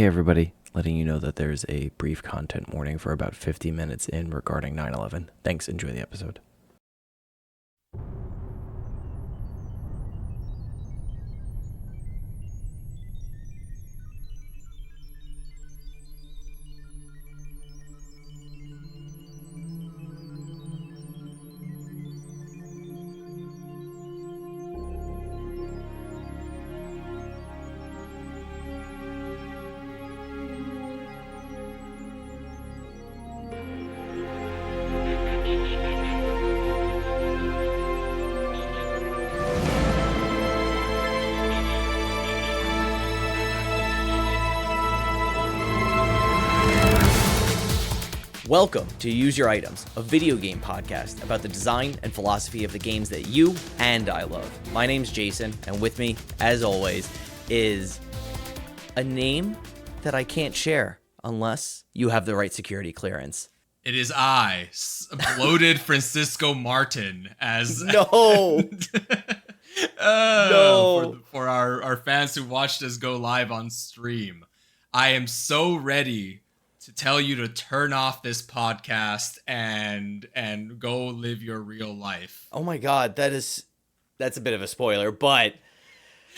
Hey everybody, letting you know that there's a brief content warning for about 50 minutes in regarding 9/11. Thanks, enjoy the episode. Welcome to Use Your Items, a video game podcast about the design and philosophy of the games that you and I love. My name's Jason, and with me, as always, is a name that I can't share unless you have the right security clearance. It is I, bloated Francisco Martin, as No! No! For our fans who watched us go live on stream. I am so ready to tell you to turn off this podcast and go live your real life. Oh my god, that's a bit of a spoiler, but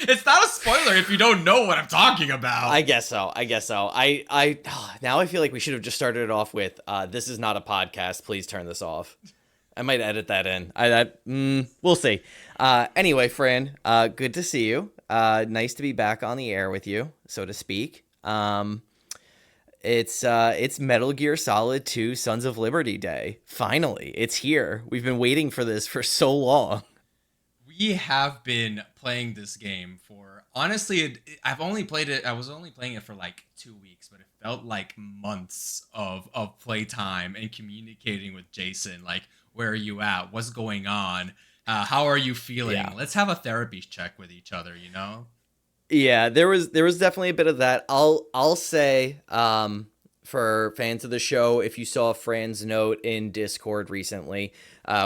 it's not a spoiler if you don't know what I'm talking about. I guess so. I now I feel like we should have just started it off with this is not a podcast, please turn this off. I might edit that in. We'll see. Anyway, Fran, good to see you. Nice to be back on the air with you, so to speak. It's Metal Gear Solid 2 Sons of Liberty Day. Finally, it's here. We've been waiting for this for so long. We have been playing this game for, honestly, I've only played it, I was only playing it for like 2 weeks, but it felt like months of playtime and communicating with Jason. Like, where are you at? What's going on? How are you feeling? Yeah. Let's have a therapy check with each other, you know? Yeah, there was definitely a bit of that. I'll say, for fans of the show, if you saw Fran's note in Discord recently,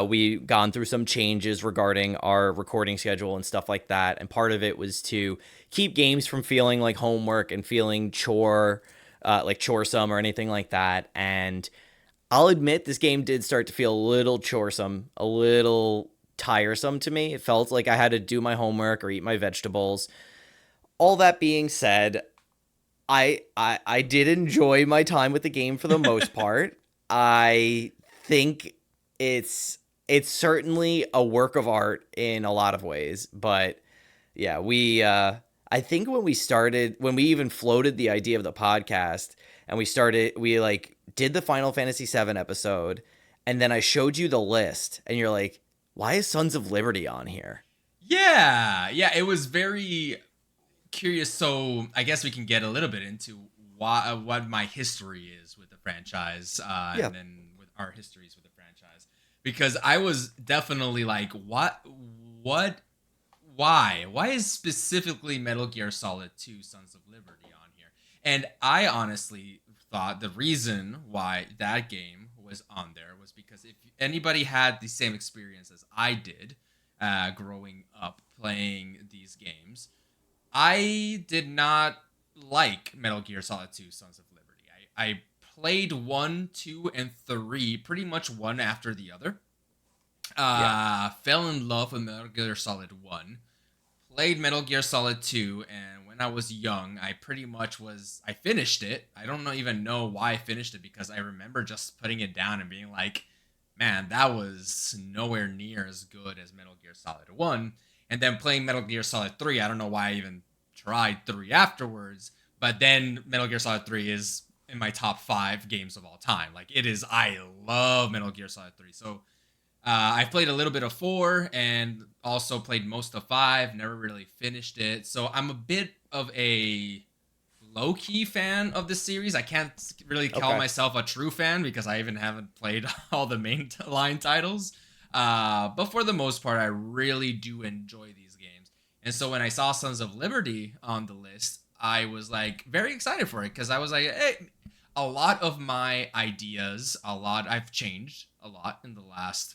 we gone through some changes regarding our recording schedule and stuff like that. And part of it was to keep games from feeling like homework and feeling choresome or anything like that. And I'll admit this game did start to feel a little choresome, a little tiresome to me. It felt like I had to do my homework or eat my vegetables. All that being said, I did enjoy my time with the game for the most part. I think it's certainly a work of art in a lot of ways, but yeah, I think when we even floated the idea of the podcast and we like did the Final Fantasy VII episode, and then I showed you the list and you're like, why is Sons of Liberty on here? Yeah, it was very curious. So I guess we can get a little bit into what my history is with the franchise, and then with our histories with the franchise, because I was definitely like, why is specifically Metal Gear Solid 2 Sons of Liberty on here? And I honestly thought the reason why that game was on there was because if anybody had the same experience as I did, growing up playing these games, I did not like Metal Gear Solid 2 Sons of Liberty. I played 1, 2, and 3 pretty much one after the other. Fell in love with Metal Gear Solid 1. Played Metal Gear Solid 2, and when I was young, I finished it. I don't even know why I finished it, because I remember just putting it down and being like, man, that was nowhere near as good as Metal Gear Solid 1. And then playing Metal Gear Solid 3, I don't know why I even tried 3 afterwards, but then Metal Gear Solid 3 is in my top 5 games of all time. Like, I love Metal Gear Solid 3. So I've played a little bit of 4 and also played most of 5, never really finished it. So I'm a bit of a low-key fan of the series. I can't really call myself a true fan because I even haven't played all the main line titles. But for the most part, I really do enjoy these games. And so when I saw Sons of Liberty on the list, I was like very excited for it, because I was like, hey, a lot of my ideas, I've changed a lot in the last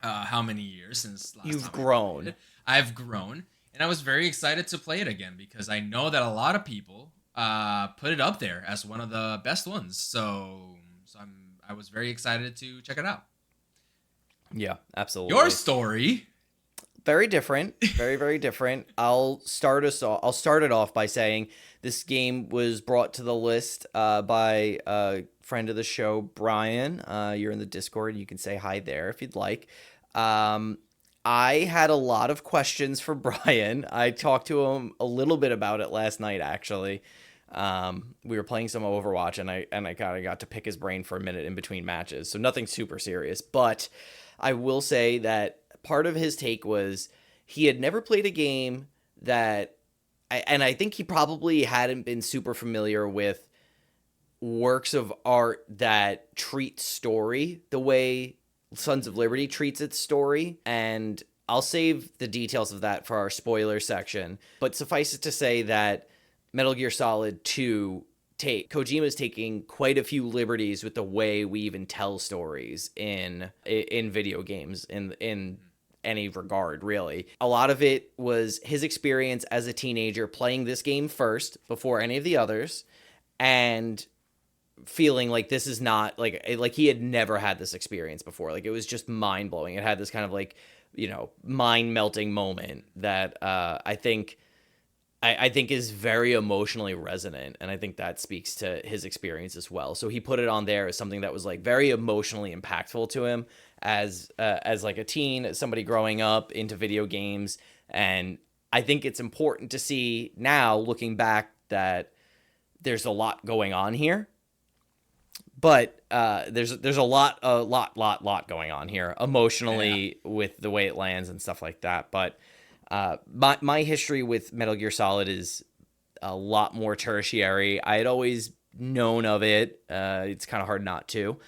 how many years since last You've time grown. I've grown, and I was very excited to play it again, because I know that a lot of people put it up there as one of the best ones. So I was very excited to check it out. Yeah, Your absolutely. story. Very different, very very different. I'll start it off by saying this game was brought to the list by a friend of the show, Brian. You're in the Discord. You can say hi there if you'd like. Um, I had a lot of questions for Brian. I talked to him a little bit about it last night, actually. We were playing some Overwatch, and I kind of got to pick his brain for a minute in between matches. So nothing super serious, but I will say that part of his take was he had never played a game that, and I think he probably hadn't been super familiar with works of art that treat story the way Sons of Liberty treats its story. And I'll save the details of that for our spoiler section. But suffice it to say that Metal Gear Solid 2 Kojima's taking quite a few liberties with the way we even tell stories in video games in any regard, really. A lot of it was his experience as a teenager playing this game first before any of the others, and feeling like this is not like he had never had this experience before. Like, it was just mind blowing. It had this kind of like, mind melting moment that I think is very emotionally resonant, and I think that speaks to his experience as well. So he put it on there as something that was like very emotionally impactful to him as like a teen, as somebody growing up into video games. And I think it's important to see now, looking back, that there's a lot going on here. But there's a lot going on here Yeah. emotionally with the way it lands and stuff like that. But my history with Metal Gear Solid is a lot more tertiary. I had always known of it. It's kind of hard not to.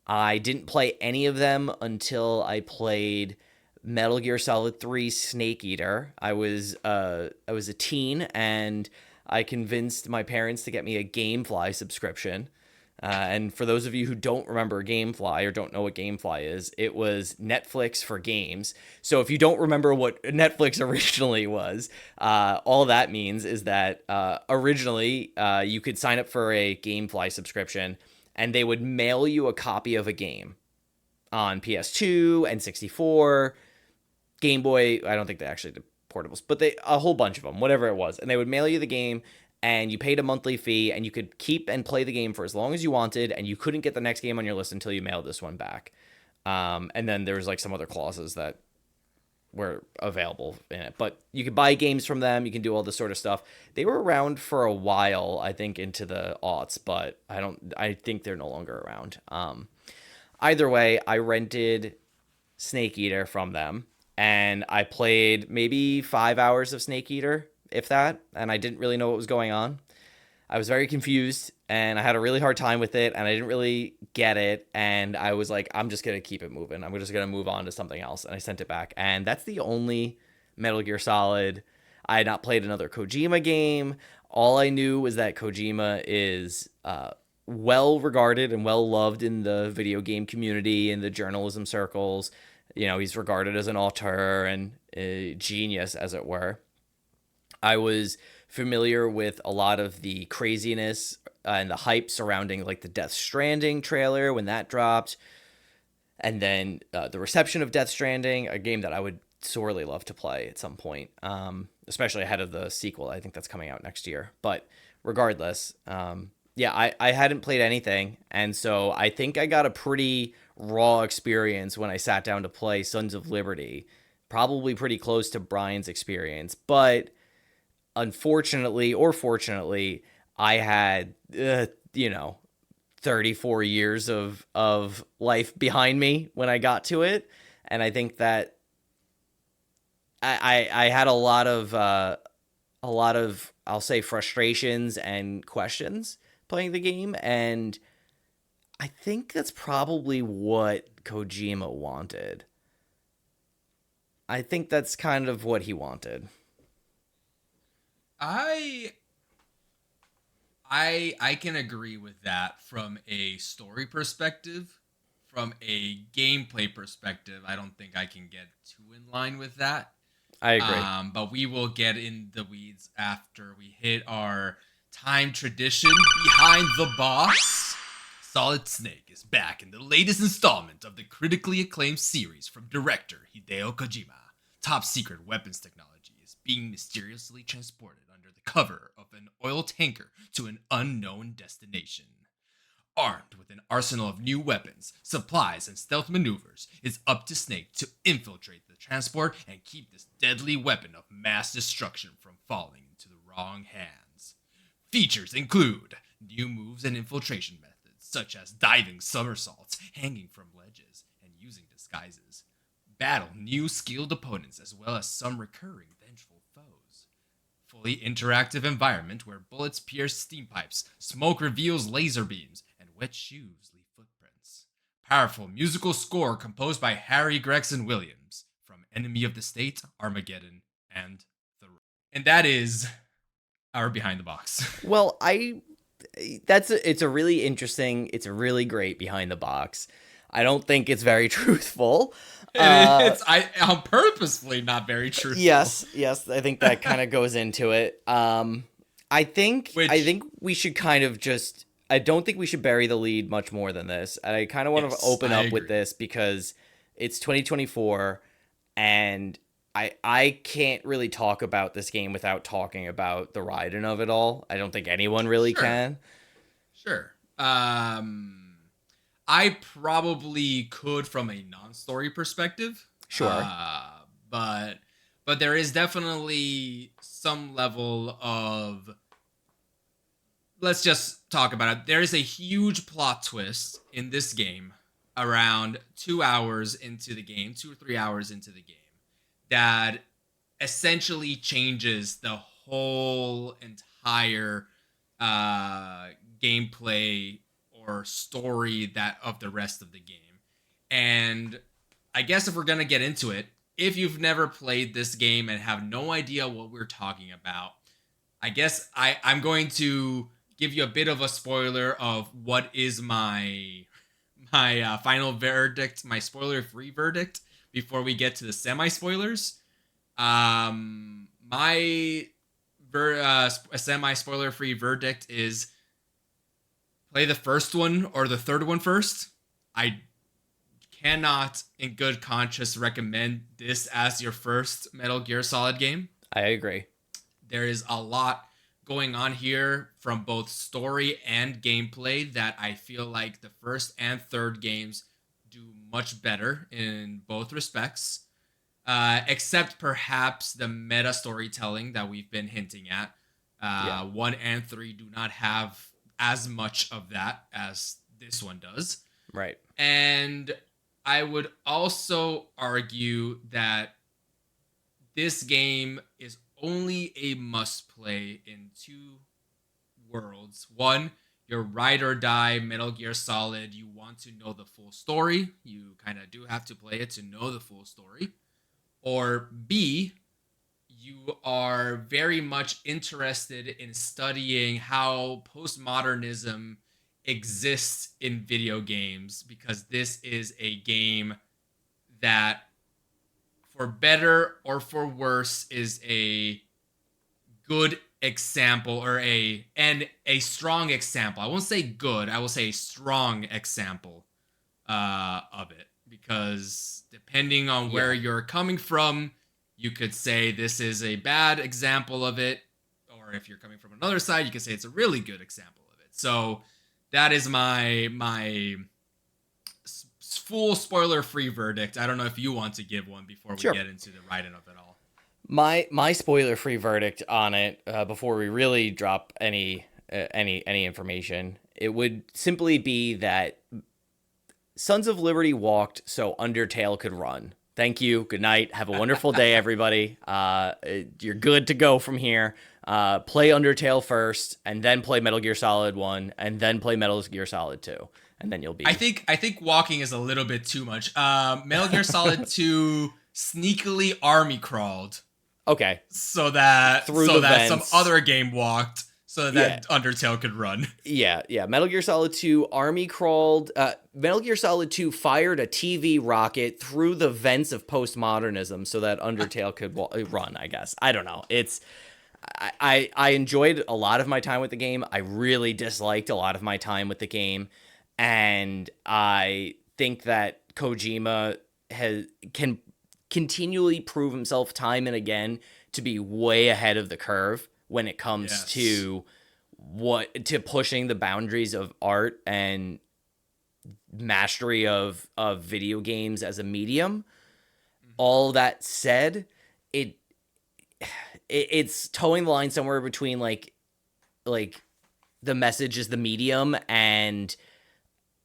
I didn't play any of them until I played Metal Gear Solid 3 Snake Eater. I was a teen, and I convinced my parents to get me a GameFly subscription. And for those of you who don't remember GameFly or don't know what GameFly is, it was Netflix for games. So if you don't remember what Netflix originally was, all that means is that originally you could sign up for a GameFly subscription, and they would mail you a copy of a game on PS2, N64, Game Boy. I don't think they actually did portables, but a whole bunch of them, whatever it was. And they would mail you the game, and you paid a monthly fee, and you could keep and play the game for as long as you wanted, and you couldn't get the next game on your list until you mailed this one back. And then there was like some other clauses that were available in it, but you could buy games from them. You can do all this sort of stuff. They were around for a while, I think, into the aughts, but I think they're no longer around. Either way, I rented Snake Eater from them, and I played maybe 5 hours of Snake Eater, if that, and I didn't really know what was going on. I was very confused, and I had a really hard time with it, and I didn't really get it, and I was like, I'm just gonna keep it moving. I'm just gonna move on to something else, and I sent it back. And that's the only Metal Gear Solid. I had not played another Kojima game. All I knew was that Kojima is well regarded and well loved in the video game community, in the journalism circles. He's regarded as an auteur and a genius, as it were. I was familiar with a lot of the craziness and the hype surrounding like the Death Stranding trailer when that dropped, and then the reception of Death Stranding, a game that I would sorely love to play at some point, especially ahead of the sequel. I think that's coming out next year. But regardless, yeah, I hadn't played anything, and so I think I got a pretty raw experience when I sat down to play Sons of Liberty, probably pretty close to Brian's experience. But unfortunately or fortunately, I had 34 years of life behind me when I got to it, and I think that I had a lot of I'll say frustrations and questions playing the game, and I think that's probably what Kojima wanted. I think that's kind of what he wanted. I I can agree with that from a story perspective. From a gameplay perspective, I don't think I can get too in line with that. I agree. But we will get in the weeds after we hit our time tradition behind the box, Solid Snake is back in the latest installment of the critically acclaimed series from director Hideo Kojima. Top secret weapons technology is being mysteriously transported under the cover of an oil tanker to an unknown destination. Armed with an arsenal of new weapons, supplies, and stealth maneuvers, it's up to Snake to infiltrate the transport and keep this deadly weapon of mass destruction from falling into the wrong hands. Features include new moves and infiltration methods, such as diving somersaults, hanging from ledges, and using disguises. Battle new skilled opponents as well as some recurring vengeful foes. Fully interactive environment where bullets pierce steam pipes, smoke reveals laser beams, and wet shoes leave footprints. Powerful musical score composed by Harry Gregson Williams from Enemy of the State, Armageddon, and The Room. And that is our Behind the Box. Well, it's a really interesting, it's a really great behind the box. I don't think it's very truthful. I'm purposefully not very truthful. Yes, I think that kind of goes into it. I think we should kind of just. I don't think we should bury the lead much more than this. I kind of want to open up with this because it's 2024, and I can't really talk about this game without talking about the writing of it all. I don't think anyone really can. Sure. I probably could from a non-story perspective. Sure. But there is definitely some level of, let's just talk about it. There is a huge plot twist in this game around 2 hours into the game, 2 or 3 hours into the game, that essentially changes the whole entire gameplay or story of the rest of the game. And I guess if we're going to get into it, if you've never played this game and have no idea what we're talking about, I guess I'm going to give you a bit of a spoiler of what is my final verdict, my spoiler-free verdict, before we get to the semi-spoilers. My semi-spoiler-free verdict is play the first one or the third one first. I cannot, in good conscience, recommend this as your first Metal Gear Solid game. I agree. There is a lot going on here from both story and gameplay that I feel like the first and third games do much better in both respects. Except perhaps the meta storytelling that we've been hinting at. 1 and 3 do not have as much of that as this one does. Right. And I would also argue that this game is only a must play in 2 worlds. One, you're ride or die Metal Gear Solid. You want to know the full story. You kind of do have to play it to know the full story. Or B, you are very much interested in studying how postmodernism exists in video games, because this is a game that, for better or for worse, is a good example or a strong example. I won't say good, I will say a strong example of it, because depending on where you're coming from, you could say this is a bad example of it, or if you're coming from another side, you could say it's a really good example of it. So that is my full spoiler-free verdict. I don't know if you want to give one before we get into the writing of it all. My spoiler-free verdict on it, before we really drop any information, it would simply be that Sons of Liberty walked so Undertale could run. Thank you. Good night. Have a wonderful day, everybody. You're good to go from here. Play Undertale first, and then play Metal Gear Solid 1, and then play Metal Gear Solid 2, and then you'll be... I think walking is a little bit too much. Metal Gear Solid 2 sneakily army crawled. Okay. So that vents. Some other game walked, so that Undertale could run. Yeah. Metal Gear Solid 2 army crawled. Metal Gear Solid 2 fired a TV rocket through the vents of postmodernism so that Undertale could run, I guess. I don't know. I enjoyed a lot of my time with the game. I really disliked a lot of my time with the game, and I think that Kojima can continually prove himself time and again to be way ahead of the curve when it comes Yes. to pushing the boundaries of art and mastery of video games as a medium. Hmm. All that said, it it's towing the line somewhere between like the message is the medium and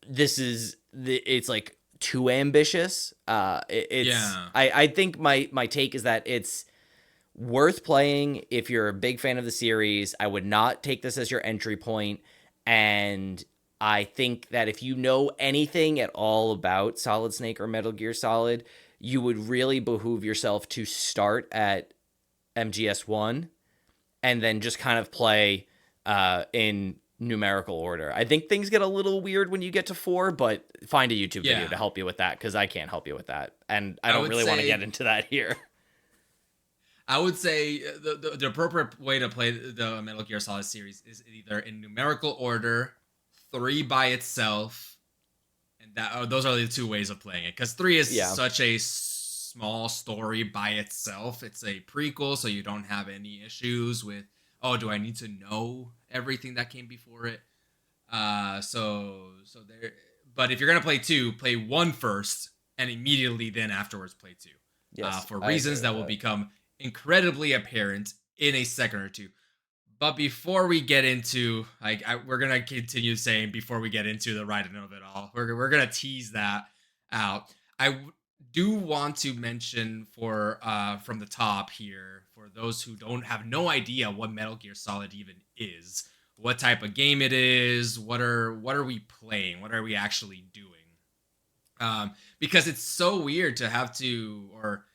it's like too ambitious. It's Yeah. I think my take is that it's worth playing if you're a big fan of the series. I would not take this as your entry point, and I think that if you know anything at all about Solid Snake or Metal Gear Solid, you would really behoove yourself to start at MGS1 and then just kind of play in numerical order. I think things get a little weird when you get to 4, but find a YouTube video Yeah. to help you with that because I can't help you with that. And I I don't would really want to say get into that here. I would say the appropriate way to play the Metal Gear Solid series is either in numerical order, 3 by itself, and those are the two ways of playing it. Because 3 is Yeah. such a small story by itself. It's a prequel, so you don't have any issues with, oh, do I need to know everything that came before it? So there. But if you're gonna play 2, play 1 first, and immediately then afterwards play 2, Yes, for I agree reasons with that will that. become incredibly apparent in a second or two. But before we get into, like, we're gonna continue saying before we get into the writing of it all, we're gonna tease that out. Do want to mention for from the top here for those who don't have no idea what Metal Gear Solid even is, what type of game it is, what are we playing, what are we actually doing? Because it's so weird to have to, or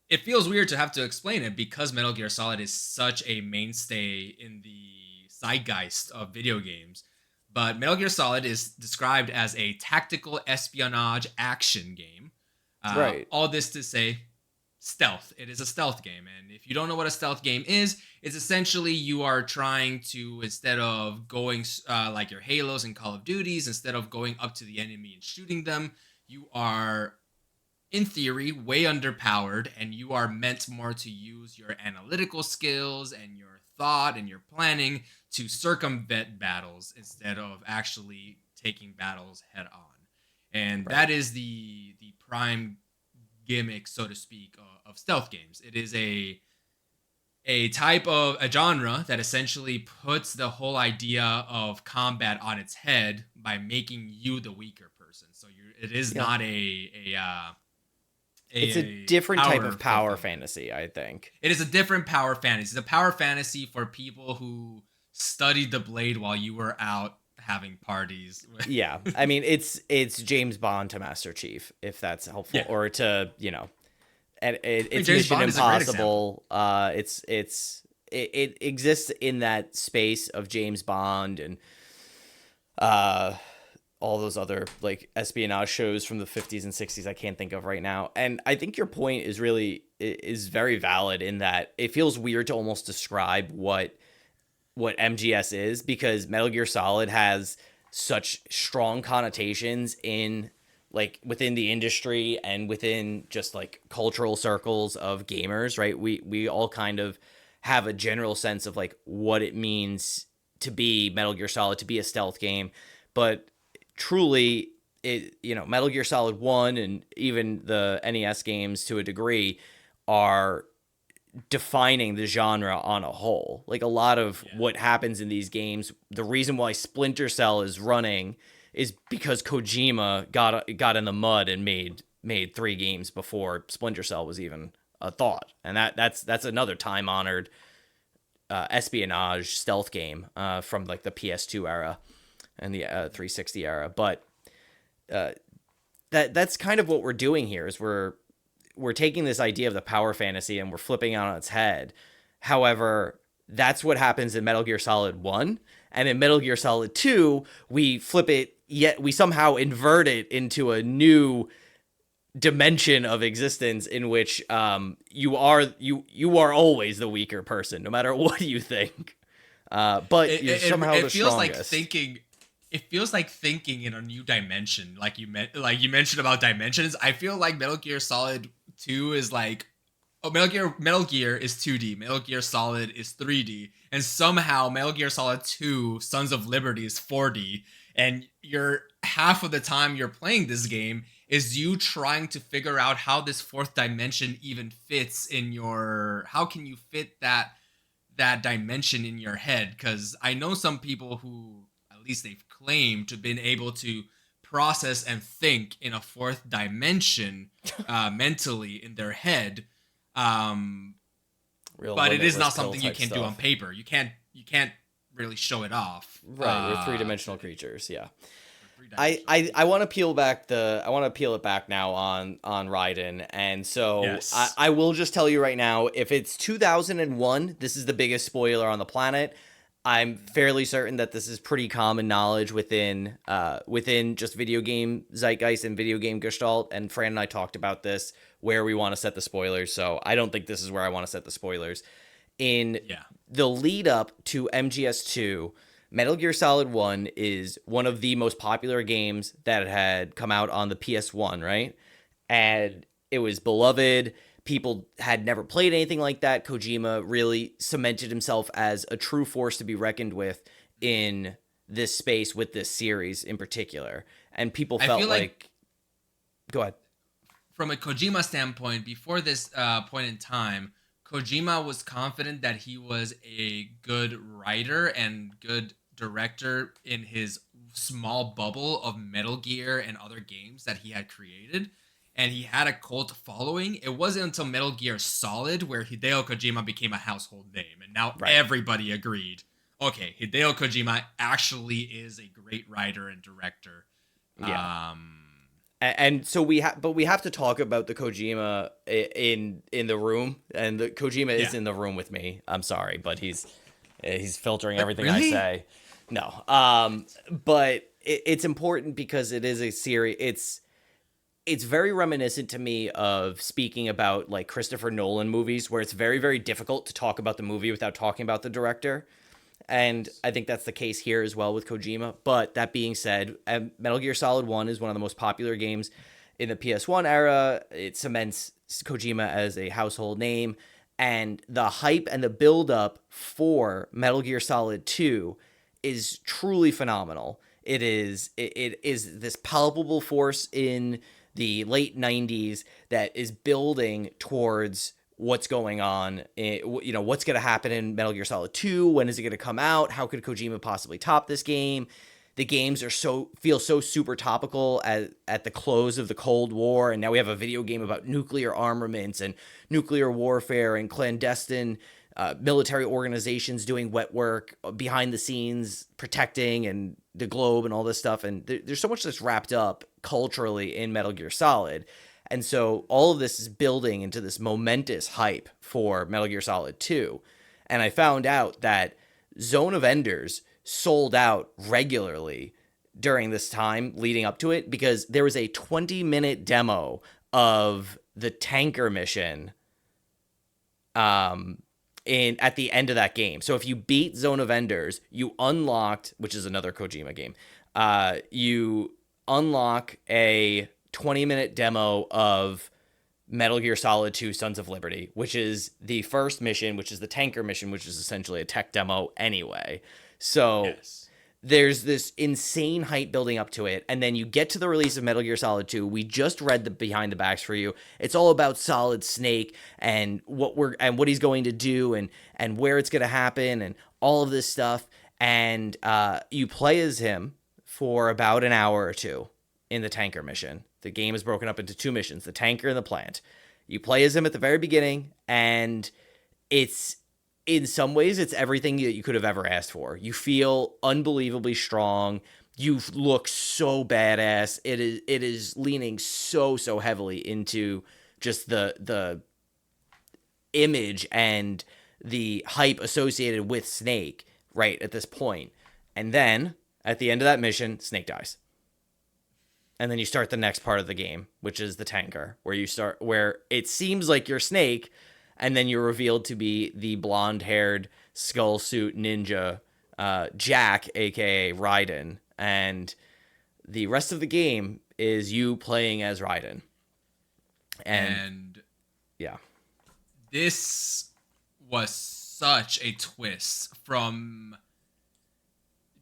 it feels weird to have to explain it because Metal Gear Solid is such a mainstay in the zeitgeist of video games. But Metal Gear Solid is described as a tactical espionage action game. Right. All this to say, stealth. It is a stealth game. And if you don't know what a stealth game is, it's essentially you are trying to, instead of going like your Halos and Call of Duties, instead of going up to the enemy and shooting them, you are in theory, way underpowered, and you are meant more to use your analytical skills and your thought and your planning to circumvent battles instead of actually taking battles head on. And Right. that is the prime gimmick, so to speak, of stealth games. It is a type of a genre that essentially puts the whole idea of combat on its head by making you the weaker person. So it is Yeah. not It's a a different type power of power fulfillment. fantasy, I think. It is a different power fantasy. It's a power fantasy for people who studied the blade while you were out having parties. Yeah. I mean, it's James Bond to Master Chief, if that's helpful, Yeah. or to, and I mean, it's James Mission Bond is a great example. Impossible. It exists in that space of James Bond and uh all those other like espionage shows from the 50s and 60s I can't think of right now. And I think your point is very valid in that it feels weird to almost describe what MGS is because Metal Gear Solid has such strong connotations in like within the industry and within just like cultural circles of gamers, right? We all kind of have a general sense of like what it means to be Metal Gear Solid, to be a stealth game, but truly Metal Gear Solid 1 and even the NES games to a degree are defining the genre on a whole. Like a lot of Yeah. what happens in these games, the reason why Splinter Cell is running is because Kojima got in the mud and made 3 games before Splinter Cell was even a thought. And that's another time honored espionage stealth game from like the PS2 era and the 360 era. But that's kind of what we're doing here is we're taking this idea of the power fantasy and we're flipping it on its head. However, that's what happens in Metal Gear Solid 1. And in Metal Gear Solid 2, we flip it, yet we somehow invert it into a new dimension of existence in which you are always the weaker person, no matter what you think. But you're somehow It the feels like strongest. thinking. It feels like thinking in a new dimension. Like you mentioned about dimensions. I feel like Metal Gear Solid 2 is like, oh, Metal Gear is 2D. Metal Gear Solid is 3D, and somehow Metal Gear Solid 2 Sons of Liberty is 4D. And you're half of the time you're playing this game is you trying to figure out how this fourth dimension even fits in your. How can you fit that dimension in your head? Because I know some people who, at least they've claimed to have been able to process and think in a fourth dimension mentally in their head. um Real but it is limitless not pill something you type can do on stuff. paper. You can't really show it off Right, we're three-dimensional creatures, yeah. for I, three-dimensional I, I creatures. want to peel it back now on Raiden, and so Yes. I will just tell you right now, if it's 2001, this is the biggest spoiler on the planet. I'm fairly certain that this is pretty common knowledge within just video game zeitgeist and video game gestalt. And Fran and I talked about this where we want to set the spoilers, so I don't think this is where I want to set the spoilers. In Yeah. the lead up to MGS2, Metal Gear Solid 1 is one of the most popular games that had come out on the PS1, right? And it was beloved. People had never played anything like that. Kojima really cemented himself as a true force to be reckoned with in this space with this series in particular. And people I felt feel like like, go ahead. from a Kojima standpoint, before this point in time, Kojima was confident that he was a good writer and good director in his small bubble of Metal Gear and other games that he had created. And he had a cult following. It wasn't until Metal Gear Solid where Hideo Kojima became a household name. And now Right. everybody agreed, okay, Hideo Kojima actually is a great writer and director. Yeah. Um, And so we have to talk about the Kojima in the room, and the Kojima is yeah. in the room with me. I'm sorry, but he's filtering everything I Really? say. No, but it's important because it is a series. It's very reminiscent to me of speaking about like Christopher Nolan movies, where it's very, very difficult to talk about the movie without talking about the director. And I think that's the case here as well with Kojima. But that being said, Metal Gear Solid 1 is one of the most popular games in the PS1 era. It cements Kojima as a household name. And the hype and the build-up for Metal Gear Solid 2 is truly phenomenal. It is this palpable force in the late 90s that is building towards what's going on, what's going to happen in Metal Gear Solid 2, when is it going to come out, how could Kojima possibly top this game. The games feel so super topical at the close of the Cold War, and now we have a video game about nuclear armaments and nuclear warfare and clandestine military organizations doing wet work behind the scenes, protecting and the globe and all this stuff. And there's so much that's wrapped up culturally in Metal Gear Solid. And so all of this is building into this momentous hype for Metal Gear Solid 2. And I found out that Zone of Enders sold out regularly during this time leading up to it, because there was a 20-minute demo of the tanker mission at the end of that game. So if you beat Zone of Enders, you unlocked, which is another Kojima game, you unlock a 20-minute demo of Metal Gear Solid 2 Sons of Liberty, which is the first mission, which is the tanker mission, which is essentially a tech demo anyway. So Yes. there's this insane hype building up to it, and then you get to the release of Metal Gear Solid 2. We just read the behind the backs for you. It's all about Solid Snake and what he's going to do and where it's going to happen and all of this stuff. And you play as him for about an hour or two in the tanker mission. The game is broken up into two missions, the tanker and the plant. You play as him at the very beginning, and it's, in some ways, it's everything that you could have ever asked for. You feel unbelievably strong. You look so badass. It is leaning so heavily into just the image and the hype associated with Snake right at this point. And then at the end of that mission, Snake dies. and then you start the next part of the game, which is the tanker, where it seems like you're Snake, and then you're revealed to be the blonde-haired skull suit ninja Jack, aka Raiden, and the rest of the game is you playing as Raiden. And yeah, this was such a twist from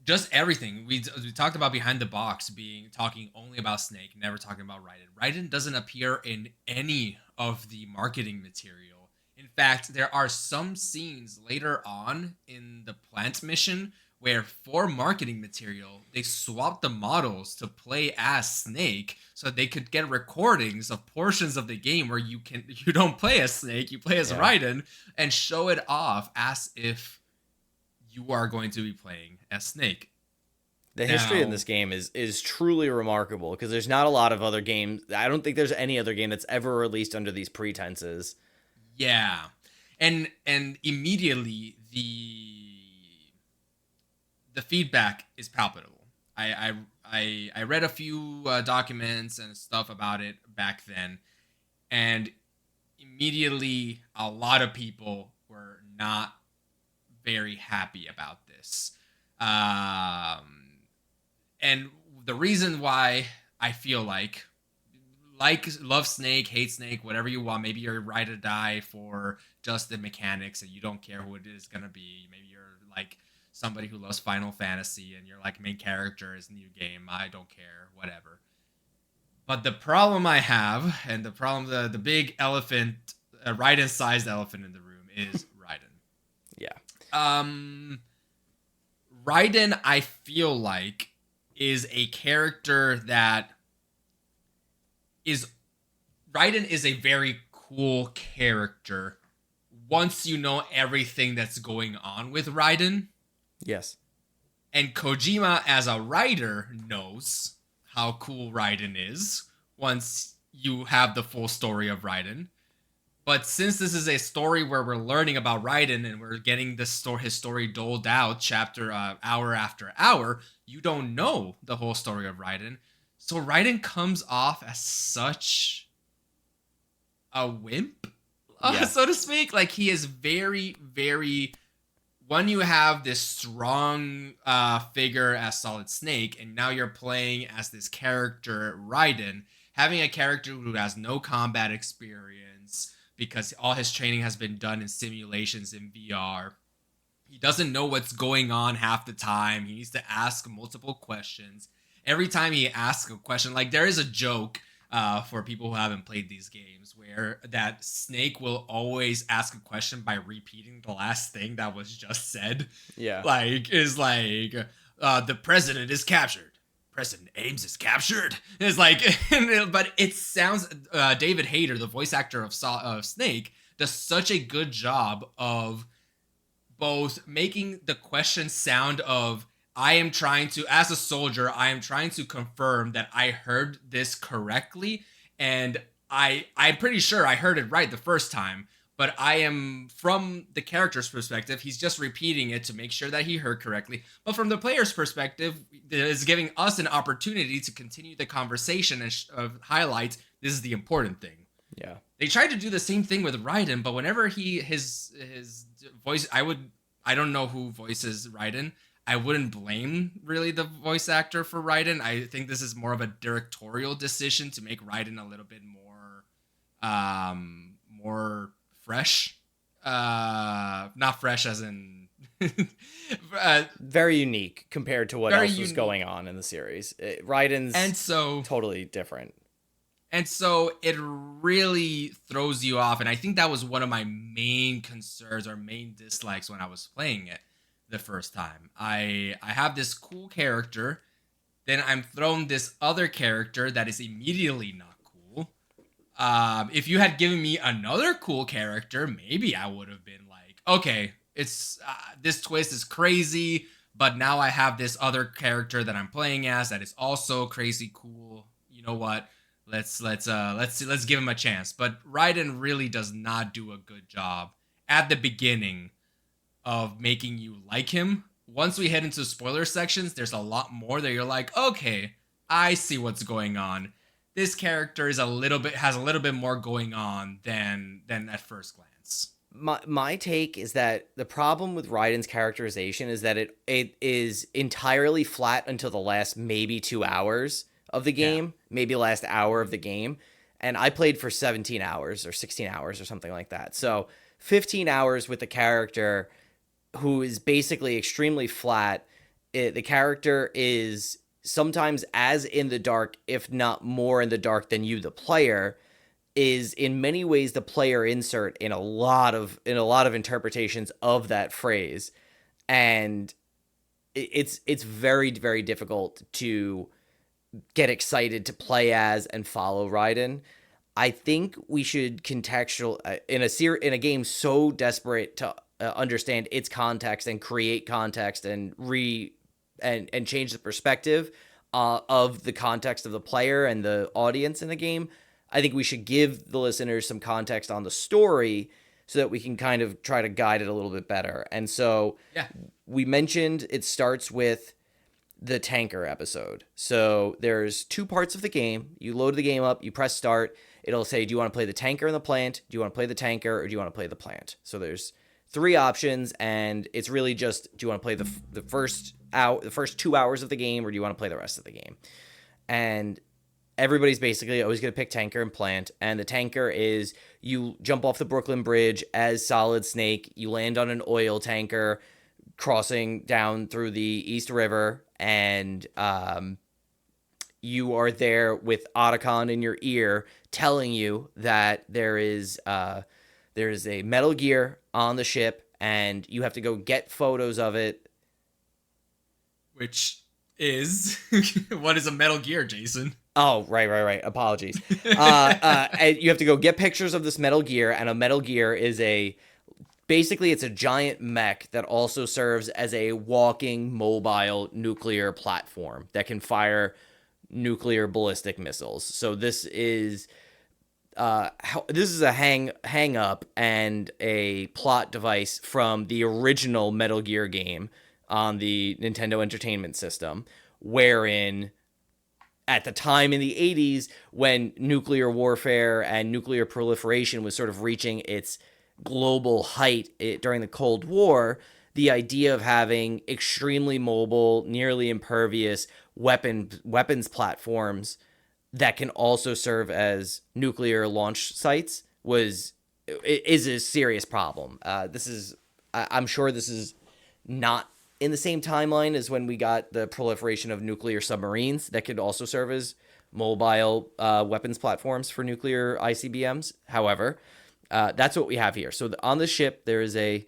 just everything. We talked about behind the box talking only about Snake, never talking about Raiden. Raiden doesn't appear in any of the marketing material. In fact, there are some scenes later on in the plant mission where for marketing material, they swapped the models to play as Snake so they could get recordings of portions of the game where you don't play as Snake, you play as Raiden, and show it off as if you are going to be playing as Snake. The history in this game is truly remarkable because there's not a lot of other games. I don't think there's any other game that's ever released under these pretenses. Yeah. And immediately the feedback is palpable. I read a few documents and stuff about it back then, and immediately a lot of people were not very happy about this. And the reason why I feel like love Snake, hate Snake, whatever you want. Maybe you're ride or die for just the mechanics and you don't care who it is going to be. Maybe you're like somebody who loves Final Fantasy and you're like main character is new game. I don't care, whatever. But the problem I have, and the problem, the big elephant, Raiden-sized elephant in the room is Raiden. Yeah. Raiden, I feel like, is a character that Raiden is a very cool character once you know everything that's going on with Raiden. Yes. And Kojima, as a writer, knows how cool Raiden is once you have the full story of Raiden. But since this is a story where we're learning about Raiden and we're getting his story doled out chapter hour after hour, you don't know the whole story of Raiden. So Raiden comes off as such a wimp, so to speak. Like, he is very, very... When you have this strong figure as Solid Snake, and now you're playing as this character, Raiden, having a character who has no combat experience because all his training has been done in simulations in VR. He doesn't know what's going on half the time. He needs to ask multiple questions. Every time he asks a question, like, there is a joke for people who haven't played these games where that Snake will always ask a question by repeating the last thing that was just said. Yeah. The president is captured. President Ames is captured. It's like, but it sounds, David Hayter, the voice actor of Snake, does such a good job of both making the question sound of, I am trying to, as a soldier, I am trying to confirm that I heard this correctly, and I'm pretty sure I heard it right the first time, but I am, from the character's perspective, he's just repeating it to make sure that he heard correctly. But from the player's perspective, it's giving us an opportunity to continue the conversation and highlight this is the important thing. Yeah. They tried to do the same thing with Raiden, but whenever his voice, I don't know who voices Raiden. I wouldn't blame really the voice actor for Raiden. I think this is more of a directorial decision to make Raiden a little bit more fresh. Not fresh as in very unique compared to what else was going on in the series. Raiden's totally different. And so it really throws you off. And I think that was one of my main concerns or main dislikes when I was playing it the first time. I have this cool character, then I'm thrown this other character that is immediately not cool. If you had given me another cool character, maybe I would have been like, okay, it's this twist is crazy, but now I have this other character that I'm playing as that is also crazy cool. You know what? Let's give him a chance. But Raiden really does not do a good job at the beginning of making you like him. Once we head into spoiler sections, there's a lot more that you're like, okay, I see what's going on. This character has a little bit more going on than at first glance. My take is that the problem with Raiden's characterization is that it is entirely flat until the last maybe 2 hours of the Yeah. game, maybe last hour of the game. And I played for 17 hours or 16 hours or something like that. So 15 hours with the character who is basically extremely flat. The character is sometimes as in the dark, if not more in the dark than you, the player, is in many ways the player insert in a lot of interpretations of that phrase. And it's very, very difficult to get excited to play as and follow Raiden. I think we should contextual in a game so desperate to understand its context and create context and and change the perspective of the context of the player and the audience in the game. I think we should give the listeners some context on the story so that we can kind of try to guide it a little bit better. And so Yeah. we mentioned it starts with the tanker episode. So there's two parts of the game. You load the game up, you press start. It'll say, do you want to play the tanker and the plant? Do you want to play the tanker or do you want to play the plant? So there's three options, and it's really just, do you want to play the first 2 hours of the game, or do you want to play the rest of the game? And everybody's basically always going to pick tanker and plant. And the tanker is, you jump off the Brooklyn Bridge as Solid Snake, you land on an oil tanker crossing down through the East River, and you are there with Otacon in your ear telling you that there is a Metal Gear on the ship, and you have to go get photos of it. Which is what is a Metal Gear, Jason? Oh, right. Apologies. And you have to go get pictures of this Metal Gear, and a Metal Gear is basically it's a giant mech that also serves as a walking mobile nuclear platform that can fire nuclear ballistic missiles. So this is a hang up and a plot device from the original Metal Gear game on the Nintendo Entertainment System, wherein at the time in the 80s, when nuclear warfare and nuclear proliferation was sort of reaching its global height during the Cold War, the idea of having extremely mobile, nearly impervious weapons platforms that can also serve as nuclear launch sites is a serious problem. I'm sure this is not in the same timeline as when we got the proliferation of nuclear submarines that could also serve as mobile weapons platforms for nuclear ICBMs. However, that's what we have here. So on the ship, there's a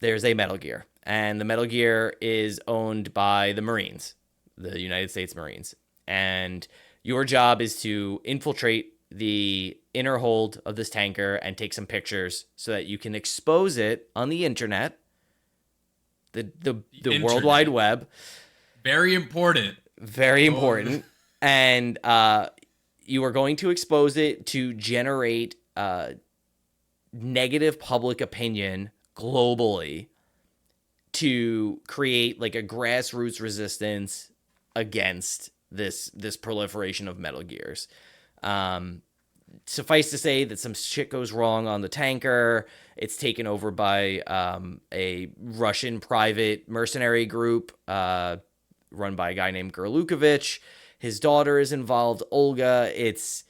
Metal Gear, and the Metal Gear is owned by the Marines, the United States Marines. And your job is to infiltrate the inner hold of this tanker and take some pictures so that you can expose it on the internet, the World Wide Web. Very important. Very important. And you are going to expose it to generate negative public opinion globally to create like a grassroots resistance against this proliferation of Metal Gears. Suffice to say that some shit goes wrong on the tanker. It's taken over by a Russian private mercenary group run by a guy named Gurlukovich. His daughter is involved, Olga. It's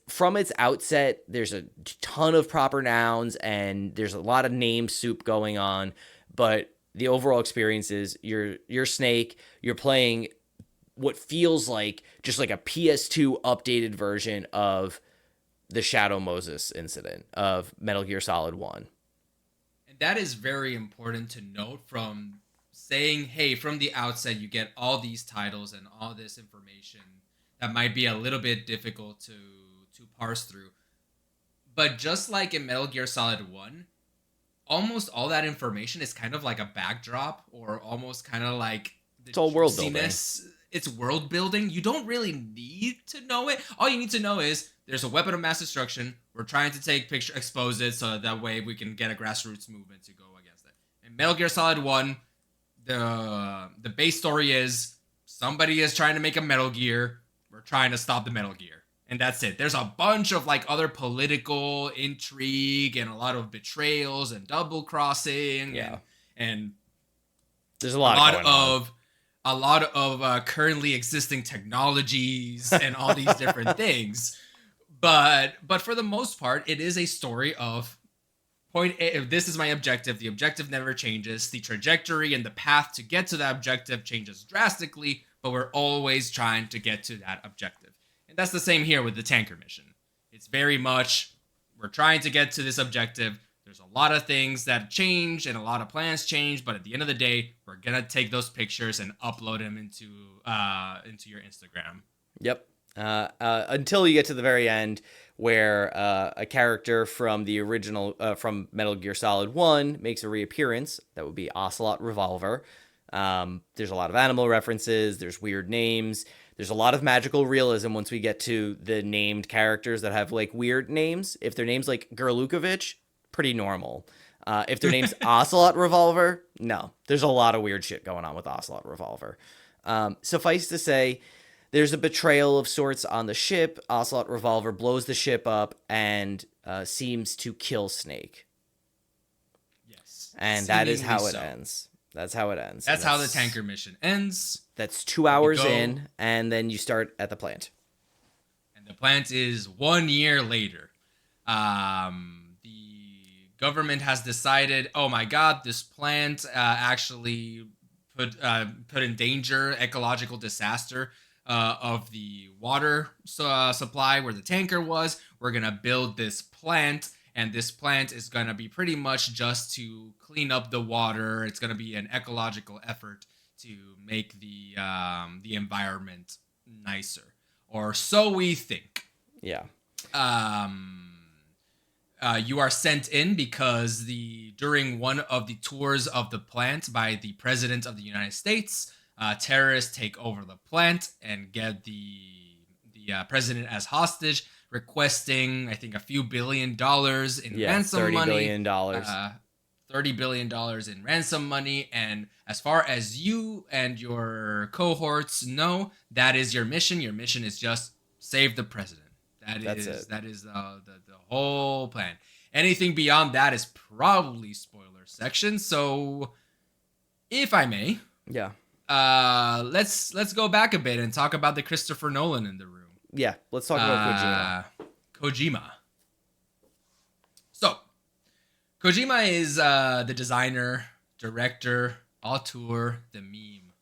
from its outset, there's a ton of proper nouns and there's a lot of name soup going on, but the overall experience is you're Snake, you're playing what feels like just like a PS2 updated version of the Shadow Moses incident of Metal Gear Solid 1. And that is very important to note from saying, hey, from the outset, you get all these titles and all this information that might be a little bit difficult to parse through. But just like in Metal Gear Solid 1, almost all that information is kind of like a backdrop or almost kind of like it's all world building. It's world building. You don't really need to know it. All you need to know is there's a weapon of mass destruction. We're trying to take picture, expose it, so that way we can get a grassroots movement to go against it. In Metal Gear Solid 1, the base story is somebody is trying to make a Metal Gear. We're trying to stop the Metal Gear. And that's it. There's a bunch of like other political intrigue and a lot of betrayals and double crossing. Yeah. And there's a lot going on. A lot of currently existing technologies and all these different things. But for the most part, it is a story of point A. If this is my objective, the objective never changes. The trajectory and the path to get to that objective changes drastically, but we're always trying to get to that objective. And that's the same here with the tanker mission. It's very much, we're trying to get to this objective. There's a lot of things that change and a lot of plans change, but at the end of the day, we're gonna take those pictures and upload them into your Instagram. Yep. Until you get to the very end, where a character from the original from Metal Gear Solid 1 makes a reappearance. That would be Ocelot Revolver. There's a lot of animal references. There's weird names. There's a lot of magical realism once we get to the named characters that have like weird names. If their name's like Gerlukovich, pretty normal. If their name's Ocelot Revolver, no. There's a lot of weird shit going on with Ocelot Revolver. Suffice to say, there's a betrayal of sorts on the ship. Ocelot Revolver blows the ship up and seems to kill Snake. Yes. And that is how it ends. That's how it ends. That's how the tanker mission ends. That's 2 hours in, and then you start at the plant. And the plant is 1 year later. The government has decided, oh my god, this plant actually put in danger, ecological disaster of the water supply where the tanker was. We're going to build this plant. And this plant is going to be pretty much just to clean up the water. It's going to be an ecological effort to make the environment nicer. Or so we think. Yeah. You are sent in because during one of the tours of the plant by the President of the United States, terrorists take over the plant and get the president as hostage, requesting, I think, a few $1 billion in ransom money. $30 billion in ransom money. And as far as you and your cohorts know, that is your mission. Your mission is just save the president. That is the whole plan. Anything beyond that is probably spoiler section. So, if I may, let's go back a bit and talk about the Christopher Nolan in the room. Yeah, let's talk about Kojima. So, Kojima is the designer, director, auteur, the meme.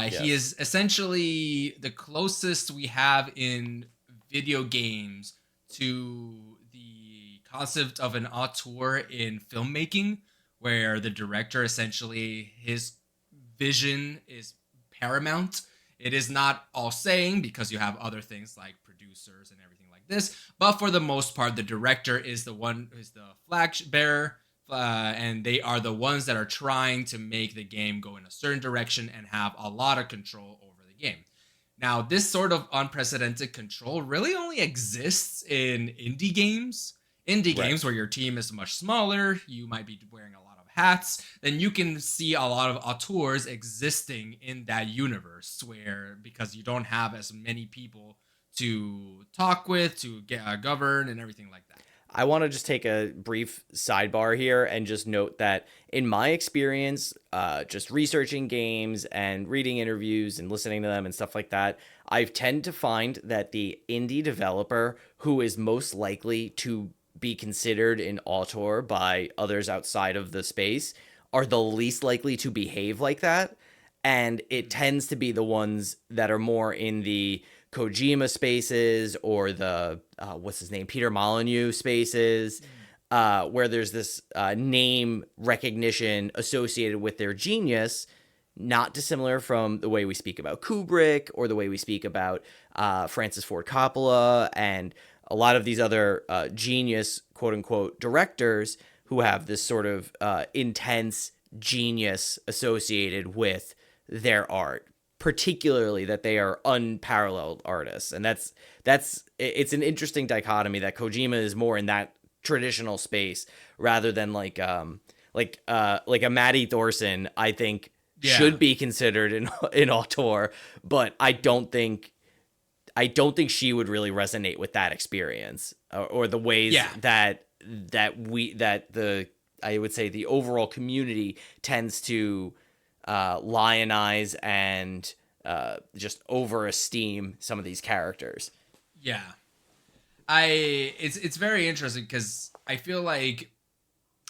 He is essentially the closest we have in video games to the concept of an auteur in filmmaking, where the director, essentially, his vision is paramount. It is not all saying, because you have other things like producers and everything like this, but for the most part, the director is the one who's the flag bearer, and they are the ones that are trying to make the game go in a certain direction and have a lot of control over the game. Now, this sort of unprecedented control really only exists in indie games. Games where your team is much smaller, you might be wearing a lot of hats, then you can see a lot of auteurs existing in that universe, where because you don't have as many people to talk with, to govern, and everything like that. I want to just take a brief sidebar here and just note that in my experience, just researching games and reading interviews and listening to them and stuff like that, I tend to find that the indie developer who is most likely to be considered an auteur by others outside of the space are the least likely to behave like that. And it tends to be the ones that are more in the Kojima spaces or the, what's his name, Peter Molyneux spaces, where there's this name recognition associated with their genius, not dissimilar from the way we speak about Kubrick or the way we speak about Francis Ford Coppola and a lot of these other genius, quote unquote, directors who have this sort of intense genius associated with their art, particularly that they are unparalleled artists. And it's an interesting dichotomy that Kojima is more in that traditional space rather than like a Matty Thorson, I think, Yeah. should be considered in auteur, but I don't think she would really resonate with that experience, or the ways Yeah. that the I would say the overall community tends to lionize and just over esteem some of these characters. Yeah. It's very interesting because I feel like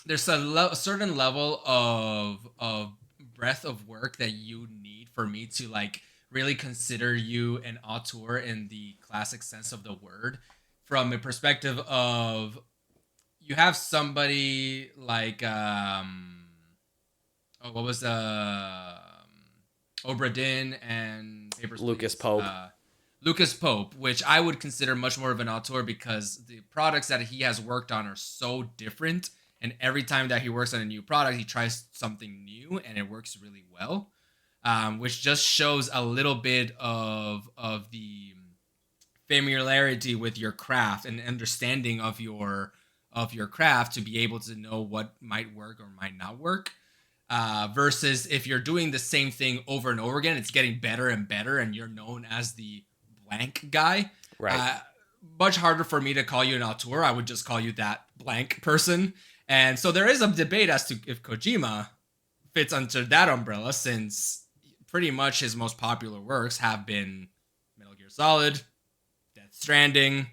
there's a certain level of breadth of work that you need for me to like really consider you an auteur in the classic sense of the word, from a perspective of you have somebody like what was Obra Dinn and Papers, Lucas Please? Pope. Lucas Pope, which I would consider much more of an auteur because the products that he has worked on are so different. And every time that he works on a new product, he tries something new and it works really well, which just shows a little bit of the familiarity with your craft and understanding of your craft to be able to know what might work or might not work. Versus if you're doing the same thing over and over again, it's getting better and better, and you're known as the blank guy. Right. Much harder for me to call you an auteur. I would just call you that blank person. And so there is a debate as to if Kojima fits under that umbrella, since pretty much his most popular works have been Metal Gear Solid, Death Stranding.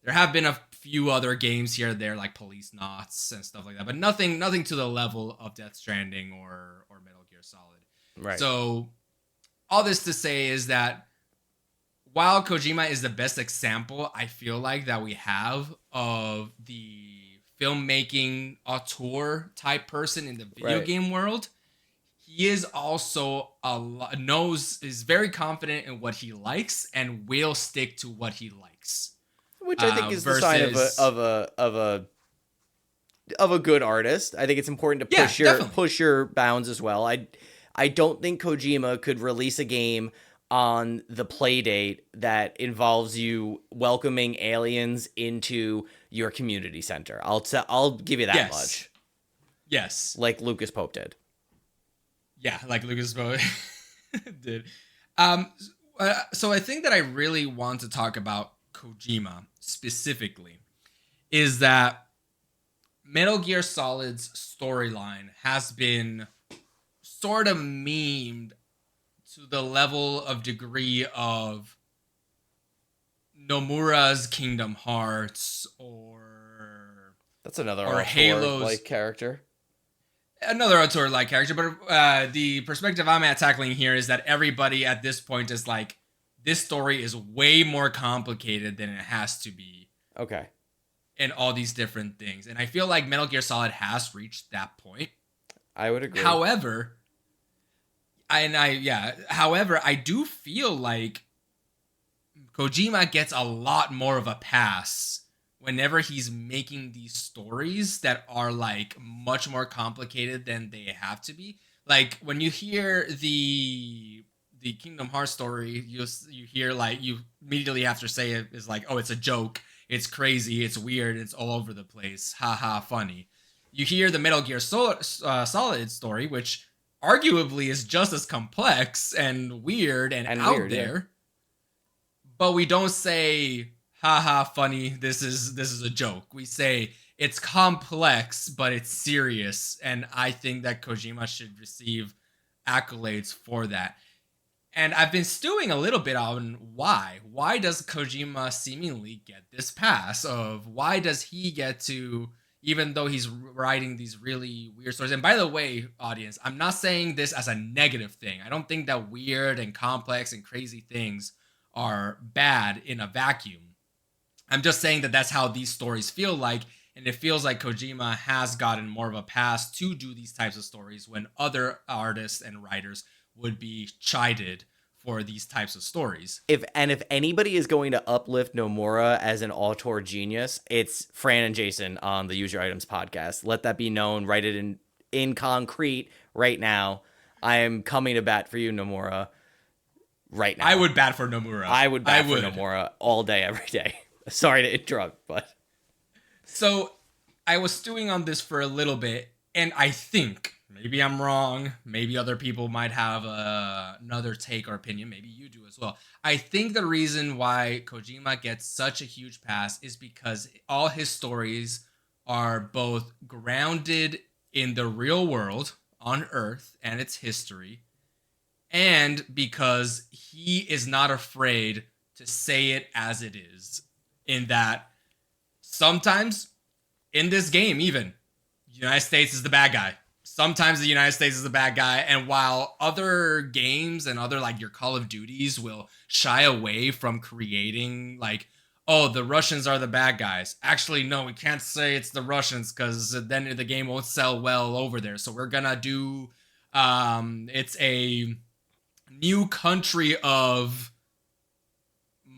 There have been a few other games here and there like Police Knots and stuff like that, but nothing to the level of Death Stranding or Metal Gear Solid. Right. So all this to say is that while Kojima is the best example, I feel like, that we have of the filmmaking auteur type person in the video game world, he is also is very confident in what he likes and will stick to what he likes. Which I think is the sign of a good artist. I think it's important to push your bounds as well. I don't think Kojima could release a game on the play date that involves you welcoming aliens into your community center. I'll give you that much. Yes. Like Lucas Pope did. Yeah, like Lucas Pope did. So I think that I really want to talk about Kojima specifically is that Metal Gear Solid's storyline has been sort of memed to the level of degree of Nomura's Kingdom Hearts or that's another Halo's like character. Another auteur-like character, but the perspective I'm tackling here is that everybody at this point is like, this story is way more complicated than it has to be. Okay. And all these different things. And I feel like Metal Gear Solid has reached that point. I would agree. However, I do feel like Kojima gets a lot more of a pass whenever he's making these stories that are like much more complicated than they have to be. Like when you hear the Kingdom Hearts story, you hear like, you immediately have to say it is like, oh, it's a joke, it's crazy, it's weird, it's all over the place, haha, funny. You hear the Metal Gear Solid story, which arguably is just as complex and weird and out weird, there, yeah. But we don't say, haha, funny, this is a joke. We say it's complex, but it's serious, and I think that Kojima should receive accolades for that. And I've been stewing a little bit on why. Why does Kojima seemingly get this pass of why does he get to, even though he's writing these really weird stories. And by the way, audience, I'm not saying this as a negative thing. I don't think that weird and complex and crazy things are bad in a vacuum. I'm just saying that that's how these stories feel like. And it feels like Kojima has gotten more of a pass to do these types of stories when other artists and writers would be chided for these types of stories. If anybody is going to uplift Nomura as an auteur genius, it's Fran and Jason on the Use Your Items podcast. Let that be known. Write it in concrete right now. I am coming to bat for you, Nomura, right now. I would bat for Nomura. I would bat for Nomura all day, every day. Sorry to interrupt, but... So I was stewing on this for a little bit, and I think maybe I'm wrong. Maybe other people might have another take or opinion. Maybe you do as well. I think the reason why Kojima gets such a huge pass is because all his stories are both grounded in the real world on Earth and its history, and because he is not afraid to say it as it is. In that, sometimes in this game, even the United States is the bad guy. Sometimes the United States is the bad guy, and while other games and other like your Call of Duties will shy away from creating like, oh, the Russians are the bad guys. Actually, no, we can't say it's the Russians because then the game won't sell well over there. So we're gonna do, it's a new country of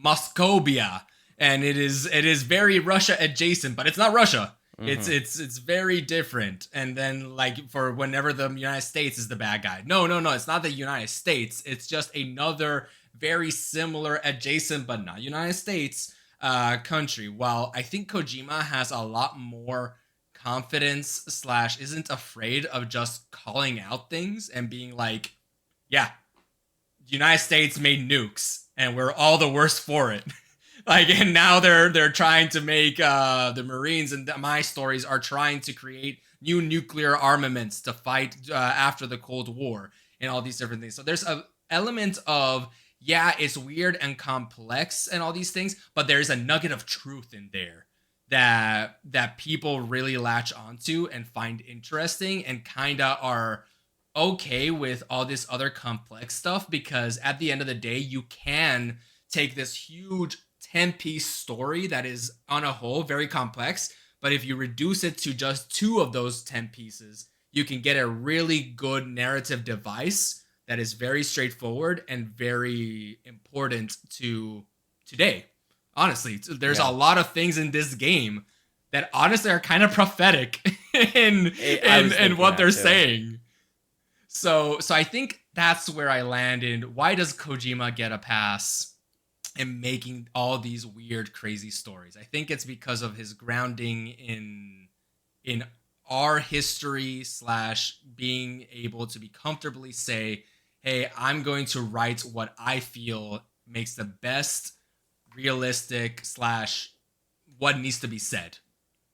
Moscovia, and it is very Russia adjacent, but it's not Russia. It's very different. And then like for whenever the United States is the bad guy, no, it's not the United States. It's just another very similar adjacent but not United States country. While I think Kojima has a lot more confidence slash isn't afraid of just calling out things and being like, yeah, United States made nukes and we're all the worse for it. Like, and now they're trying to make the Marines and my stories are trying to create new nuclear armaments to fight after the Cold War and all these different things. So there's a element of, yeah, it's weird and complex and all these things, but there's a nugget of truth in there that people really latch onto and find interesting and kind of are okay with all this other complex stuff, because at the end of the day, you can take this huge 10-piece story that is on a whole very complex, but if you reduce it to just two of those 10 pieces, you can get a really good narrative device that is very straightforward and very important to today. Honestly, there's a lot of things in this game that honestly are kind of prophetic in what they're saying. So I think that's where I landed. Why does Kojima get a pass in making all these weird, crazy stories? I think it's because of his grounding in our history slash being able to be comfortably say, hey, I'm going to write what I feel makes the best realistic slash what needs to be said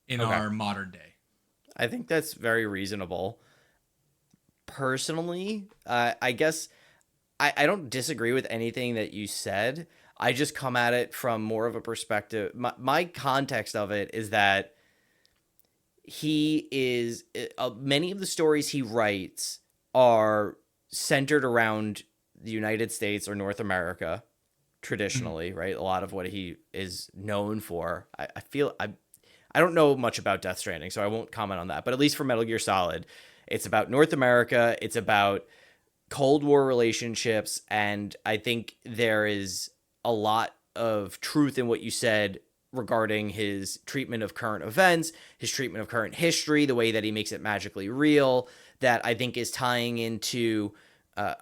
in our modern day. I think that's very reasonable. Personally, I guess I don't disagree with anything that you said. I just come at it from more of a perspective. My context of it is that he is many of the stories he writes are centered around the United States or North America traditionally, right? A lot of what he is known for. I feel I don't know much about Death Stranding, so I won't comment on that. But at least for Metal Gear Solid, it's about North America. It's about Cold War relationships. And I think there is a lot of truth in what you said regarding his treatment of current events, his treatment of current history, the way that he makes it magically real, that I think is tying into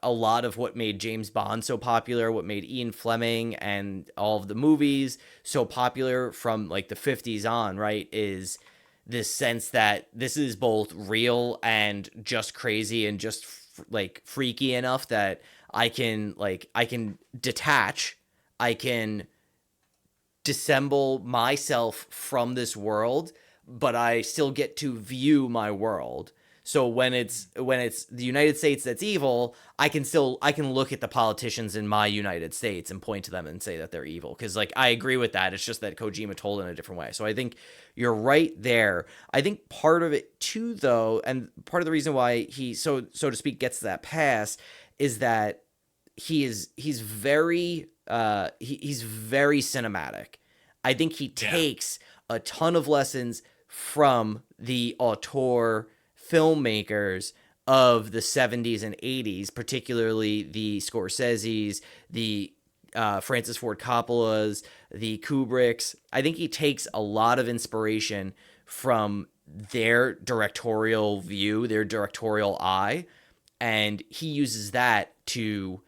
a lot of what made James Bond so popular, what made Ian Fleming and all of the movies so popular from like the 50s on, right? Is this sense that this is both real and just crazy and just like freaky enough that I can detach, I can dissemble myself from this world, but I still get to view my world. So when it's the United States that's evil, I can look at the politicians in my United States and point to them and say that they're evil, because like I agree with that. It's just that Kojima told it in a different way. So I think you're right there. I think part of it too, though, and part of the reason why he so to speak gets that pass is that he's very cinematic. I think he takes a ton of lessons from the auteur filmmakers of the 70s and 80s, particularly the Scorseses, the Francis Ford Coppola's, the Kubricks. I think he takes a lot of inspiration from their directorial view, their directorial eye, and he uses that to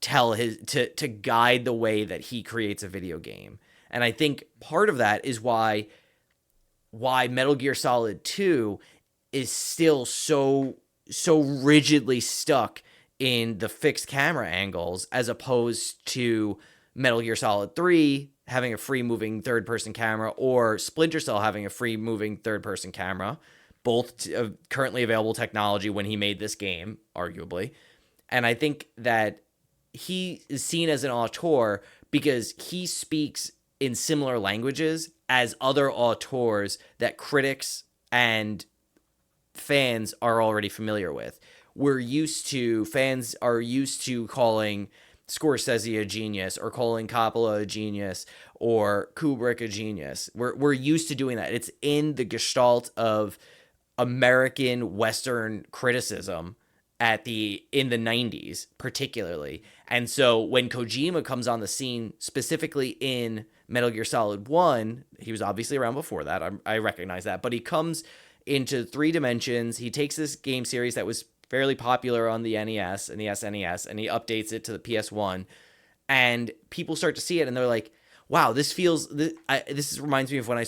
tell to guide the way that he creates a video game. And I think part of that is why Metal Gear Solid 2 is still so so rigidly stuck in the fixed camera angles, as opposed to Metal Gear Solid 3 having a free moving third person camera, or Splinter Cell having a free moving third person camera, both currently available technology when he made this game, arguably. And I think that he is seen as an auteur because he speaks in similar languages as other auteurs that critics and fans are already familiar with. Fans are used to calling Scorsese a genius, or calling Coppola a genius, or Kubrick a genius. We're used to doing that. It's in the gestalt of American Western criticism in the 90s particularly. And so when Kojima comes on the scene, specifically in Metal Gear Solid 1, he was obviously around before that, I recognize that, but he comes into 3 dimensions. He takes this game series that was fairly popular on the NES and the SNES, and he updates it to the PS1, and people start to see it and they're like, wow, this reminds me of when I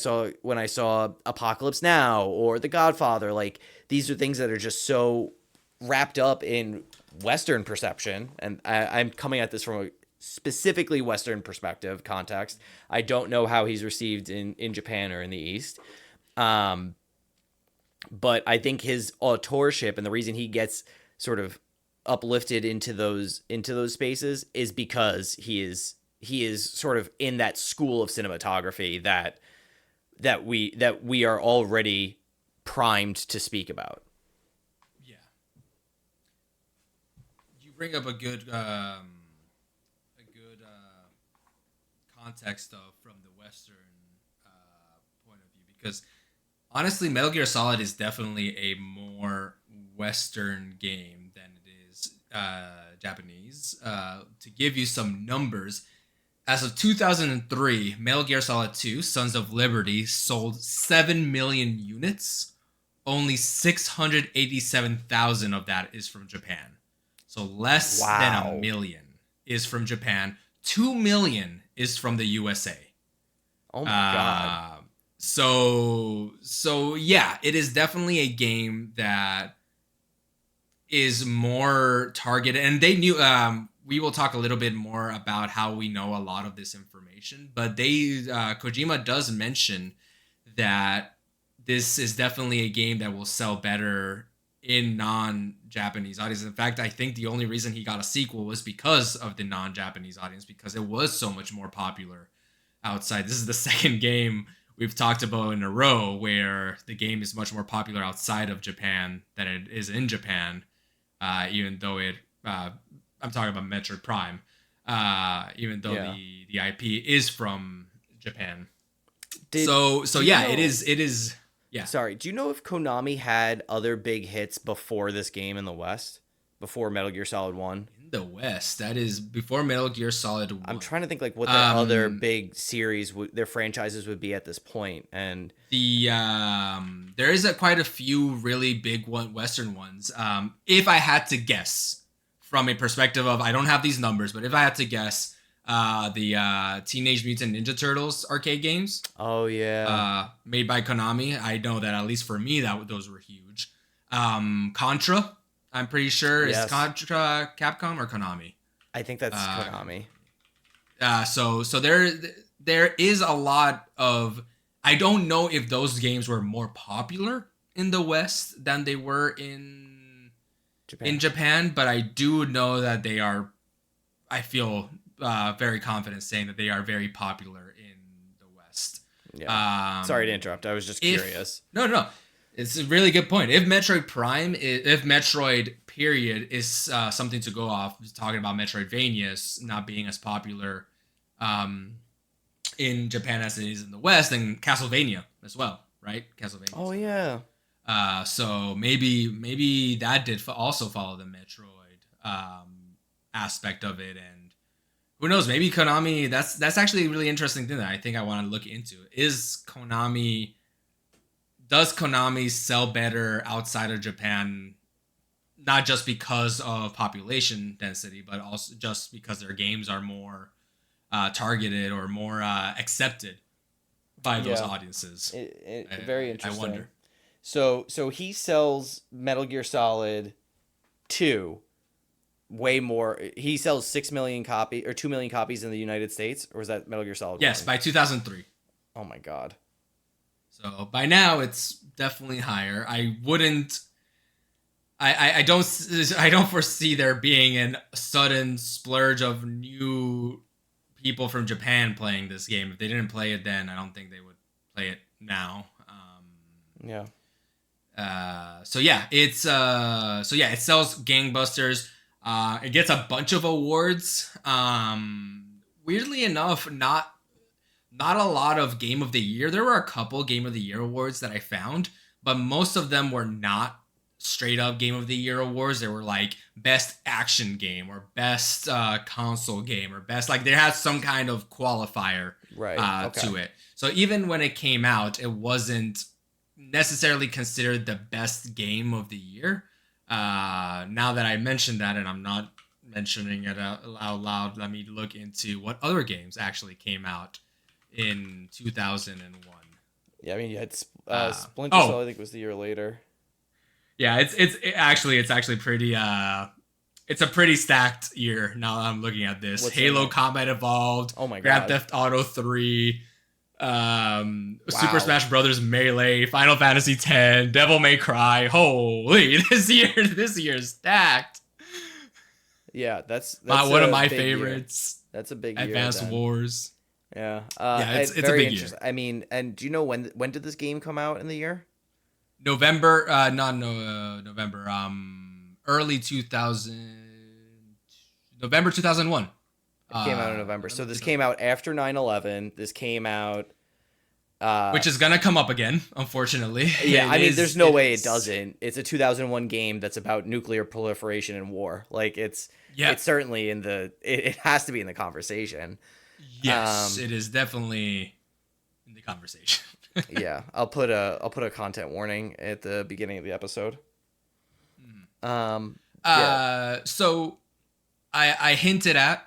saw Apocalypse Now or The Godfather. Like, these are things that are just so wrapped up in Western perception, and I'm coming at this from a specifically Western perspective context. I don't know how he's received in Japan or in the East. But I think his authorship and the reason he gets sort of uplifted into those spaces is because he is sort of in that school of cinematography that we are already primed to speak about. Yeah, you bring up a good context from the Western point of view, because honestly, Metal Gear Solid is definitely a more Western game than it is Japanese. To give you some numbers, as of 2003, Metal Gear Solid 2, Sons of Liberty, sold 7 million units. Only 687,000 of that is from Japan. So less than a million is from Japan. 2 million is from the USA. Oh my God. So yeah, it is definitely a game that is more targeted, and they knew. We will talk a little bit more about how we know a lot of this information, but Kojima does mention that this is definitely a game that will sell better in non-Japanese audience. In fact, I think the only reason he got a sequel was because of the non-Japanese audience, because it was so much more popular outside. This is the second game we've talked about in a row where the game is much more popular outside of Japan than it is in Japan, even though I'm talking about Metroid Prime, even though the IP is from Japan. It is. Yeah. Sorry, do you know if Konami had other big hits before this game in the West? Before Metal Gear Solid 1? In the West, that is before Metal Gear Solid 1. I'm trying to think like what their other big series, their franchises would be at this point. And there is quite a few really big Western ones. If I had to guess, from a perspective of, I don't have these numbers, but if I had to guess, the Teenage Mutant Ninja Turtles arcade games. Oh yeah. Made by Konami. I know that at least for me those were huge. Contra, I'm pretty sure, is Contra Capcom or Konami? I think that's Konami. So there is a lot of, I don't know if those games were more popular in the West than they were in Japan, but I do know that they are, I feel very confident saying that they are very popular in the West. Yeah. Sorry to interrupt. I was just curious. No. It's a really good point. If Metroid period is something to go off, talking about Metroidvanias not being as popular in Japan as it is in the West, then Castlevania as well, right? Castlevania. Oh yeah. So maybe that did also follow the Metroid aspect of it, and who knows? Maybe Konami. That's actually a really interesting thing that I think I want to look into. Does Konami sell better outside of Japan, not just because of population density, but also just because their games are more targeted or more accepted by those audiences? Very interesting. I wonder. So he sells Metal Gear Solid 2 way more. He sells 6 million copy or 2 million copies in the United States, or was that Metal Gear Solid Yes, 1? by 2003. Oh my god. So by now it's definitely higher. I wouldn't. I don't foresee there being a sudden splurge of new people from Japan playing this game. If they didn't play it then, I don't think they would play it now. Yeah. So yeah, it sells gangbusters. It gets a bunch of awards. Weirdly enough, not a lot of Game of the Year. There were a couple Game of the Year awards that I found, but most of them were not straight up Game of the Year awards. They were like best action game or best console game or best, like they had some kind of qualifier to it. So even when it came out, it wasn't necessarily considered the best game of the year. Now that I mentioned that, and I'm not mentioning it out loud, let me look into what other games actually came out in 2001. Yeah, I mean, you had Splinter Cell, I think was the year later. Yeah, it's actually pretty it's a pretty stacked year now that I'm looking at this. What's Halo Combat Evolved, oh my god, Grand Theft Auto 3, Super Smash Brothers Melee, Final Fantasy X, Devil May Cry. Holy, this year's stacked. Yeah, that's one of my favorites. Year. That's a big Advanced year. Wars. Yeah, it's a big year. I mean, and do you know when did this game come out in the year? November, November. Early 2000. November 2001. It came out in November. So this came out after 9/11. This came out. Which is going to come up again, unfortunately. Yeah, I mean, there's no way it doesn't. It's a 2001 game that's about nuclear proliferation and war. Like, it's certainly in the... It has to be in the conversation. Yes, it is definitely in the conversation. Yeah, I'll put a content warning at the beginning of the episode. So I hinted at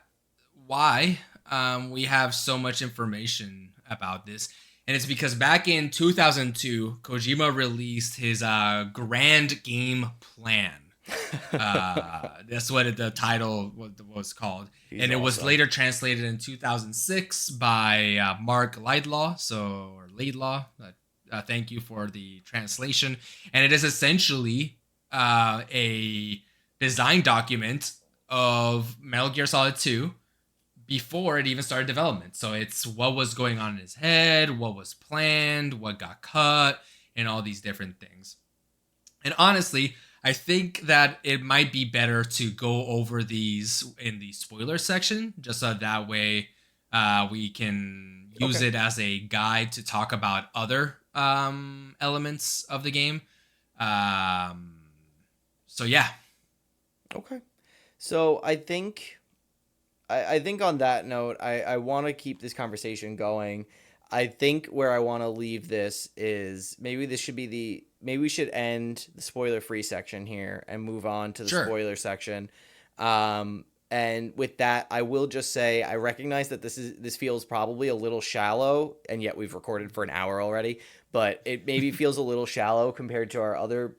why we have so much information about this, and it's because back in 2002, Kojima released his grand game plan. That's what the title was called. And it was later translated in 2006 by Mark Laidlaw. Thank you for the translation. And it is essentially a design document of Metal Gear Solid 2 before it even started development. So it's what was going on in his head, what was planned, what got cut, and all these different things. And honestly, I think that it might be better to go over these in the spoiler section, just so that way we can use it as a guide to talk about other elements of the game. So yeah. Okay. So I think on that note, I want to keep this conversation going. I think where I want to leave this is maybe we should end the spoiler-free section here and move on to the spoiler section. And with that, I will just say I recognize that this feels probably a little shallow, and yet we've recorded for an hour already, but it maybe feels a little shallow compared to our other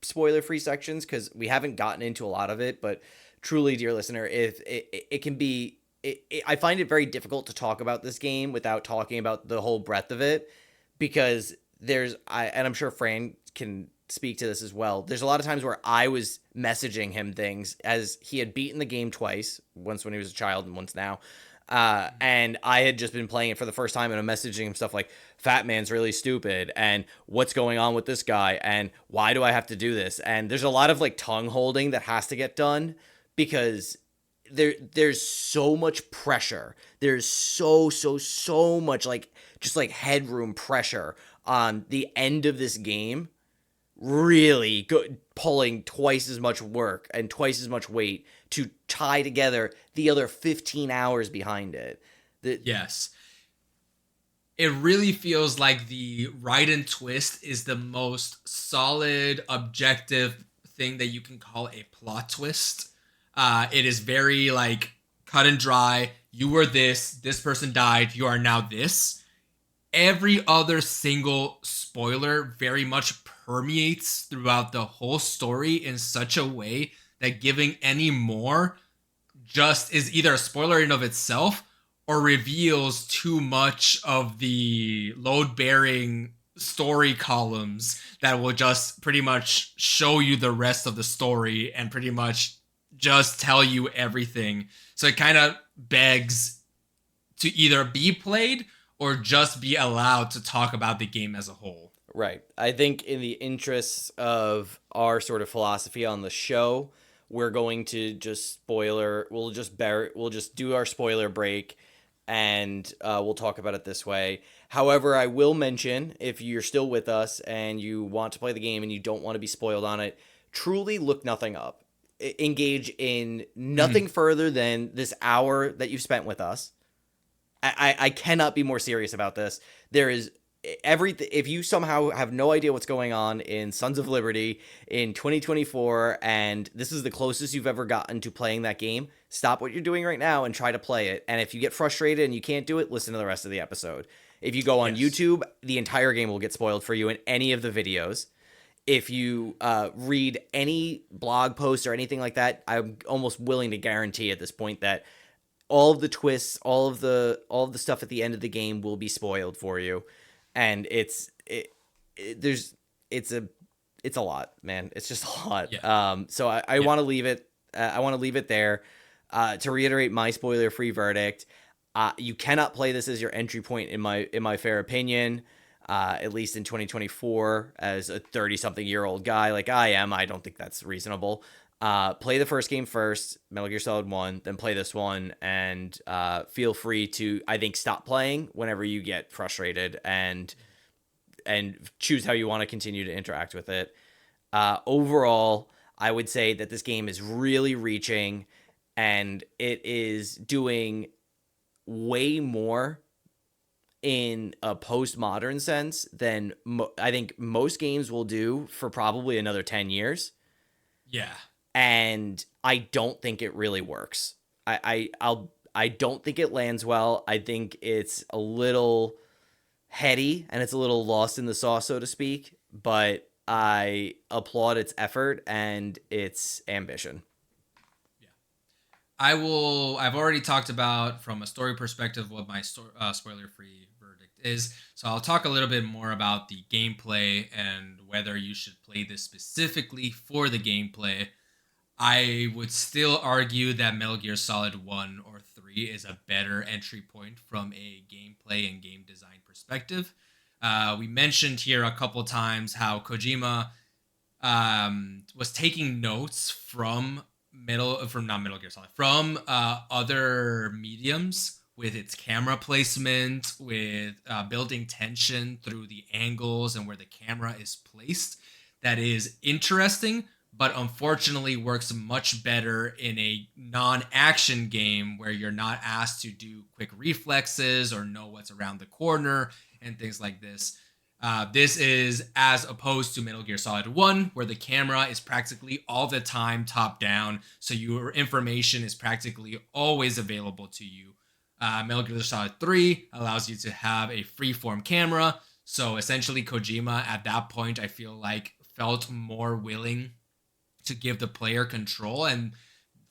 spoiler-free sections because we haven't gotten into a lot of it. But truly, dear listener, if it can be... I find it very difficult to talk about this game without talking about the whole breadth of it, because and I'm sure Fran can speak to this as well. There's a lot of times where I was messaging him things as he had beaten the game twice, once when he was a child and once now. And I had just been playing it for the first time, and I'm messaging him stuff like, Fat Man's really stupid, and what's going on with this guy, and why do I have to do this? And there's a lot of like tongue holding that has to get done because there's so much pressure. There's so much just headroom pressure on the end of this game, really pulling twice as much work and twice as much weight to tie together the other 15 hours behind it. Yes. It really feels like the Raiden twist is the most solid, objective thing that you can call a plot twist. It is very cut and dry. You were this person died, you are now this. Every other single spoiler very much permeates throughout the whole story in such a way that giving any more just is either a spoiler in of itself or reveals too much of the load-bearing story columns that will just pretty much show you the rest of the story and pretty much just tell you everything. So it kind of begs to either be played or just be allowed to talk about the game as a whole. Right. I think in the interests of our sort of philosophy on the show, we're going to just we'll just do our spoiler break, and we'll talk about it this way. However, I will mention, if you're still with us and you want to play the game and you don't want to be spoiled on it, truly look nothing up. Engage in nothing further than this hour that you've spent with us. I cannot be more serious about this. There is everything. If you somehow have no idea what's going on in Sons of Liberty in 2024, and this is the closest you've ever gotten to playing that game, stop what you're doing right now and try to play it. And if you get frustrated and you can't do it, listen to the rest of the episode. If you go on YouTube, the entire game will get spoiled for you in any of the videos. If you read any blog post or anything like that, I'm almost willing to guarantee at this point that all of the twists, all of the stuff at the end of the game will be spoiled for you, and it's a lot, man. It's just a lot. Yeah. So I want to leave it. I want to leave it there. To reiterate my spoiler-free verdict, you cannot play this as your entry point in my fair opinion. At least in 2024, as a 30-something-year-old guy like I am, I don't think that's reasonable. Play the first game first, Metal Gear Solid 1, then play this one, and feel free to, I think, stop playing whenever you get frustrated and choose how you want to continue to interact with it. Overall, I would say that this game is really reaching, and it is doing way more in a postmodern sense than I think most games will do for probably another 10 years. Yeah. And I don't think it really works. I don't think it lands well. I think it's a little heady and it's a little lost in the sauce, so to speak, but I applaud its effort and its ambition. Yeah. I've already talked about from a story perspective what my spoiler-free verdict is. So I'll talk a little bit more about the gameplay and whether you should play this specifically for the gameplay. I would still argue that Metal Gear Solid 1 or 3 is a better entry point from a gameplay and game design perspective. We mentioned here a couple times how Kojima was taking notes from other mediums with its camera placement, with building tension through the angles and where the camera is placed. That is interesting, but unfortunately works much better in a non-action game where you're not asked to do quick reflexes or know what's around the corner and things like this. This is as opposed to Metal Gear Solid 1, where the camera is practically all the time top down, so your information is practically always available to you. Metal Gear Solid 3 allows you to have a freeform camera, so essentially Kojima at that point, I feel like, felt more willing to give the player control and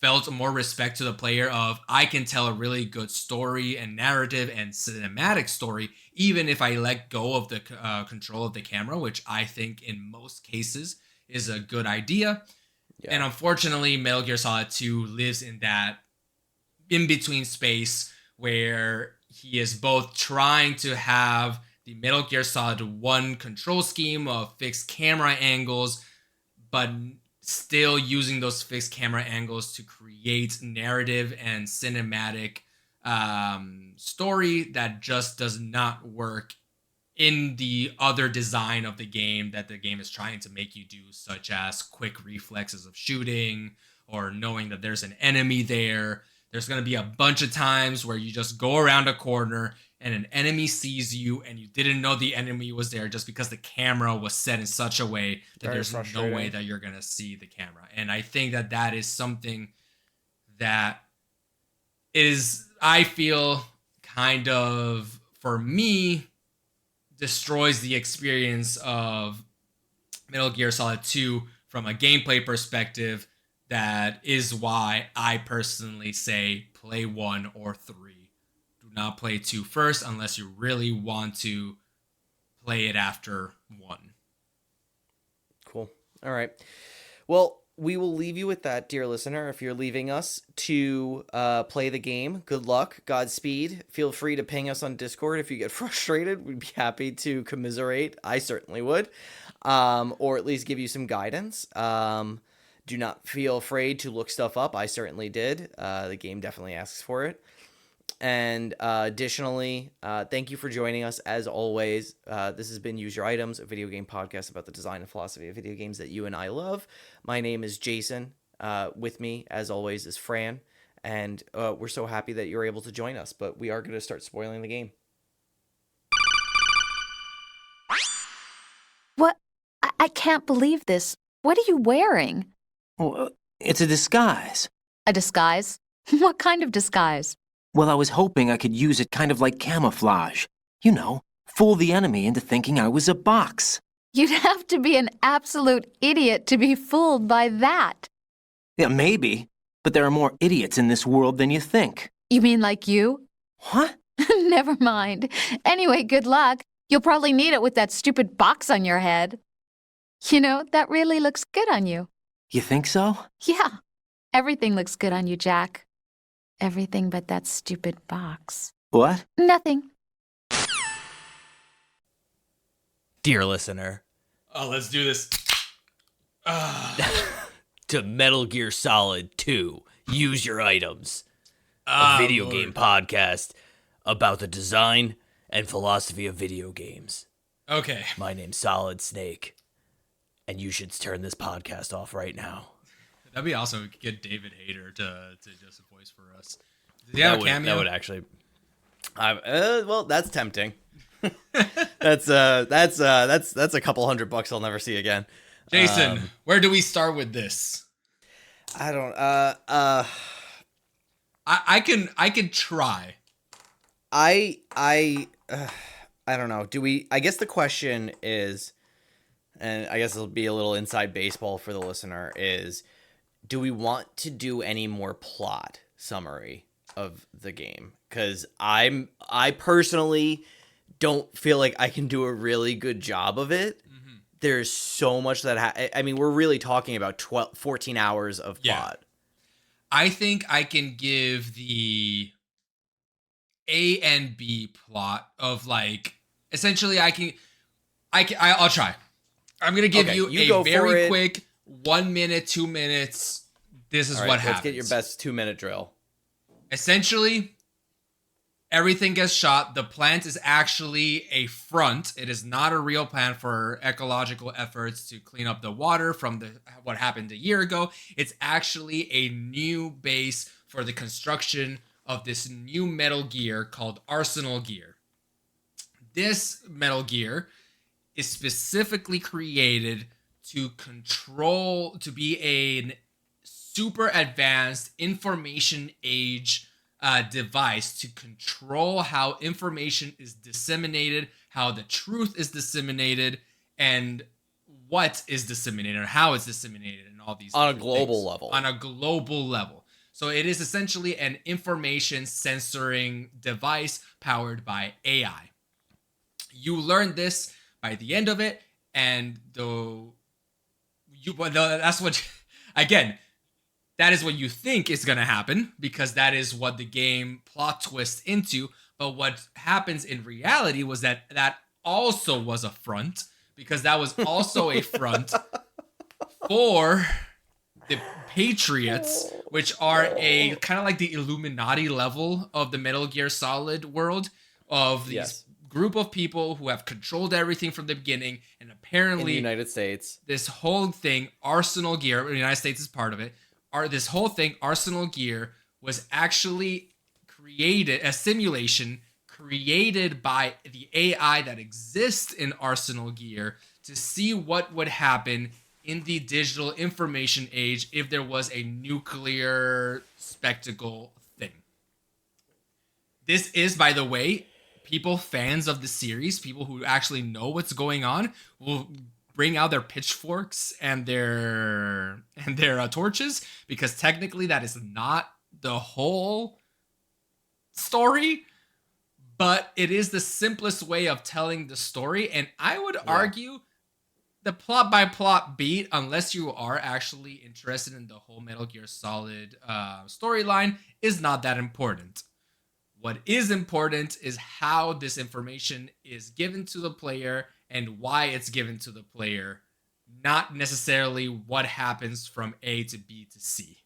felt more respect to the player of, I can tell a really good story and narrative and cinematic story, even if I let go of the control of the camera, which I think in most cases is a good idea. Yeah. And unfortunately, Metal Gear Solid 2 lives in that in-between space where he is both trying to have the Metal Gear Solid 1 control scheme of fixed camera angles, but still using those fixed camera angles to create narrative and cinematic story that just does not work in the other design of the game that the game is trying to make you do, such as quick reflexes of shooting or knowing that there's an enemy there. There's going to be a bunch of times where you just go around a corner and an enemy sees you and you didn't know the enemy was there just because the camera was set in such a way that there's no way that you're going to see the camera. And I think that that is something that is, I feel, kind of, for me, destroys the experience of Metal Gear Solid 2 from a gameplay perspective, that is why I personally say play 1 or 3. Do not play 2 first unless you really want to play it after 1. Cool. All right. Well, we will leave you with that, dear listener. If you're leaving us to play the game, good luck, Godspeed. Feel free to ping us on Discord if you get frustrated. We'd be happy to commiserate. I certainly would, or at least give you some guidance. Do not feel afraid to look stuff up. I certainly did. The game definitely asks for it. And additionally, thank you for joining us as always. This has been Use Your Items, a video game podcast about the design and philosophy of video games that you and I love. My name is Jason. With me, as always, is Fran. And we're so happy that you're able to join us, but we are going to start spoiling the game. What? I can't believe this. What are you wearing? Well, it's a disguise. A disguise? What kind of disguise? Well, I was hoping I could use it kind of like camouflage. You know, fool the enemy into thinking I was a box. You'd have to be an absolute idiot to be fooled by that. Yeah, maybe. But there are more idiots in this world than you think. You mean like you? What? Never mind. Anyway, good luck. You'll probably need it with that stupid box on your head. You know, that really looks good on you. You think so? Yeah. Everything looks good on you, Jack. Everything but that stupid box. What? Nothing. Dear listener, Oh, let's do this. to Metal Gear Solid 2, Use Your Items, a Ah, video Lord. game podcast about the design and philosophy of video games. Okay. My name's Solid Snake, and you should turn this podcast off right now. That'd be awesome. We could get David Hayter to just a voice for us. Does he have a cameo? That would actually. Well, that's tempting. that's a couple $100 I'll never see again. Jason, where do we start with this? I don't. I can try. I don't know. Do we? I guess the question is, and I guess it'll be a little inside baseball for the listener, is do we want to do any more plot summary of the game? Because I personally don't feel like I can do a really good job of it. Mm-hmm. There's so much that I mean, we're really talking about 14 hours of plot. I think I can give the A and B plot of like essentially I'll try. I'm gonna give Okay, you you go a for very it. quick 1 minute, 2 minutes. This is All right, what let's happens. get your best 2-minute drill. Essentially, everything gets shot. The plant is actually a front. It is not a real plant for ecological efforts to clean up the water from what happened a year ago. It's actually a new base for the construction of this new Metal Gear called Arsenal Gear. This Metal Gear is specifically created to be a super advanced information age device to control how information is disseminated, how the truth is disseminated, and what is disseminated, or how it's disseminated, and all these On a different global things. level. On a global level. So it is essentially an information censoring device powered by AI. You learn this by the end of it, and that's what again. That is what you think is going to happen because that is what the game plot twists into. But what happens in reality was that also was a front because that was also a front for the Patriots, which are a kind of like the Illuminati level of the Metal Gear Solid world of these Yes. group of people who have controlled everything from the beginning. And In apparently the United States. this whole thing, Arsenal Gear, the United States is part of it. This whole thing, Arsenal Gear, was actually created, a simulation created by the AI that exists in Arsenal Gear to see what would happen in the digital information age if there was a nuclear spectacle thing. This is, by the way, fans of the series, people who actually know what's going on, will bring out their pitchforks and their torches, because technically that is not the whole story, but it is the simplest way of telling the story. And I would argue the plot by plot beat, unless you are actually interested in the whole Metal Gear Solid storyline, is not that important. What is important is how this information is given to the player and why it's given to the player, not necessarily what happens from A to B to C.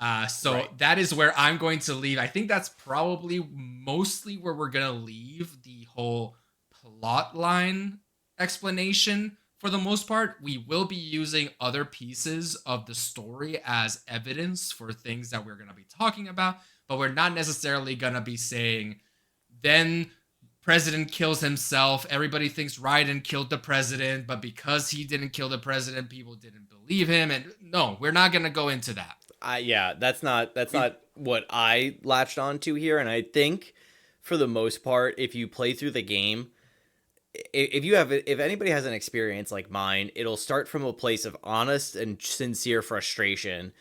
That is where I'm going to leave. I think that's probably mostly where we're going to leave the whole plot line explanation. For the most part, we will be using other pieces of the story as evidence for things that we're going to be talking about, but we're not necessarily going to be saying, then president kills himself, everybody thinks Raiden killed the president, but because he didn't kill the president, people didn't believe him. And no, we're not going to go into that. That's not what I latched onto here. And I think for the most part, if you play through the game, if anybody has an experience like mine, it'll start from a place of honest and sincere frustration.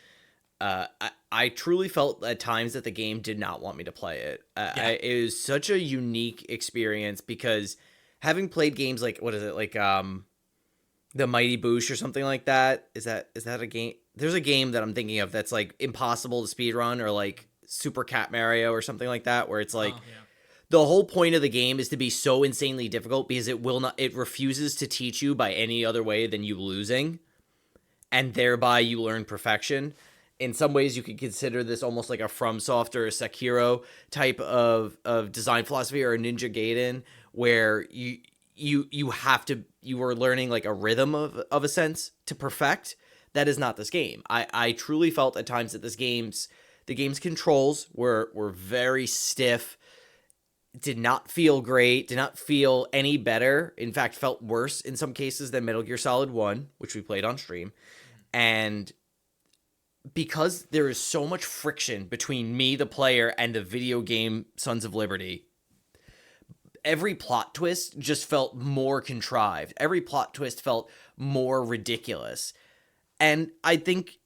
I truly felt at times that the game did not want me to play it. It was such a unique experience because having played games like, what is it, like the Mighty Boosh or something like that. Is that a game? There's a game that I'm thinking of that's like impossible to speedrun, or like Super Cat Mario or something like that, where it's like the whole point of the game is to be so insanely difficult because it refuses to teach you by any other way than you losing, and thereby you learn perfection. In some ways, you could consider this almost like a FromSoft or a Sekiro type of design philosophy, or a Ninja Gaiden, where you are learning like a rhythm of a sense to perfect. That is not this game. I truly felt at times that the game's controls were very stiff, did not feel great, did not feel any better. In fact, felt worse in some cases than Metal Gear Solid 1, which we played on stream. And because there is so much friction between me, the player, and the video game Sons of Liberty, every plot twist just felt more contrived. Every plot twist felt more ridiculous. And I think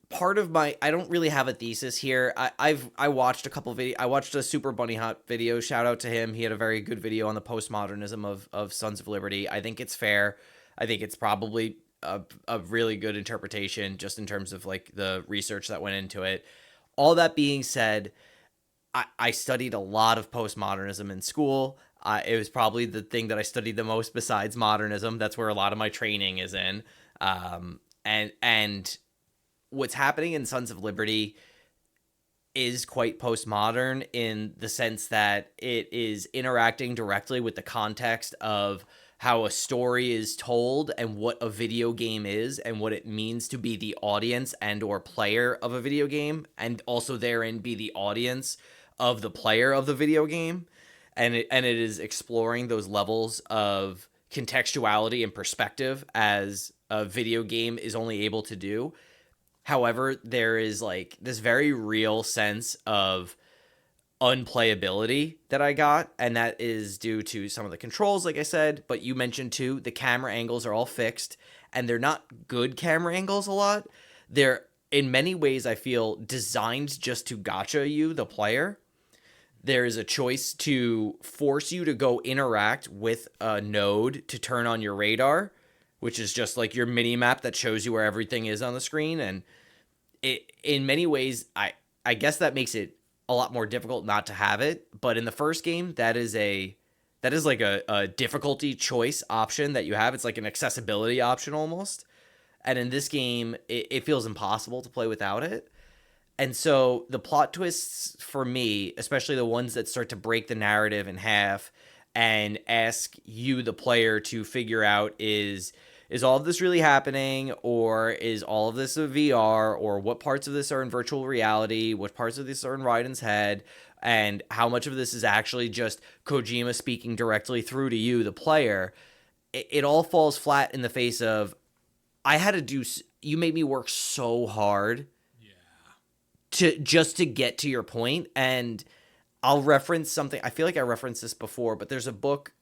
part of I don't really have a thesis here. I watched a couple videos. I watched a Super Bunnyhop video. Shout out to him. He had a very good video on the postmodernism of Sons of Liberty. I think it's fair. I think it's probably a really good interpretation just in terms of like the research that went into it. All that being said, I studied a lot of postmodernism in school. It was probably the thing that I studied the most besides modernism. That's where a lot of my training is in. And what's happening in Sons of Liberty is quite postmodern in the sense that it is interacting directly with the context of how a story is told and what a video game is and what it means to be the audience and or player of a video game, and also therein be the audience of the player of the video game. And it is exploring those levels of contextuality and perspective as a video game is only able to do. However, there is like this very real sense of unplayability that I got, and that is due to some of the controls, like I said, but you mentioned too, the camera angles are all fixed, and they're not good camera angles a lot. They're, in many ways, I feel, designed just to gotcha you, the player. There is a choice to force you to go interact with a node to turn on your radar, which is just like your mini map that shows you where everything is on the screen. And it, in many ways, I guess that makes it a lot more difficult not to have it. But in the first game, that is like a difficulty choice option that you have. It's like an accessibility option almost. And in this game, it feels impossible to play without it. And so the plot twists for me, especially the ones that start to break the narrative in half and ask you, the player, to figure out is all of this really happening, or is all of this a VR, or what parts of this are in virtual reality, what parts of this are in Raiden's head, and how much of this is actually just Kojima speaking directly through to you, the player. It all falls flat in the face of, you made me work so hard to get to your point. And I'll reference something. I feel like I referenced this before, but there's a book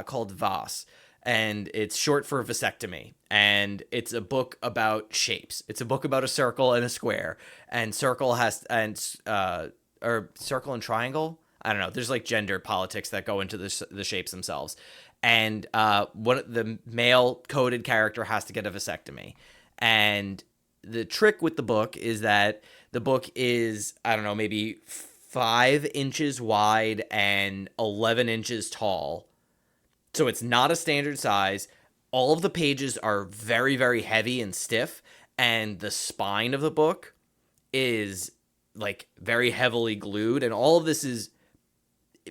called Voss, and it's short for vasectomy. And it's a book about shapes. It's a book about a circle and a square, and or circle and triangle. I don't know. There's like gender politics that go into the shapes themselves. And the male coded character has to get a vasectomy. And the trick with the book is that the book is, I don't know, maybe 5 inches wide and 11 inches tall. So it's not a standard size. All of the pages are very, very heavy and stiff. And the spine of the book is like very heavily glued. And all of this is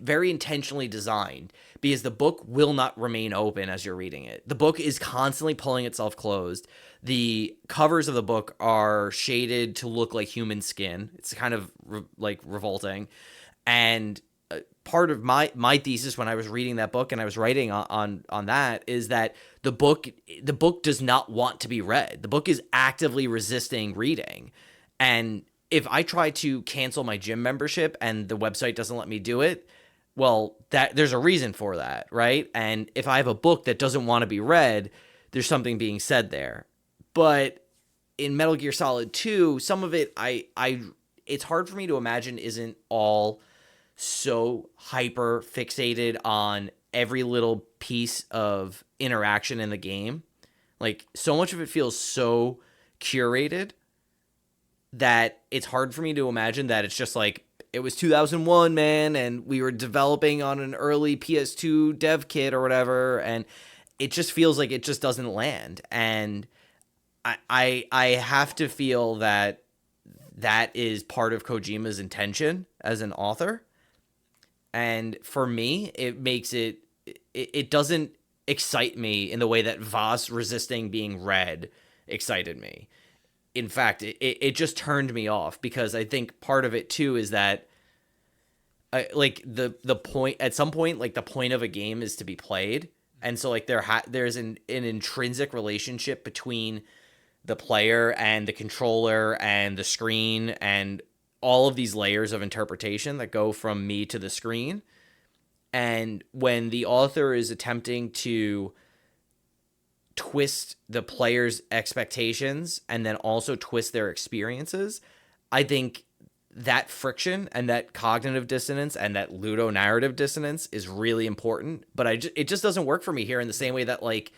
very intentionally designed because the book will not remain open as you're reading it. The book is constantly pulling itself closed. The covers of the book are shaded to look like human skin. It's kind of revolting. And part of my thesis when I was reading that book and I was writing on that is that the book does not want to be read. The book is actively resisting reading. And if I try to cancel my gym membership and the website doesn't let me do it, well, there's a reason for that, right? And if I have a book that doesn't want to be read, there's something being said there. But in Metal Gear Solid 2, some of it it's hard for me to imagine isn't all so hyper fixated on every little piece of interaction in the game. Like, so much of it feels so curated that it's hard for me to imagine that it's just like, it was 2001, man, and we were developing on an early PS2 dev kit or whatever, and it just feels like it just doesn't land. And I have to feel that is part of Kojima's intention as an author. And for me, it makes it doesn't excite me in the way that Voss resisting being read excited me. In fact, it just turned me off because I think part of it too is that like the point at some point, like the point of a game is to be played. And so like there's an intrinsic relationship between the player and the controller and the screen and all of these layers of interpretation that go from me to the screen. And when the author is attempting to twist the player's expectations and then also twist their experiences, I think that friction and that cognitive dissonance and that ludonarrative dissonance is really important. But it just doesn't work for me here in the same way that like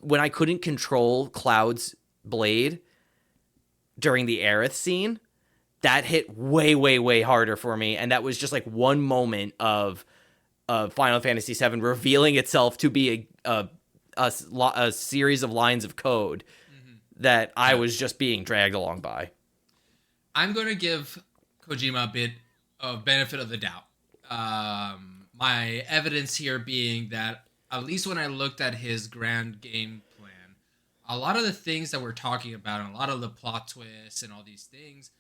when I couldn't control Cloud's blade during the Aerith scene, that hit way, way, way harder for me. And that was just like one moment of Final Fantasy VII revealing itself to be a series of lines of code that I was just being dragged along by. I'm going to give Kojima a bit of benefit of the doubt. My evidence here being that at least when I looked at his grand game plan, a lot of the things that we're talking about and a lot of the plot twists and all these things,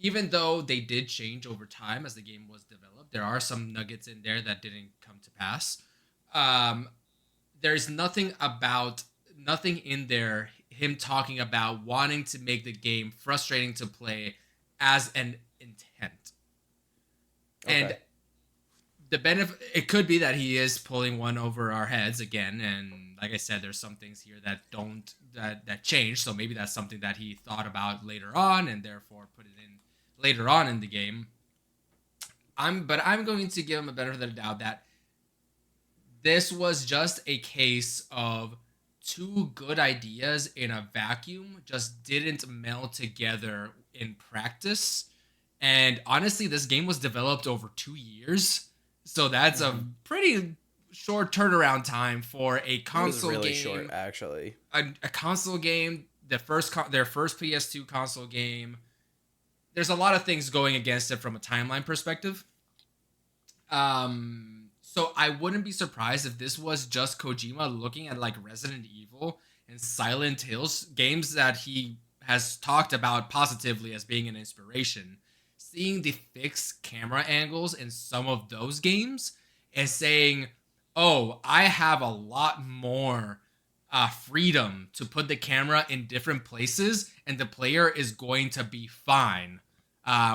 even though they did change over time as the game was developed, there are some nuggets in there that didn't come to pass. There's nothing in there, him talking about wanting to make the game frustrating to play as an intent. Okay. And the benefit, it could be that he is pulling one over our heads again. And like I said, there's some things here that change. So maybe that's something that he thought about later on and therefore put it in later on in the game. I'm going to give him a benefit of the doubt that this was just a case of two good ideas in a vacuum just didn't meld together in practice. And honestly, this game was developed over 2 years. So that's a pretty short turnaround time for a console game. It was really short, actually. A console game, their first PS2 console game. There's a lot of things going against it from a timeline perspective. So I wouldn't be surprised if this was just Kojima looking at like Resident Evil and Silent Hills, games that he has talked about positively as being an inspiration, seeing the fixed camera angles in some of those games and saying, oh, I have a lot more freedom to put the camera in different places and the player is going to be fine.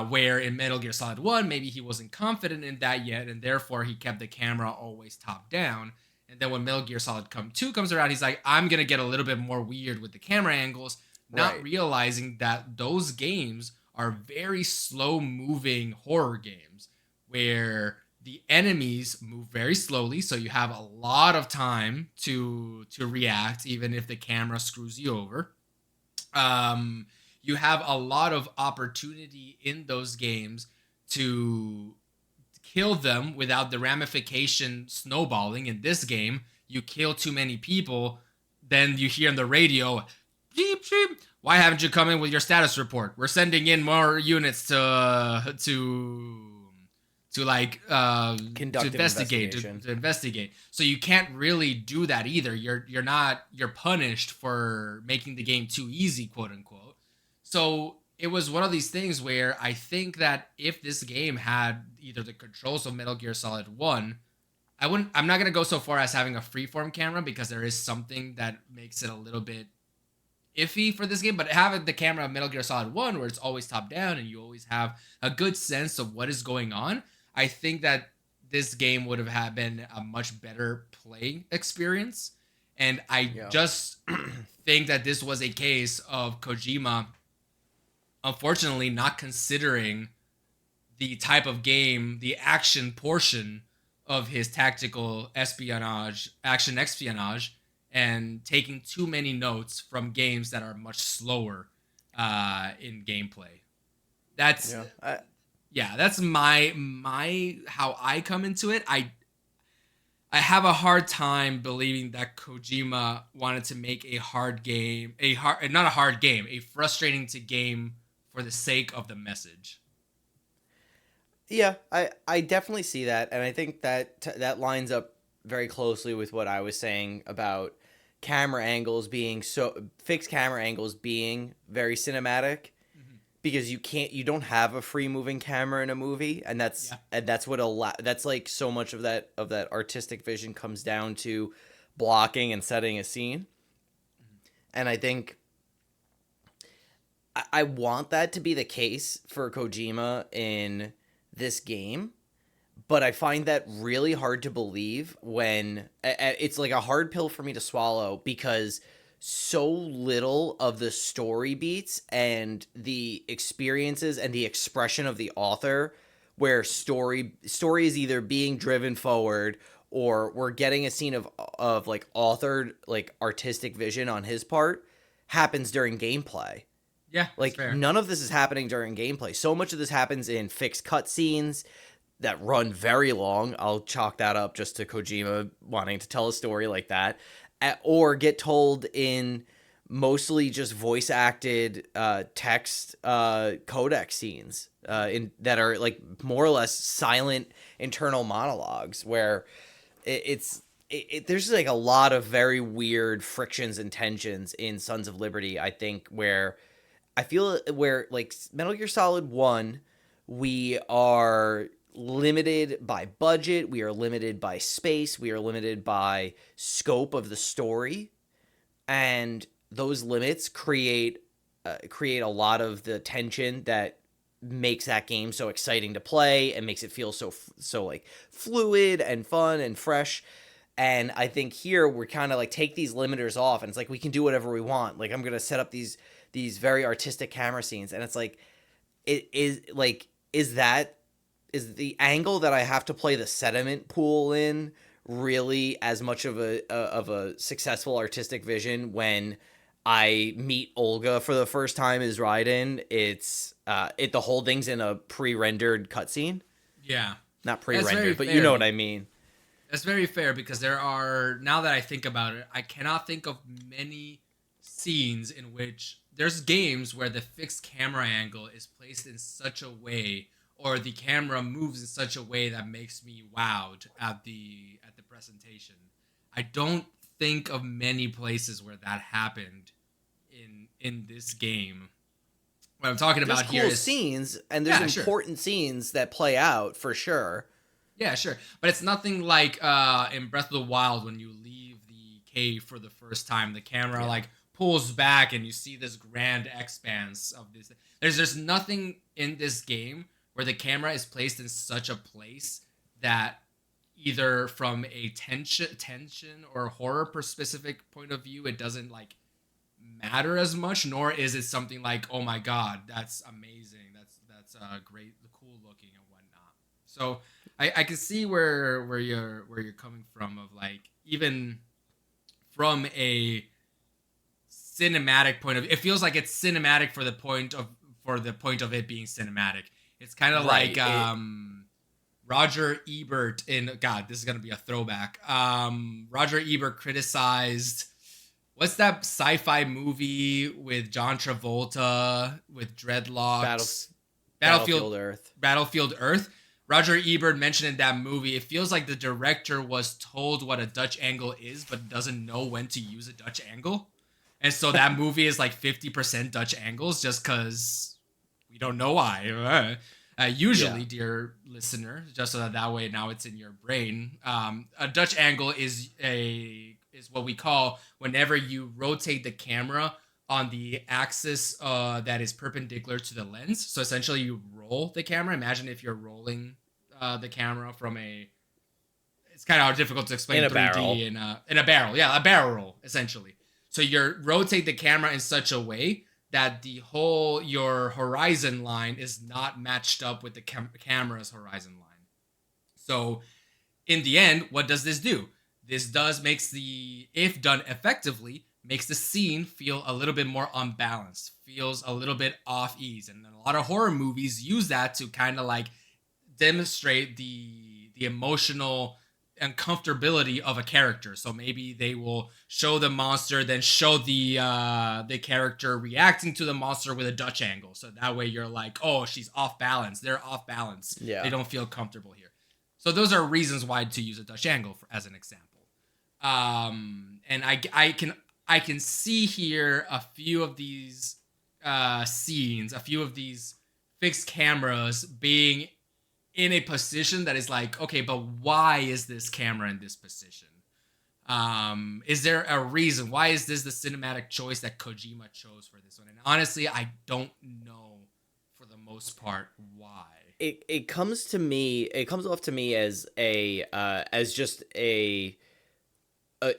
Where in Metal Gear Solid 1, maybe he wasn't confident in that yet, and therefore he kept the camera always top down. And then when Metal Gear Solid 2 comes around, he's like, I'm going to get a little bit more weird with the camera angles, not realizing that those games are very slow-moving horror games where the enemies move very slowly, so you have a lot of time to react, even if the camera screws you over. You have a lot of opportunity in those games to kill them without the ramification snowballing. In this game, you kill too many people, then you hear on the radio, "Beep, beep. Why haven't you come in with your status report? We're sending in more units to Conduct investigate, to investigate." So you can't really do that either. You're punished for making the game too easy, quote unquote. So it was one of these things where I think that if this game had either the controls of Metal Gear Solid 1, I'm not going to go so far as having a freeform camera, because there is something that makes it a little bit iffy for this game, but having the camera of Metal Gear Solid 1 where it's always top down and you always have a good sense of what is going on, I think that this game would have been a much better play experience. And I just think that this was a case of Kojima, unfortunately, not considering the type of game, the action portion of his tactical espionage, action espionage, and taking too many notes from games that are much slower in gameplay. That's that's my how I come into it. I have a hard time believing that Kojima wanted to make a frustrating to game for the sake of the message. Yeah, I definitely see that, and I think that that lines up very closely with what I was saying about fixed camera angles being very cinematic, because you don't have a free moving camera in a movie, and that's that's like so much of that artistic vision comes down to blocking and setting a scene. And I think I want that to be the case for Kojima in this game, but I find that really hard to believe when it's like a hard pill for me to swallow, because so little of the story beats and the experiences and the expression of the author, where story is either being driven forward or we're getting a scene of like authored, like artistic vision on his part, happens during gameplay. Yeah, like fair. None of this is happening during gameplay. So much of this happens in fixed cutscenes that run very long. I'll chalk that up just to Kojima wanting to tell a story like that, or get told in mostly just voice acted text codec scenes that are like more or less silent internal monologues, where there's like a lot of very weird frictions and tensions in Sons of Liberty, I think, where I feel where like Metal Gear Solid 1, we are limited by budget, we are limited by space, we are limited by scope of the story, and those limits create a lot of the tension that makes that game so exciting to play and makes it feel so like fluid and fun and fresh. And I think here we're kind of like take these limiters off, and it's like we can do whatever we want. Like I'm gonna set up these very artistic camera scenes, and it's like is the angle that I have to play the sediment pool in really as much of a successful artistic vision when I meet Olga for the first time as Raiden? It's the whole thing's in a pre-rendered cutscene. Yeah, not pre-rendered, but you know what I mean. That's very fair, because there are, now that I think about it, I cannot think of many scenes in which there's games where the fixed camera angle is placed in such a way, or the camera moves in such a way that makes me wowed at the presentation. I don't think of many places where that happened in this game. What I'm talking about here is scenes, and there's important scenes that play out for sure. Yeah, sure. But it's nothing like in Breath of the Wild when you leave the cave for the first time, the camera like pulls back and you see this grand expanse of this. There's nothing in this game where the camera is placed in such a place that either from a tension or horror specific point of view, it doesn't like matter as much, nor is it something like, oh my god, that's amazing, that's great, cool looking and whatnot. So I can see where you're coming from, of like, even from a cinematic point of view, it feels like it's cinematic for the point of it being cinematic. It's kind of Right, like Roger Ebert in, God, this is gonna be a throwback. Roger Ebert criticized, what's that sci-fi movie with John Travolta with dreadlocks? Battlefield Earth. Roger Ebert mentioned in that movie, it feels like the director was told what a Dutch angle is, but doesn't know when to use a Dutch angle. And so that movie is like 50% Dutch angles, just because we don't know why. Usually, dear listener, just so that way now it's in your brain, a Dutch angle is what we call whenever you rotate the camera on the axis that is perpendicular to the lens. So essentially, you roll the camera. Imagine if you're rolling the camera from a. It's kind of difficult to explain in a 3D barrel. in a barrel. Yeah, a barrel roll essentially. So you rotate the camera in such a way that your horizon line is not matched up with the camera's horizon line. So in the end, what does this do? This makes if done effectively, makes the scene feel a little bit more unbalanced, feels a little bit off ease. And a lot of horror movies use that to kind of like demonstrate the emotional uncomfortability of a character. So maybe they will show the monster, then show the character reacting to the monster with a Dutch angle. So that way you're like, oh, she's off balance. They're off balance. Yeah. They don't feel comfortable here. So those are reasons why to use a Dutch angle as an example. And I can see here a few of these scenes, a few of these fixed cameras being in a position that is like, okay, but why is this camera in this position? Is there a reason? Why is this the cinematic choice that Kojima chose for this one? And honestly, I don't know for the most part why. It comes off to me as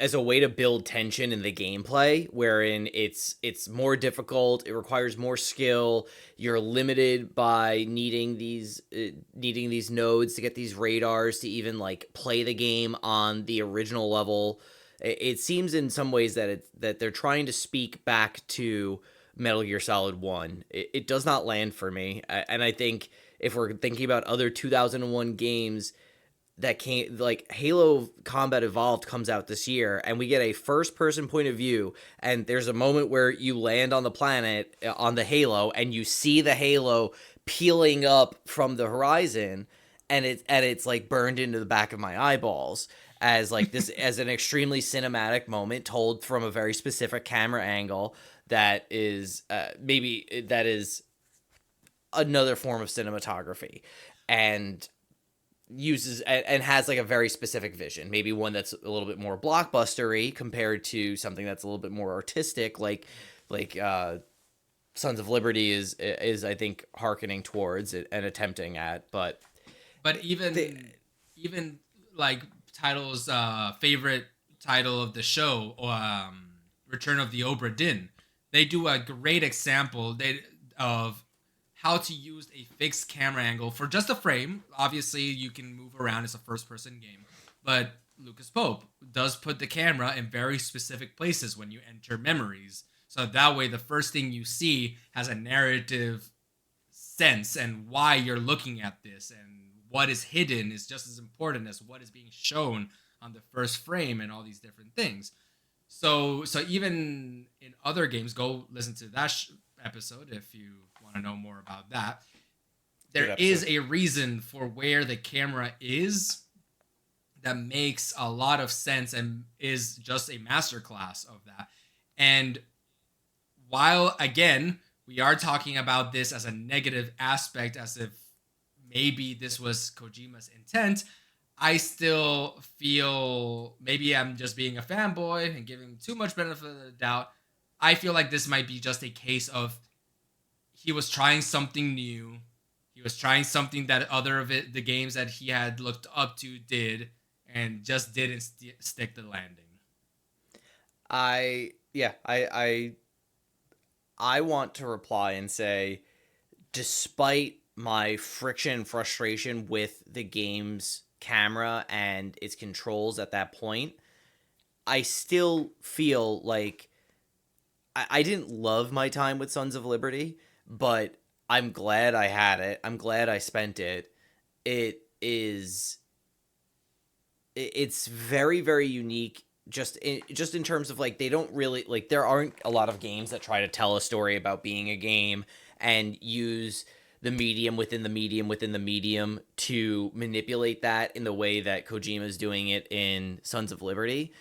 as a way to build tension in the gameplay, wherein it's more difficult, it requires more skill, you're limited by needing these nodes to get these radars to even like play the game on the original level. It seems in some ways that they're trying to speak back to Metal Gear Solid 1. It does not land for me, and I think if we're thinking about other 2001 games that came, like Halo Combat Evolved comes out this year, and we get a first-person point of view, and there's a moment where you land on the planet, on the Halo, and you see the Halo peeling up from the horizon, and it's like burned into the back of my eyeballs as like this as an extremely cinematic moment told from a very specific camera angle that is another form of cinematography, and uses and has like a very specific vision, maybe one that's a little bit more blockbustery compared to something that's a little bit more artistic, like Sons of Liberty is I think hearkening towards it and attempting at. But even like titles, favorite title of the show, Return of the Obra Dinn, they do a great example of how to use a fixed camera angle for just a frame. Obviously, you can move around. It's a first-person game. But Lucas Pope does put the camera in very specific places when you enter memories. So that way, the first thing you see has a narrative sense, and why you're looking at this and what is hidden is just as important as what is being shown on the first frame and all these different things. So even in other games, go listen to that episode if you want to know more about that. There is a reason for where the camera is that makes a lot of sense and is just a masterclass of that. And while, again, we are talking about this as a negative aspect, as if maybe this was Kojima's intent, I still feel, maybe I'm just being a fanboy and giving too much benefit of the doubt, I feel like this might be just a case of he was trying something new. He was trying something that the games that he had looked up to did, and just didn't stick the landing. I want to reply and say, despite my friction and frustration with the game's camera and its controls at that point, I still feel like I didn't love my time with Sons of Liberty, but I'm glad I had it. I'm glad I spent it. It's very, very unique, just in terms of like, they don't really, like, there aren't a lot of games that try to tell a story about being a game and use the medium within the medium within the medium to manipulate that in the way that Kojima is doing it in Sons of Liberty.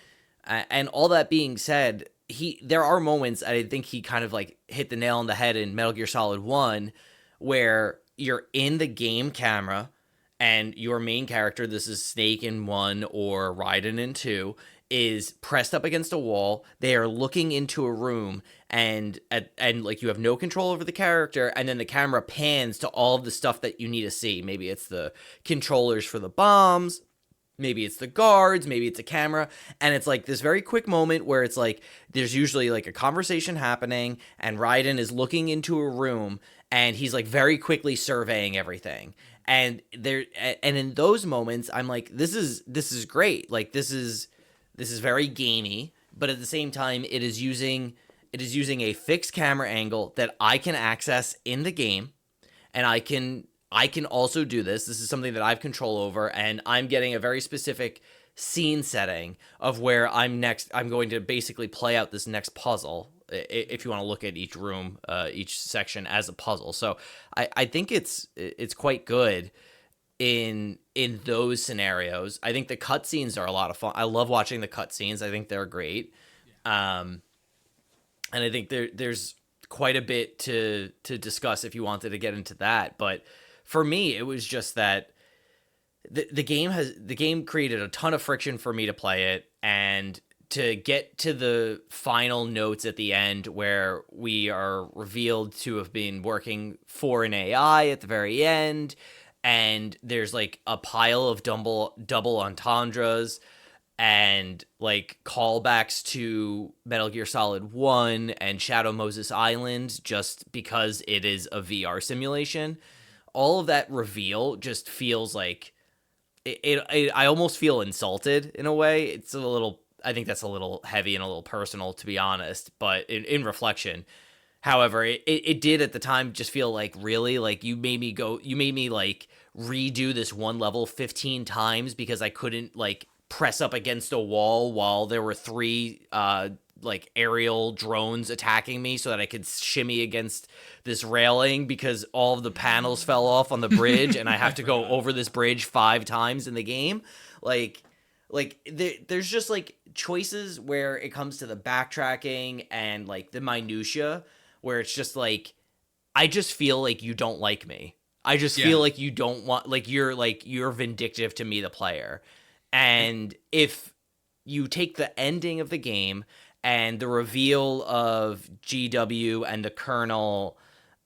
And all that being said, there are moments, I think he kind of like hit the nail on the head in Metal Gear Solid 1, where you're in the game camera and your main character, this is Snake in 1 or Raiden in 2, is pressed up against a wall. They are looking into a room, and like, you have no control over the character, and then the camera pans to all of the stuff that you need to see. Maybe it's the controllers for the bombs, maybe it's the guards, maybe it's a camera, and it's like this very quick moment where it's like there's usually like a conversation happening, and Raiden is looking into a room, and he's like very quickly surveying everything. And in those moments, I'm like, this is great. Like, this is very gamey, but at the same time, it is using a fixed camera angle that I can access in the game, and I can also do this. This is something that I have control over, and I'm getting a very specific scene setting of where I'm going to basically play out this next puzzle, if you want to look at each room, each section as a puzzle. So I think it's quite good in those scenarios. I think the cutscenes are a lot of fun. I love watching the cutscenes. I think they're great. And I think there's quite a bit to discuss if you wanted to get into that. But for me, it was just that the game created a ton of friction for me to play it, and to get to the final notes at the end where we are revealed to have been working for an AI at the very end, and there's like a pile of double entendres and like callbacks to Metal Gear Solid 1 and Shadow Moses Island, just because it is a VR simulation. All of that reveal just feels like I almost feel insulted in a way. It's a little, I think that's a little heavy and a little personal, to be honest, but in reflection. However, it did at the time just feel like, really, like, you made me like redo this one level 15 times because I couldn't like press up against a wall while there were 3 like aerial drones attacking me so that I could shimmy against this railing because all of the panels fell off on the bridge and I have to go over this bridge 5 times in the game. Like there's just like choices where it comes to the backtracking and like the minutia, where it's just like, I just feel like you don't like me. I just feel like you don't want, like, you're vindictive to me, the player. And if you take the ending of the game and the reveal of GW and the Colonel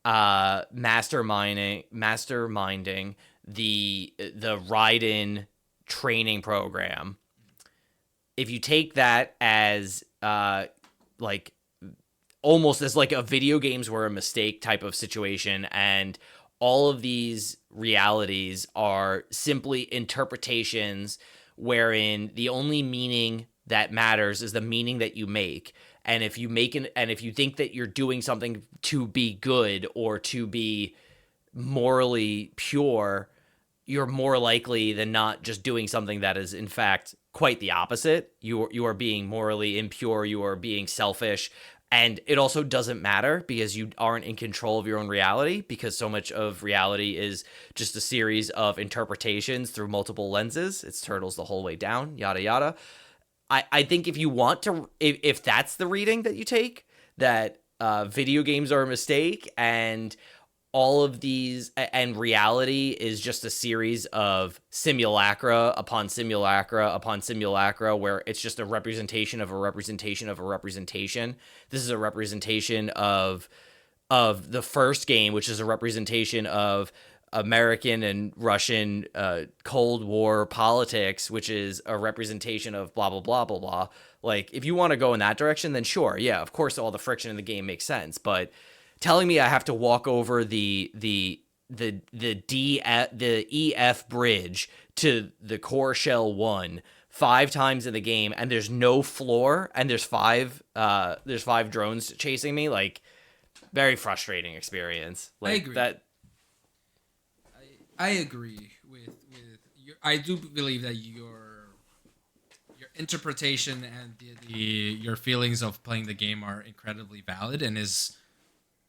masterminding the Raiden training program, if you take that as like almost as like a video games were a mistake type of situation, and all of these realities are simply interpretations wherein the only meaning that matters is the meaning that you make. And if you think that you're doing something to be good or to be morally pure, you're more likely than not just doing something that is in fact quite the opposite. You are being morally impure, you are being selfish, and it also doesn't matter because you aren't in control of your own reality, because so much of reality is just a series of interpretations through multiple lenses. It's turtles the whole way down, yada yada. I think if you want to, if that's the reading that you take, that video games are a mistake and all of these, and reality is just a series of simulacra upon simulacra upon simulacra, where it's just a representation of a representation of a representation. This is a representation of the first game, which is a representation of American and Russian Cold War politics, which is a representation of blah blah blah blah blah. Like, if you want to go in that direction, then sure, yeah, of course, all the friction in the game makes sense. But telling me I have to walk over the EF bridge to the core shell 1 5 times in the game, and there's no floor, and there's five drones chasing me, like, very frustrating experience. Like, I agree. I agree with your. I do believe that your interpretation and your feelings of playing the game are incredibly valid, and is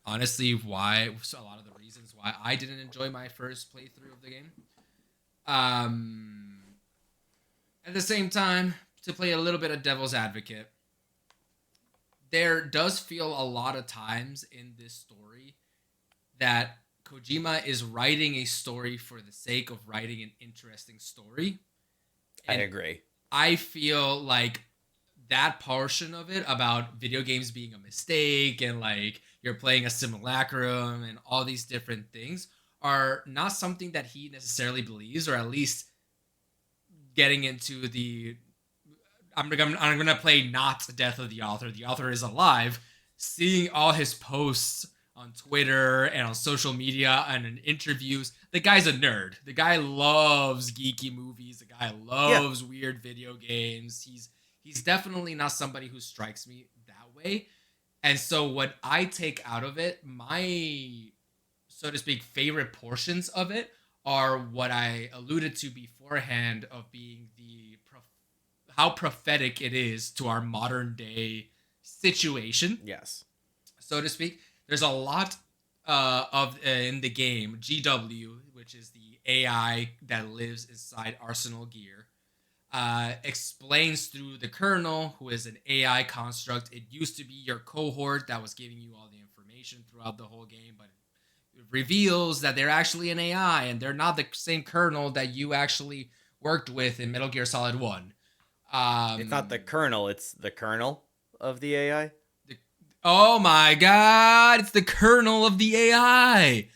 honestly why a lot of the reasons why I didn't enjoy my first playthrough of the game. At the same time, to play a little bit of devil's advocate, there does feel a lot of times in this story that Kojima is writing a story for the sake of writing an interesting story. And I agree. I feel like that portion of it about video games being a mistake and like you're playing a simulacrum and all these different things are not something that he necessarily believes, or at least getting into the I'm gonna play not Death of the Author. The author is alive. Seeing all his posts on Twitter and on social media and in interviews, the guy's a nerd. The guy loves geeky movies. The guy loves weird video games. He's definitely not somebody who strikes me that way. And so what I take out of it, my, so to speak, favorite portions of it are what I alluded to beforehand of being how prophetic it is to our modern day situation. Yes. So to speak. There's a lot in the game, GW, which is the AI that lives inside Arsenal Gear, explains through the kernel, who is an AI construct. It used to be your cohort that was giving you all the information throughout the whole game, but it reveals that they're actually an AI and they're not the same kernel that you actually worked with in Metal Gear Solid 1. It's not the kernel, it's the kernel of the AI. Oh my god, it's the kernel of the AI.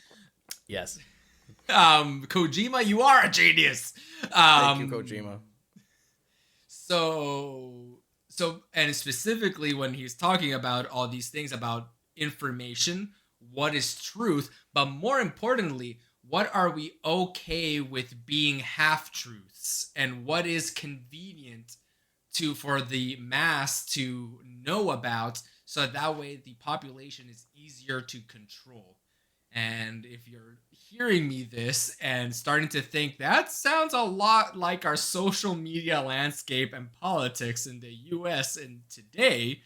Yes. Kojima, you are a genius. Thank you, Kojima. So, and specifically when he's talking about all these things about information, what is truth, but more importantly, what are we okay with being half-truths, and what is convenient for the mass to know about, so that way the population is easier to control. And if you're hearing me this and starting to think that sounds a lot like our social media landscape and politics in the US and today,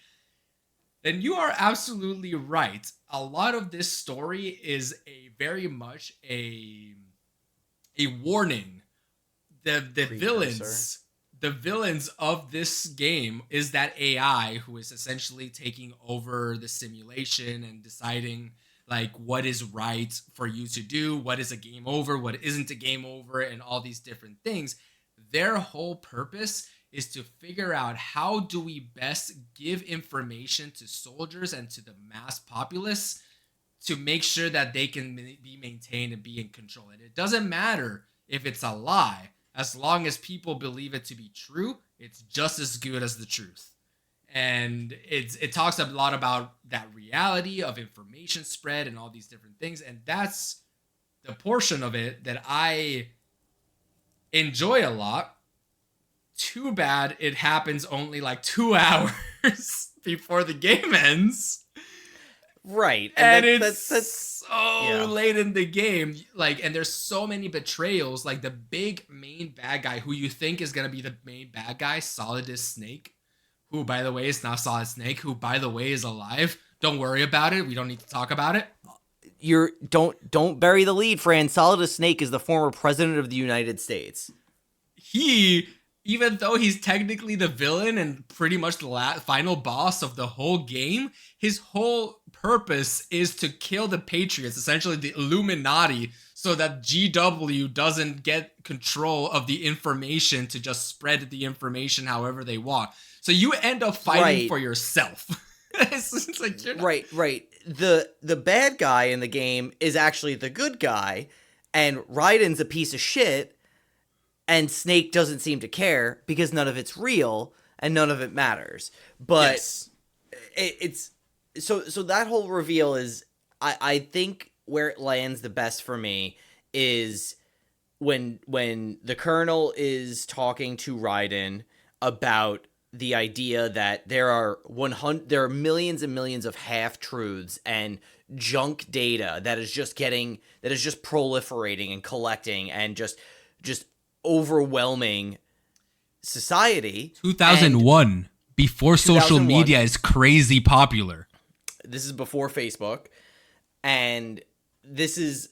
then you are absolutely right. A lot of this story is very much a warning. The villains of this game is that AI who is essentially taking over the simulation and deciding like what is right for you to do, what is a game over, what isn't a game over, and all these different things. Their whole purpose is to figure out how do we best give information to soldiers and to the mass populace to make sure that they can be maintained and be in control. And it doesn't matter if it's a lie. As long as people believe it to be true, it's just as good as the truth. And it talks a lot about that reality of information spread and all these different things. And that's the portion of it that I enjoy a lot. Too bad it happens only like 2 hours before the game ends. Right. And that's late in the game. Like, and there's so many betrayals. Like the big main bad guy who you think is going to be the main bad guy, Solidus Snake, who, by the way, is not Solid Snake, who, by the way, is alive. Don't worry about it. We don't need to talk about it. Don't bury the lead, Fran. Solidus Snake is the former president of the United States. Even though he's technically the villain and pretty much the final boss of the whole game, his whole purpose is to kill the Patriots, essentially the Illuminati, so that GW doesn't get control of the information to just spread the information however they want. So you end up fighting for yourself. It's like right. The bad guy in the game is actually the good guy. And Raiden's a piece of shit, and Snake doesn't seem to care because none of it's real and none of it matters. But Yes. it's so that whole reveal is, I think where it lands the best for me is when the Colonel is talking to Raiden about the idea that there are millions and millions of half truths and junk data that is just proliferating and collecting and just overwhelming society. 2001, before social 2001. media is crazy popular. This is before Facebook, and this is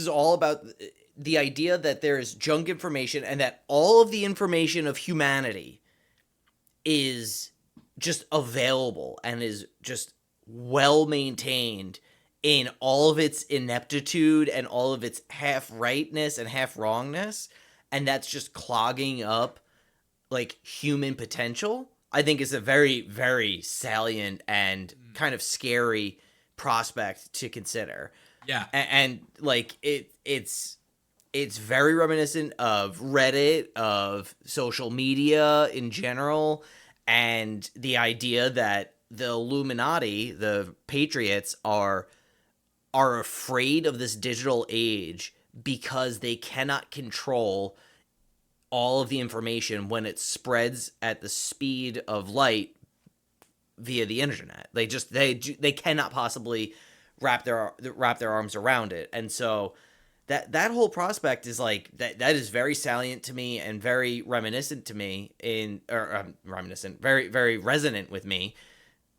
all about the idea that there is junk information and that all of the information of humanity is just available and is just well maintained in all of its ineptitude and all of its half rightness and half wrongness, and that's just clogging up like human potential. I think is a very, very salient and kind of scary prospect to consider. Yeah. And like it's very reminiscent of Reddit, of social media in general, and the idea that the Illuminati, the Patriots, are afraid of this digital age because they cannot control all of the information when it spreads at the speed of light via the internet. They cannot possibly wrap their arms around it. And so that whole prospect is like that is very salient to me and very reminiscent to me very, very resonant with me.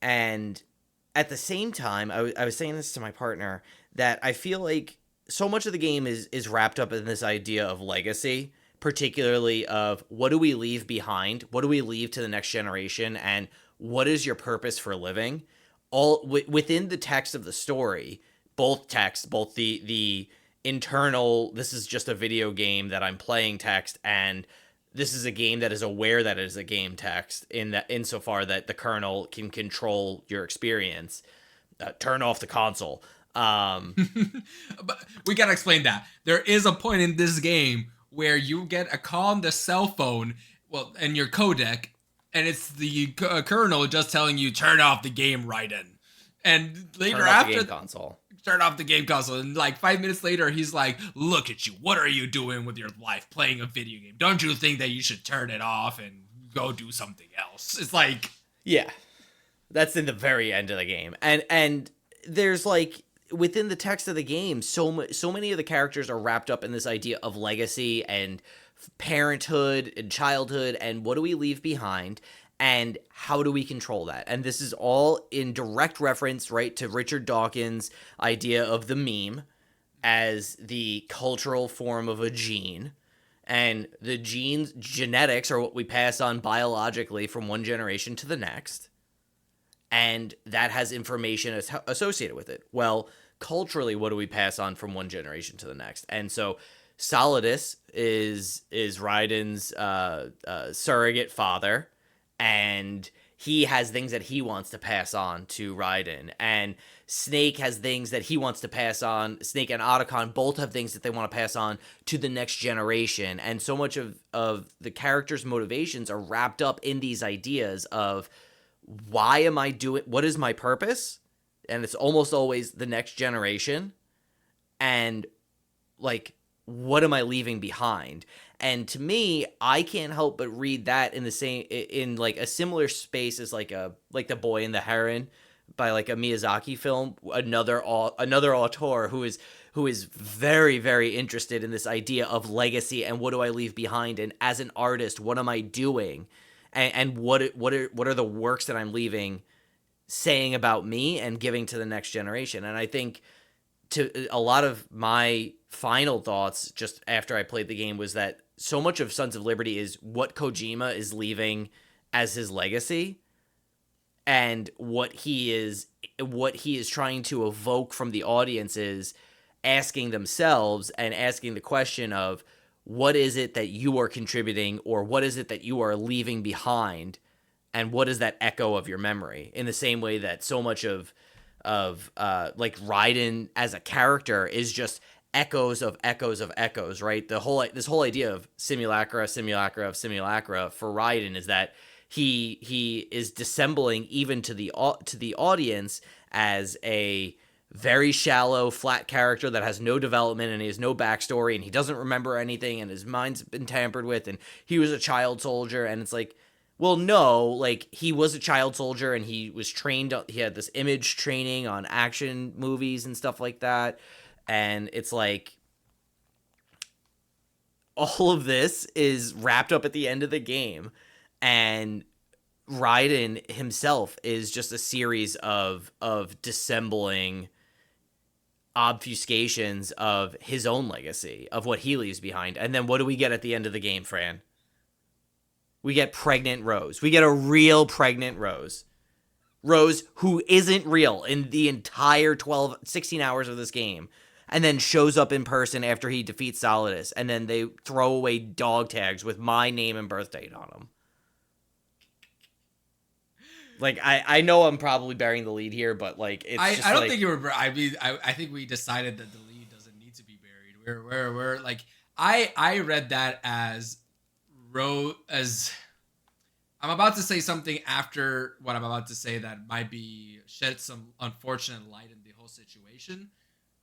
And at the same time, I was saying this to my partner, that I feel like so much of the game is wrapped up in this idea of legacy, particularly of what do we leave behind? What do we leave to the next generation? And what is your purpose for living? All within the text of the story, both the internal, this is just a video game that I'm playing text, and this is a game that is aware that it is a game text insofar that the Colonel can control your experience. Turn off the console. But we gotta explain that. There is a point in this game where you get a call on the cell phone, and your codec, and it's the Colonel just telling you, turn off the game, Raiden. And later Turn off the after game console. Turn off the game console, and like 5 minutes later, he's like, look at you, what are you doing with your life playing a video game? Don't you think that you should turn it off and go do something else? It's like, yeah, that's in the very end of the game. And there's like, within the text of the game, so many of the characters are wrapped up in this idea of legacy and parenthood and childhood, and what do we leave behind, and how do we control that? And this is all in direct reference, right, to Richard Dawkins' idea of the meme as the cultural form of a gene. And the genetics are what we pass on biologically from one generation to the next. And that has information associated with it. Well, culturally, what do we pass on from one generation to the next? And so Solidus is Raiden's surrogate father, and he has things that he wants to pass on to Raiden. And Snake has things that he wants to pass on. Snake and Otacon both have things that they want to pass on to the next generation. And so much of the characters' motivations are wrapped up in these ideas of, why am I doing, what is my purpose? And it's almost always the next generation. And like, what am I leaving behind? And to me, I can't help but read that in like a similar space as like The Boy and the Heron by like a Miyazaki film, another auteur who is very, very interested in this idea of legacy and what do I leave behind, and as an artist, what am I doing, and what are the works that I'm leaving saying about me and giving to the next generation. And I think to a lot of my final thoughts just after I played the game was that so much of Sons of Liberty is what Kojima is leaving as his legacy, and what he is trying to evoke from the audiences, asking themselves and asking the question of, what is it that you are contributing, or what is it that you are leaving behind, and what is that echo of your memory? In the same way that so much of like Raiden as a character is just echoes of echoes of echoes, right? This whole idea of simulacra for Raiden is that he is dissembling even to the audience as a very shallow, flat character that has no development and he has no backstory and he doesn't remember anything and his mind's been tampered with and he was a child soldier. And it's like, well, no, like he was a child soldier and he was trained. He had this image training on action movies and stuff like that. And it's like all of this is wrapped up at the end of the game. And Raiden himself is just a series of dissembling obfuscations of his own legacy, of what he leaves behind. And then what do we get at the end of the game, Fran? We get pregnant Rose. We get a real pregnant Rose. Rose, who isn't real in the entire 16 hours of this game, and then shows up in person after he defeats Solidus, and then they throw away dog tags with my name and birth date on them. Like, I know I'm probably burying the lead here, but like it's just I don't think you were. I mean, I think we decided that the lead doesn't need to be buried. We're like I read that as I'm about to say something after what I'm about to say that might be shed some unfortunate light in the whole situation.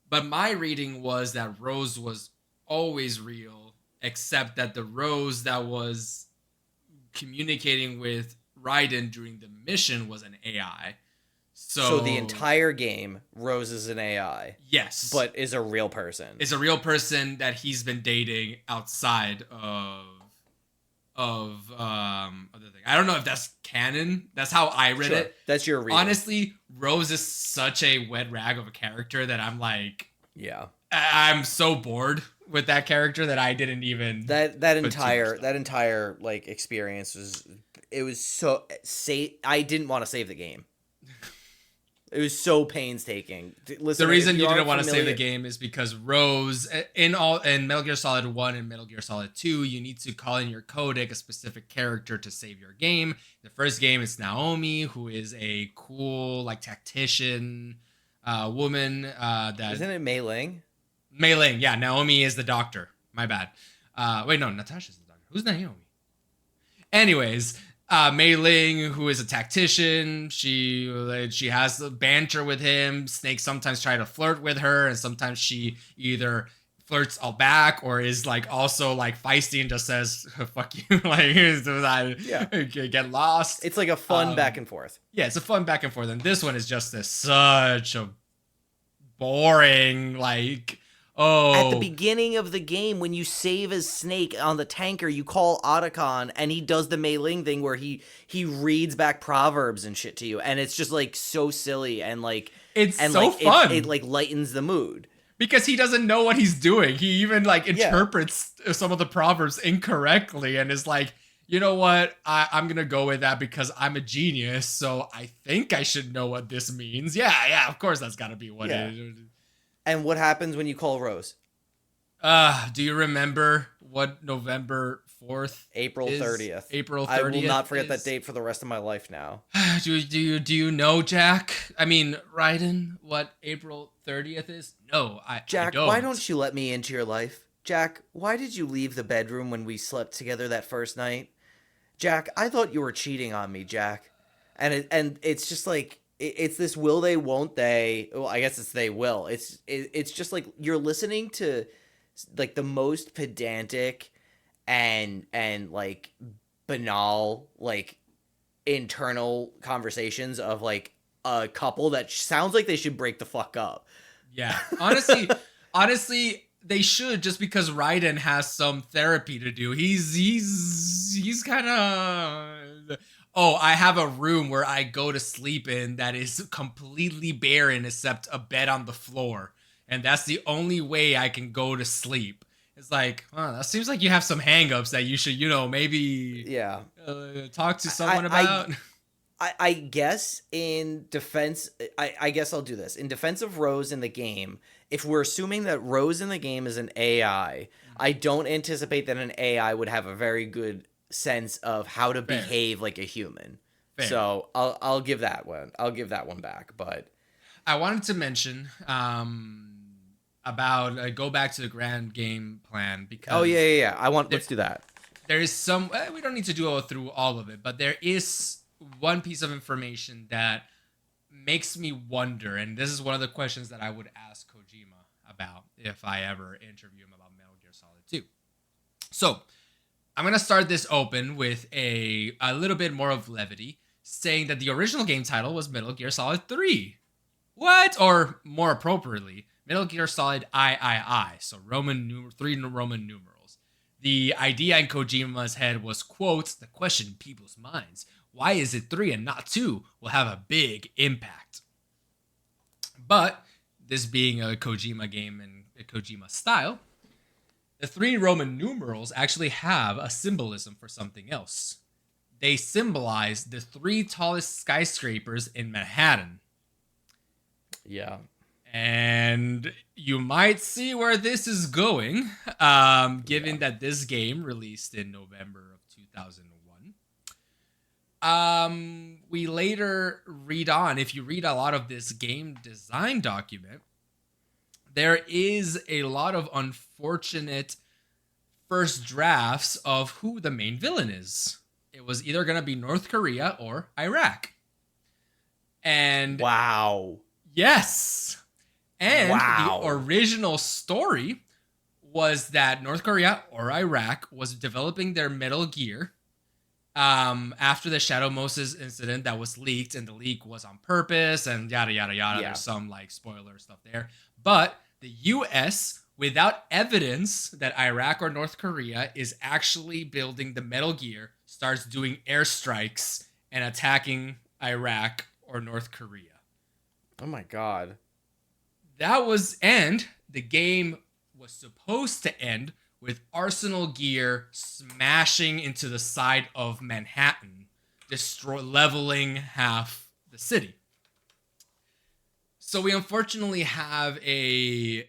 But my reading was that Rose was always real, except that the Rose that was communicating with Raiden during the mission was an AI. So the entire game, Rose is an AI. Yes. But is a real person. Is a real person that he's been dating outside of other thing. I don't know if that's canon. That's how I read it. That's your reading. Honestly, Rose is such a wet rag of a character that I'm like, yeah. I'm so bored with that character that I didn't even that entire like experience was so I didn't want to save the game. It was so painstaking. Listen, the reason you didn't want to save the game is because Rose in Metal Gear Solid 1 and Metal Gear Solid 2, you need to call in your codec a specific character to save your game. The first game is Naomi, who is a cool like tactician woman that isn't it Mei Ling? Mei Ling, yeah. Naomi is the doctor. My bad. Wait, no, Natasha's the doctor. Who's Naomi? Anyways, Mei Ling, who is a tactician, she has the banter with him. Snake sometimes try to flirt with her, and sometimes she either flirts all back or is like also like feisty and just says "fuck you," like get lost. It's like a fun back and forth. Yeah, it's a fun back and forth, and this one is just such a boring like. Oh. At the beginning of the game, when you save as Snake on the tanker, you call Otacon, and he does the Mei Ling thing where he reads back proverbs and shit to you, and it's just like so silly and like fun. It like lightens the mood because he doesn't know what he's doing. He even like interprets some of the proverbs incorrectly, and is like, you know what? I'm gonna go with that because I'm a genius, so I think I should know what this means. Yeah, of course that's got to be what it is. And what happens when you call Rose? Do you remember what November 4th? April 30th. April 30th. I will not forget that date for the rest of my life now. Do you know, Jack? I mean, Raiden, what April 30th is? No, Jack, I don't. why don't you let me into your life? Jack, why did you leave the bedroom when we slept together that first night? Jack, I thought you were cheating on me, Jack. And it's just like it's this will they won't they. Well, I guess it's they will. It's just like you're listening to like the most pedantic and like banal like internal conversations of like a couple that sounds like they should break the fuck up. Yeah. Honestly, they should, just because Raiden has some therapy to do. He's kind of I have a room where I go to sleep in that is completely barren except a bed on the floor. And that's the only way I can go to sleep. It's like, that seems like you have some hangups that you should, maybe talk to someone about. I guess in defense, I guess I'll do this. In defense of Rose in the game, if we're assuming that Rose in the game is an AI, I don't anticipate that an AI would have a very good sense of how to behave like a human. Fair. So I'll give that one. I'll give that one back. But I wanted to mention about go back to the grand game plan because Oh yeah. Let's do that. there is some. We don't need to go through all of it, but there is one piece of information that makes me wonder, and this is one of the questions that I would ask Kojima about if I ever interview him about Metal Gear Solid 2. So I'm gonna start this open with a little bit more of levity, saying that the original game title was Metal Gear Solid 3. What? Or more appropriately, Metal Gear Solid III. So three Roman numerals. The idea in Kojima's head was, quote, the question in people's minds, why is it 3 and not 2, will have a big impact. But this being a Kojima game in a Kojima style, the 3 Roman numerals actually have a symbolism for something else. They symbolize the 3 tallest skyscrapers in Manhattan. Yeah. And you might see where this is going, given that this game released in November of 2001. We later read on, if you read a lot of this game design document, there is a lot of unfortunate first drafts of who the main villain is. It was either going to be North Korea or Iraq. And wow. Yes. And wow. The original story was that North Korea or Iraq was developing their Metal Gear after the Shadow Moses incident that was leaked, and the leak was on purpose and yada, yada, yada. Yeah. There's some like spoiler stuff there. But the US, without evidence that Iraq or North Korea is actually building the Metal Gear, starts doing airstrikes and attacking Iraq or North Korea. Oh my god. And the game was supposed to end with Arsenal Gear smashing into the side of Manhattan, leveling half the city. So we unfortunately have a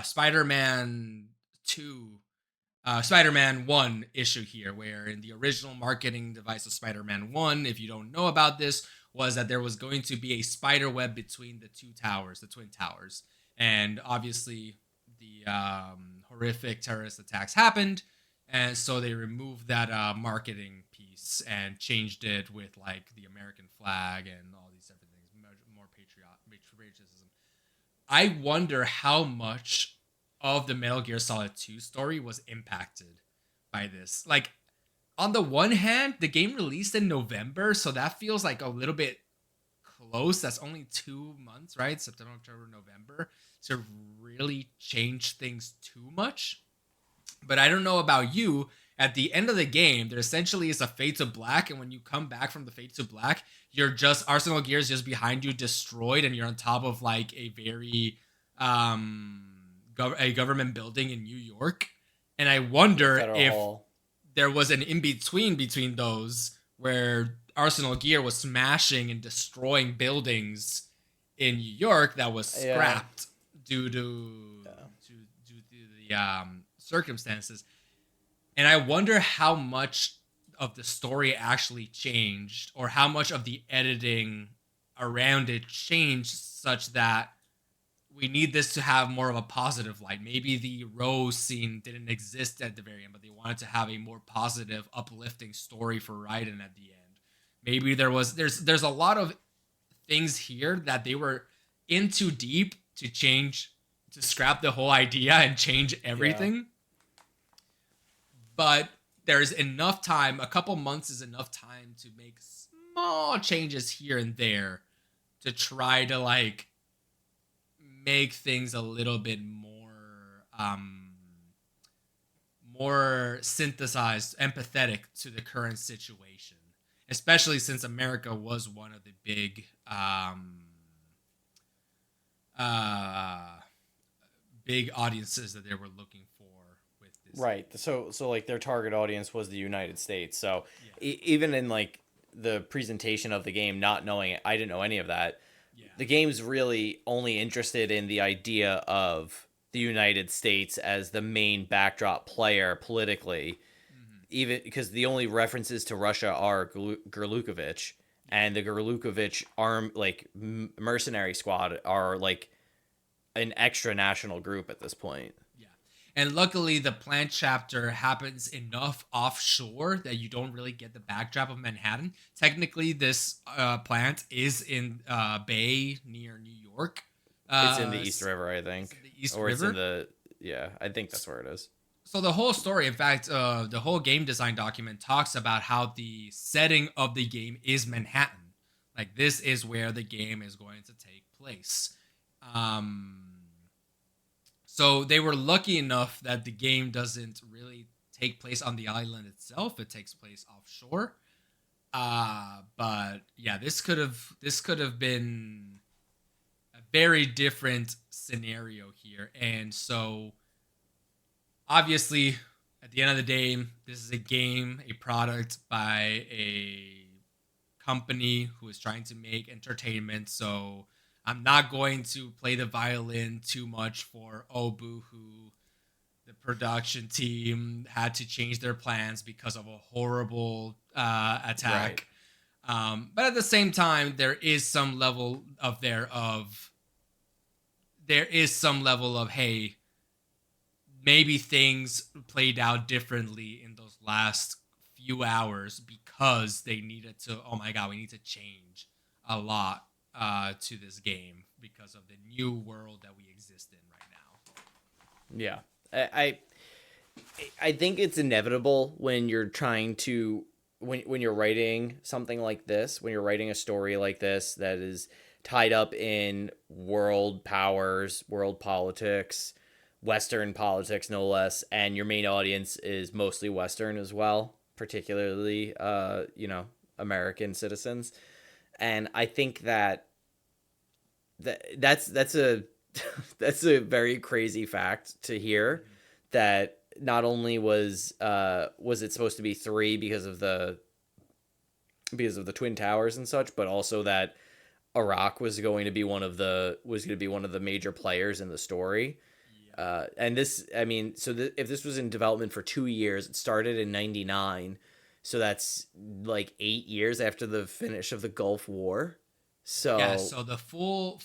Spider-Man 2, Spider-Man 1 issue here, where in the original marketing device of Spider-Man 1, if you don't know about this, was that there was going to be a spider web between the two towers, the Twin Towers. And obviously the horrific terrorist attacks happened. And so they removed that marketing piece and changed it with like the American flag and all these different things, more patriotism. I wonder how much of the Metal Gear Solid 2 story was impacted by this. Like, on the one hand, the game released in November, so that feels like a little bit close. That's only 2 months, right? September, October, November, to really change things too much. But I don't know about you. At the end of the game, there essentially is a fade to black, and when you come back from the fade to black, you're just Arsenal Gear is just behind you, destroyed, and you're on top of like a very a government building in New York. And I wonder if there was an in-between those where Arsenal Gear was smashing and destroying buildings in New York that was scrapped due to the circumstances. And I wonder how much of the story actually changed, or how much of the editing around it changed such that we need this to have more of a positive light. Maybe the Rose scene didn't exist at the very end, but they wanted to have a more positive, uplifting story for Raiden at the end. Maybe there's a lot of things here that they were in too deep to change, to scrap the whole idea and change everything. Yeah. But there's enough time, a couple months is enough time to make small changes here and there to try to like make things a little bit more synthesized, empathetic to the current situation, especially since America was one of the big big audiences that they were looking for with this. Right. So like their target audience was the United States. So even in like the presentation of the game, not knowing it, I didn't know any of that. Yeah. The game's really only interested in the idea of the United States as the main backdrop player politically, even because the only references to Russia are Gurlukovich, and the Gurlukovich mercenary squad are like an extra national group at this point. Yeah. And luckily, the plant chapter happens enough offshore that you don't really get the backdrop of Manhattan. Technically, this plant is in Bay near New York. It's in the East River, I think. It's in the East or River? It's in the, yeah, I think that's where it is. So the whole story, in fact, the whole game design document talks about how the setting of the game is Manhattan. Like, this is where the game is going to take place. So they were lucky enough that the game doesn't really take place on the island itself. It takes place offshore. But yeah, this could have been a very different scenario here. And so obviously, at the end of the day, this is a game, a product by a company who is trying to make entertainment. So I'm not going to play the violin too much for, oh, boo-hoo, the production team had to change their plans because of a horrible attack. Right. But at the same time, there is some level of hey, maybe things played out differently in those last few hours because they needed to, oh my God, we need to change a lot to this game because of the new world that we exist in right now. Yeah. I think it's inevitable when you're trying to, when you're writing something like this, when you're writing a story like this that is tied up in world powers, world politics, Western politics, no less, and your main audience is mostly Western as well, particularly, American citizens. And I think that's a that's a very crazy fact to hear, that not only was it supposed to be 3 because of the Twin Towers and such, but also that Iraq was going to be one of the major players in the story. And this, I mean, if this was in development for 2 years, it started in 1999. So that's like 8 years after the finish of the Gulf War. So yeah, so the full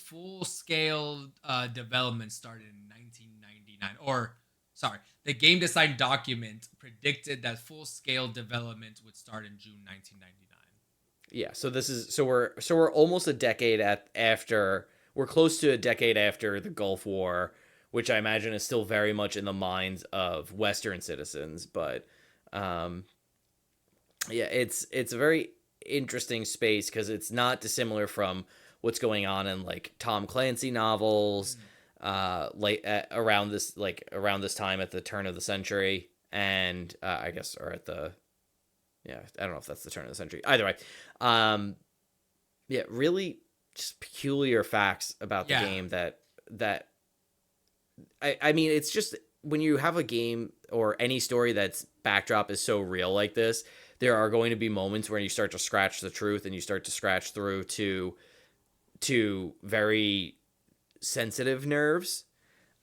scale development started in 1999. Or sorry, the game design document predicted that full scale development would start in June 1999. Yeah, so we're almost a decade after. We're close to a decade after the Gulf War, which I imagine is still very much in the minds of Western citizens. But yeah, it's a very interesting space because it's not dissimilar from what's going on in like Tom Clancy novels, around this time at the turn of the century, and I guess, or at the, yeah, I don't know if that's the turn of the century. Either way, yeah, really just peculiar facts about the game that I mean, it's just when you have a game or any story that's backdrop is so real like this, there are going to be moments where you start to scratch the truth and you start to scratch through to very sensitive nerves.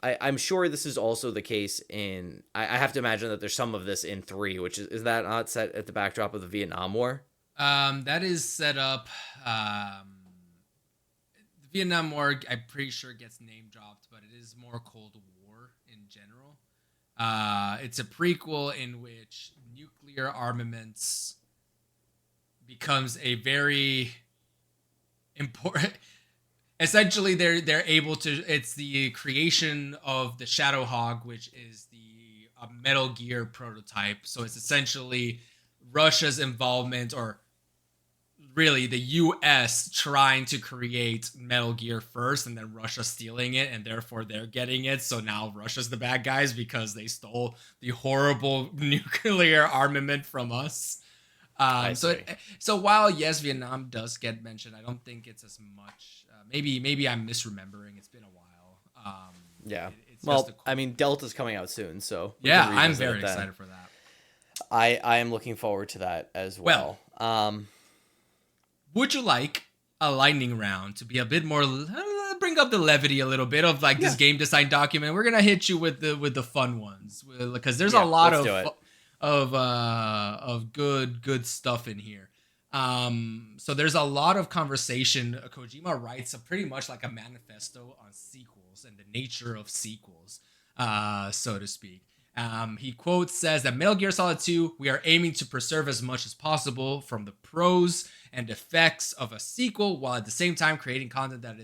I'm sure this is also the case in, I have to imagine that there's some of this in 3, which is that not set at the backdrop of the Vietnam War? That is set up, the Vietnam War, I'm pretty sure gets name dropped, but it is more Cold War in general. It's a prequel in which nuclear armaments becomes a very important. Essentially, they're able to. It's the creation of the Shadowhawk, which is the Metal Gear prototype. So it's essentially Russia's involvement, or really the U.S. trying to create Metal Gear first, and then Russia stealing it, and therefore they're getting it. So now Russia's the bad guys because they stole the horrible nuclear armament from us. So while yes, Vietnam does get mentioned, I don't think it's as much. Maybe I'm misremembering. It's been a while. Yeah. It's well, I mean, Delta's coming out soon, so yeah, I'm very excited for that. I am looking forward to that as well. Would you like a lightning round to be a bit more, bring up the levity a little bit of like this game design document? We're gonna hit you with the fun ones because there's a lot of good stuff in here. So there's a lot of conversation. Kojima writes pretty much like a manifesto on sequels. sequels and the nature of sequels, so to speak. He says that Metal Gear Solid 2, we are aiming to preserve as much as possible from the pros and effects of a sequel, while at the same time creating content that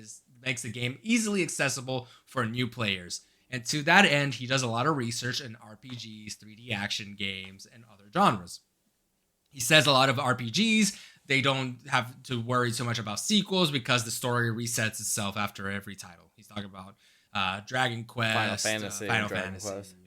makes the game easily accessible for new players. And to that end, he does a lot of research in RPGs, 3D action games, and other genres. He says a lot of RPGs, they don't have to worry so much about sequels because the story resets itself after every title. He's talking about Dragon Quest, Final Fantasy,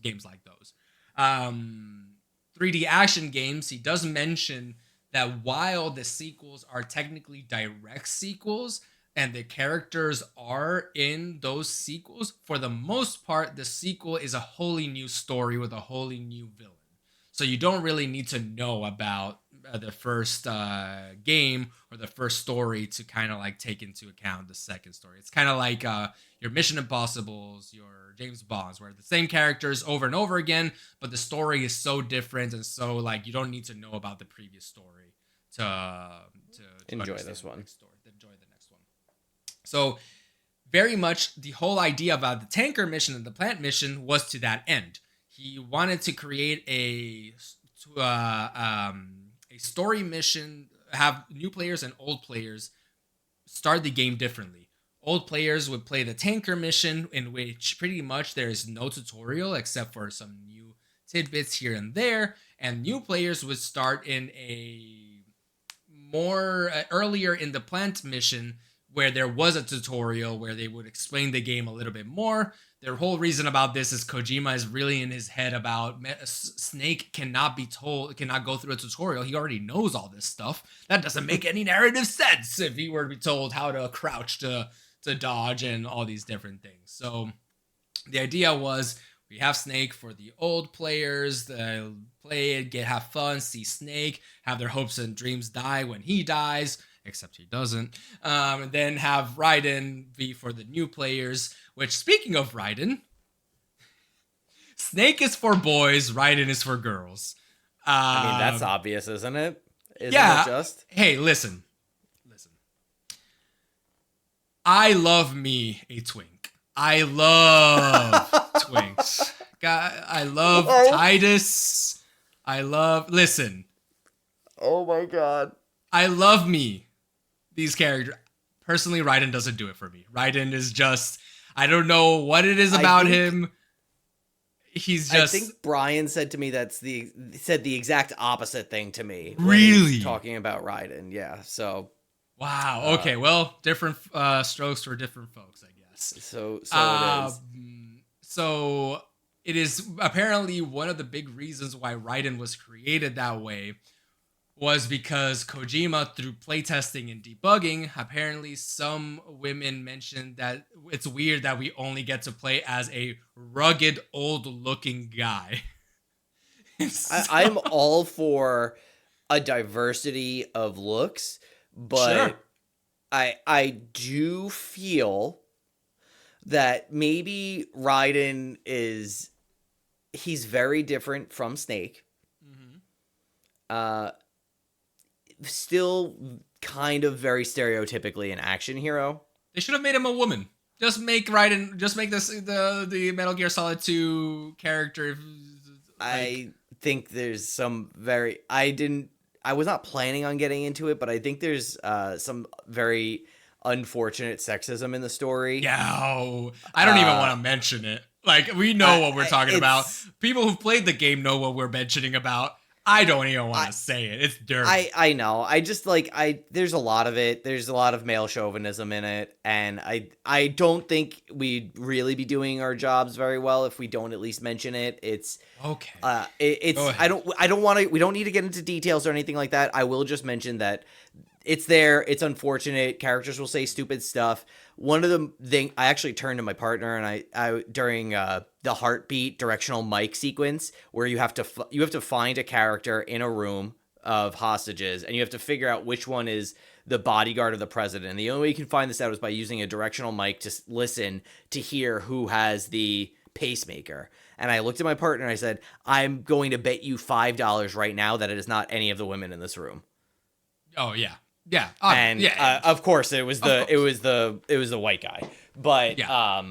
games like those. 3D action games, he does mention that while the sequels are technically direct sequels and the characters are in those sequels, for the most part, the sequel is a wholly new story with a wholly new villain. So you don't really need to know about the first game or the first story to kind of like take into account the second story. It's kind of like your Mission Impossibles, your James Bonds, where the same characters over and over again, but the story is so different, and so like you don't need to know about the previous story to enjoy this one. Enjoy the next one. So very much the whole idea about the tanker mission and the plant mission was to that end. He wanted to create a story mission, have new players and old players start the game differently. Old players would play the tanker mission, in which pretty much there is no tutorial except for some new tidbits here and there, and new players would start in a more earlier in the plant mission where there was a tutorial where they would explain the game a little bit more. Their whole reason about this is Kojima is really in his head about Snake cannot go through a tutorial. He already knows all this stuff. That doesn't make any narrative sense if he were to be told how to crouch to dodge and all these different things. So the idea was we have Snake for the old players. They'll play it, have fun, see Snake, have their hopes and dreams die when he dies, except he doesn't. And then have Raiden be for the new players, which, speaking of Raiden, Snake is for boys, Raiden is for girls. I mean, that's obvious, isn't it? Isn't yeah. it just? Hey, listen. I love me a twink. I love twinks. God, I love Titus. Listen. Oh my god. I love me these characters. Personally, Raiden doesn't do it for me. Raiden is just, I don't know what it is about him. He's just. I think Brian said to me said the exact opposite thing to me. Really? Talking about Raiden, yeah. So. Wow. Okay. Well, different strokes for different folks, I guess. So it is. So it is apparently one of the big reasons why Raiden was created that way was because Kojima, through playtesting and debugging, apparently some women mentioned that it's weird that we only get to play as a rugged, old-looking guy. I'm all for a diversity of looks, but sure. I do feel that maybe Raiden he's very different from Snake. Mm-hmm. Still kind of very stereotypically an action hero. They should have made him a woman. Just make Raiden. Just make this the Metal Gear Solid 2 character. I think there's some very. I was not planning on getting into it, but I think there's some very unfortunate sexism in the story. Yeah, I don't even want to mention it. Like, we know what we're talking about. People who've played the game know what we're mentioning about. I don't even want to say it. It's dirty. I know. I just there's a lot of it. There's a lot of male chauvinism in it, and I don't think we'd really be doing our jobs very well if we don't at least mention it. It's okay. It's I don't want to. We don't need to get into details or anything like that. I will just mention that it's there. It's unfortunate. Characters will say stupid stuff. One of the things, I actually turned to my partner and I during the heartbeat directional mic sequence where you have to find a character in a room of hostages and you have to figure out which one is the bodyguard of the president. And the only way you can find this out is by using a directional mic to listen to hear who has the pacemaker. And I looked at my partner and I said, "I'm going to bet you $5 right now that it is not any of the women in this room." Oh yeah. Yeah. And yeah. of course it was the white guy. But Yeah.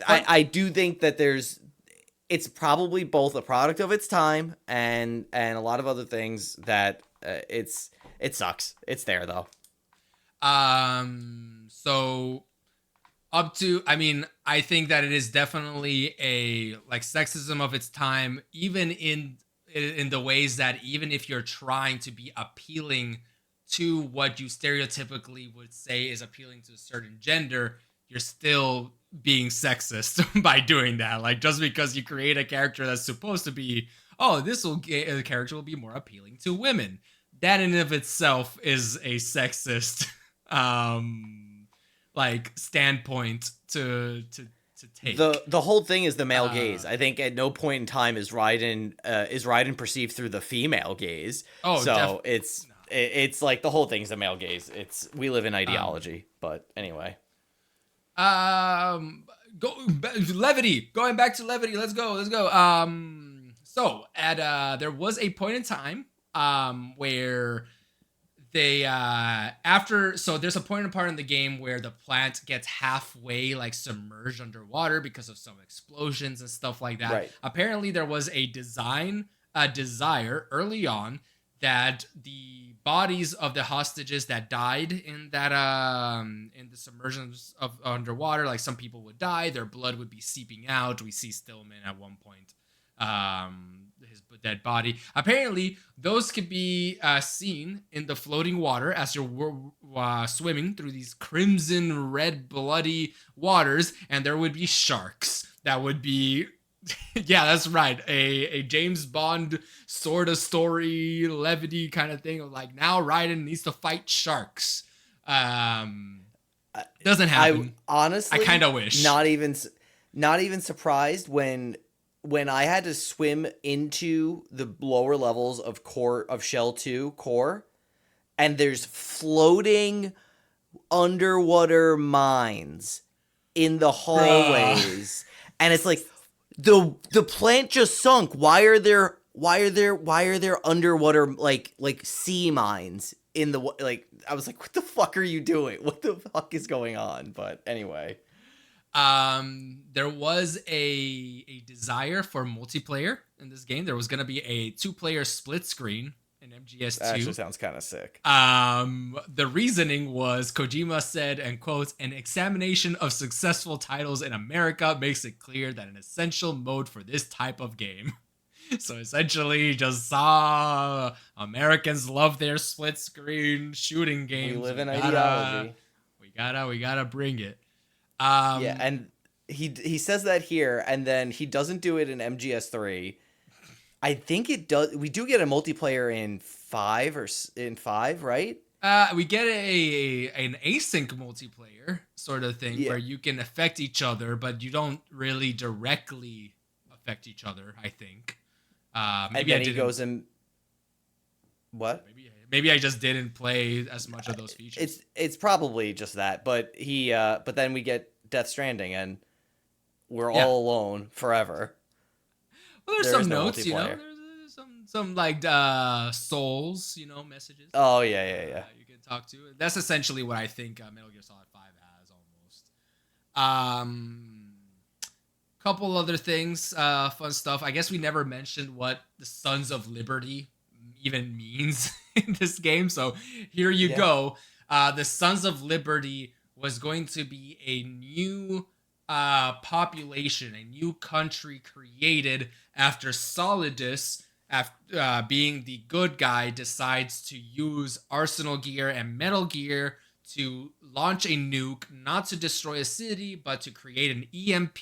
I do think that it's probably both a product of its time and a lot of other things that it sucks. It's there though. So I mean, I think that it is definitely a like sexism of its time, even in the ways that even if you're trying to be appealing to what you stereotypically would say is appealing to a certain gender, you're still being sexist by doing that. Like, just because you create a character that's supposed to be, oh, the character will be more appealing to women, that in and of itself is a sexist like standpoint to take. The whole thing is the male gaze. I think at no point in time is Raiden perceived through the female gaze. Oh, so it's like the whole thing's the male gaze. We live in ideology, but anyway. Levity. Going back to levity. Let's go. So there was a point in time where they there's a point in the game where the plant gets halfway like submerged underwater because of some explosions and stuff like that. Right. Apparently there was a desire early on that the bodies of the hostages that died in that in the submersions of underwater, like some people would die, their blood would be seeping out. We see Stillman at one point, his dead body. Apparently, those could be seen in the floating water as you're swimming through these crimson red bloody waters, and there would be sharks that would be yeah, that's right. A James Bond sort of story, levity kind of thing of like, now Raiden needs to fight sharks. Doesn't happen. Honestly, I kind of wish. Not even surprised when I had to swim into the lower levels of Shell 2 core, and there's floating underwater mines in the hallways, and it's like the plant just sunk. Why are there underwater like sea mines in the like? I was like, what the fuck are you doing? What the fuck is going on? But anyway. There was a desire for multiplayer in this game. There was going to be a 2-player split screen in MGS2. That actually sounds kind of sick. The reasoning was Kojima said, and quotes, an examination of successful titles in America makes it clear that an essential mode for this type of game. So essentially just saw Americans love their split screen shooting games. We live in ideology. We gotta bring it. Yeah, and he says that here, and then he doesn't do it in MGS3. I think it does. We do get a multiplayer in 5, right? We get an async multiplayer sort of thing where you can affect each other, but you don't really directly affect each other, I think. Maybe and then he goes in. What? Maybe I just didn't play as much of those features. It's probably just that, but but then we get Death Stranding, and we're all alone forever. Well, there's some notes, you know. There's some like souls, you know, messages. Oh yeah. You can talk to. That's essentially what I think Metal Gear Solid 5 has almost. Couple other things, fun stuff. I guess we never mentioned what the Sons of Liberty even means in this game. So here you go. The Sons of Liberty was going to be a new population, a new country created after Solidus, after being the good guy, decides to use Arsenal Gear and Metal Gear to launch a nuke, not to destroy a city, but to create an EMP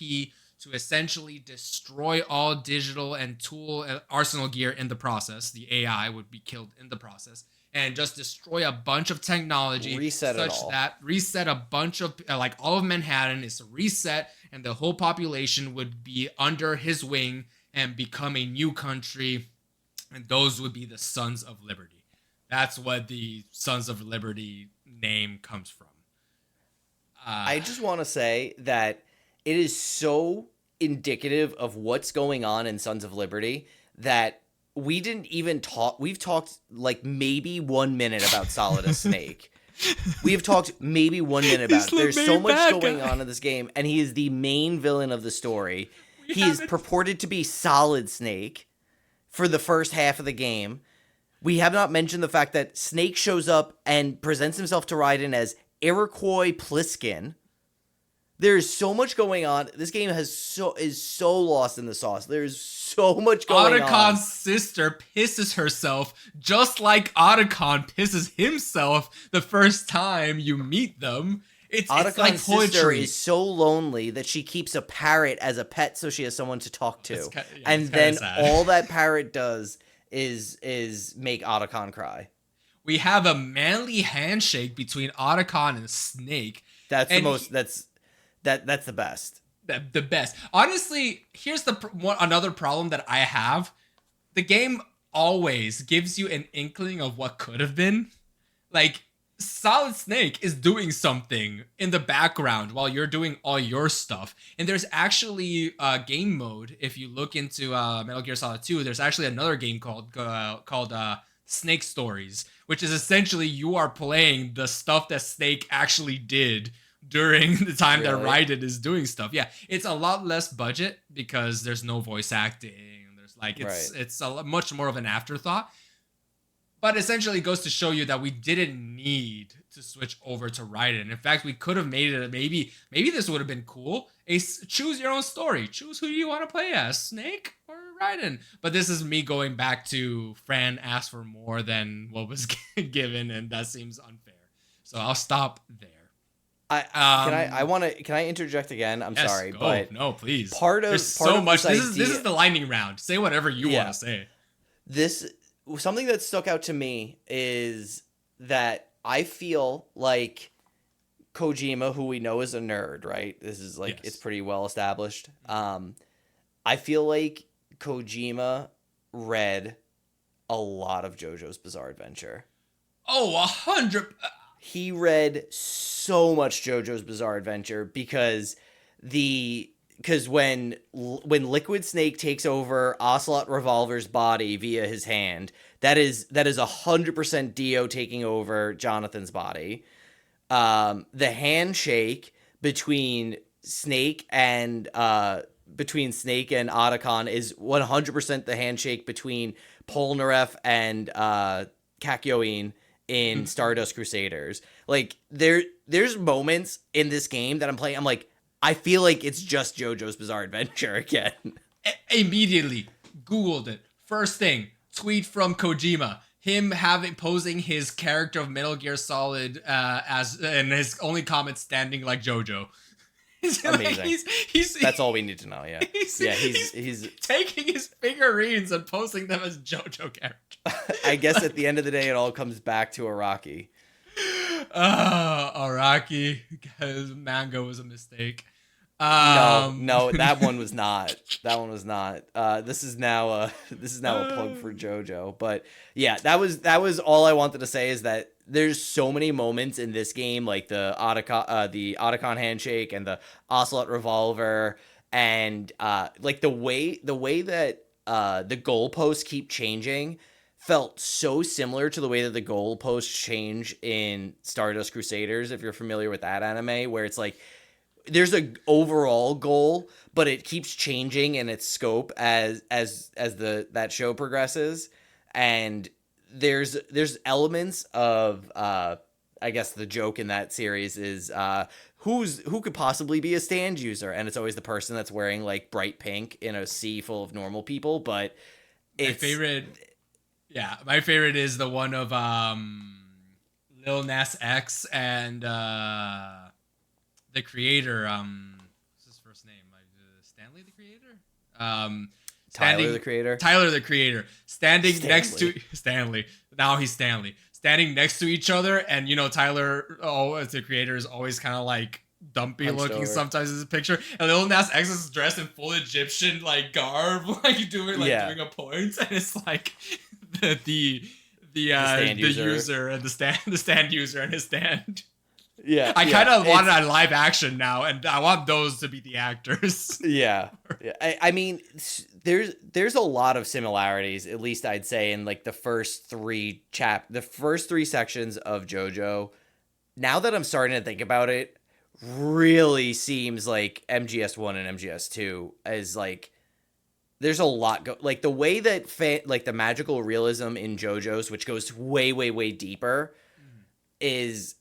to essentially destroy all digital and tool Arsenal Gear in the process. The AI would be killed in the process, and just destroy a bunch of technology, reset a bunch of like all of Manhattan is reset, and the whole population would be under his wing and become a new country, and those would be the Sons of Liberty. That's what the Sons of Liberty name comes from. I just want to say that it is so indicative of what's going on in Sons of Liberty that we didn't even talk. We've talked like maybe 1 minute about Solidus Snake. We have talked maybe 1 minute about it. There's so much going on in this game, and he is the main villain of the story. He is purported to be Solid Snake for the first half of the game. We have not mentioned the fact that Snake shows up and presents himself to Raiden as Iroquois Pliskin. There's so much going on. This game is so lost in the sauce. There's so much going on. Otacon's sister pisses herself just like Otacon pisses himself the first time you meet them. It's like Otacon's sister poetry. is so lonely that she keeps a parrot as a pet so she has someone to talk to. And then sad. all that parrot does is make Otacon cry. We have a manly handshake between Otacon and Snake. That's the best. The best. Honestly, here's another problem that I have. The game always gives you an inkling of what could have been. Like, Solid Snake is doing something in the background while you're doing all your stuff. And there's actually a game mode. If you look into Metal Gear Solid 2, there's actually another game called Snake Stories, which is essentially you are playing the stuff that Snake actually did during the time that Raiden is doing stuff. Yeah, it's a lot less budget because there's no voice acting. There's like it's much more of an afterthought. But essentially, it goes to show you that we didn't need to switch over to Raiden. In fact, we could have made it maybe this would have been cool. Choose your own story. Choose who you want to play as, Snake or Raiden. But this is me going back to Fran asked for more than what was given, and that seems unfair. So I'll stop there. Can I interject again? I'm sorry, but no, please. There's so much. This is the lightning round. Say whatever you want to say. Something that stuck out to me is that I feel like Kojima, who we know is a nerd, right? This is like it's pretty well established. I feel like Kojima read a lot of JoJo's Bizarre Adventure. Oh, 100. He read so much JoJo's Bizarre Adventure because when Liquid Snake takes over Ocelot Revolver's body via his hand, that is 100% Dio taking over Jonathan's body. The handshake between Snake and Otacon is 100% the handshake between Polnareff and Kakyoin in Stardust Crusaders. Like there's moments in this game that I'm playing, I'm like, I feel like it's just JoJo's Bizarre Adventure again. Immediately Googled it. First thing, tweet from Kojima. Him posing his character of Metal Gear Solid and his only comment standing like JoJo. Amazing. That's all we need to know. Yeah. He's taking his figurines and posting them as JoJo characters. I guess at the end of the day, it all comes back to Araki. Araki, because manga was a mistake. No, that one was not. That one was not. This is now a plug for JoJo. But yeah, that was all I wanted to say is that there's so many moments in this game, like the Otacon handshake and the Ocelot Revolver, and like the way that the goalposts keep changing felt so similar to the way that the goalposts change in Stardust Crusaders, if you're familiar with that anime, where it's like there's a overall goal, but it keeps changing in its scope as that show progresses. And there's elements of I guess the joke in that series is who could possibly be a stand user, and it's always the person that's wearing like bright pink in a sea full of normal people. But my favorite is the one of Lil Nas X and the creator. What's his first name? Stanley the creator. Tyler the creator. Standing next to Stanley. Now he's Stanley. Standing next to each other, and Tyler, as the creator, is always kind of like dumpy looking sometimes in his picture. And Lil Nas X is dressed in full Egyptian like garb, like doing a point, and it's like the user and the stand user and his stand. Yeah, I kind of want it on live action now, and I want those to be the actors. Yeah. I mean, there's a lot of similarities, at least I'd say, in like the first three sections of JoJo. Now that I'm starting to think about it, really seems like MGS1 and MGS2 is like there's a lot like the way that like the magical realism in JoJo's, which goes way way way deeper, is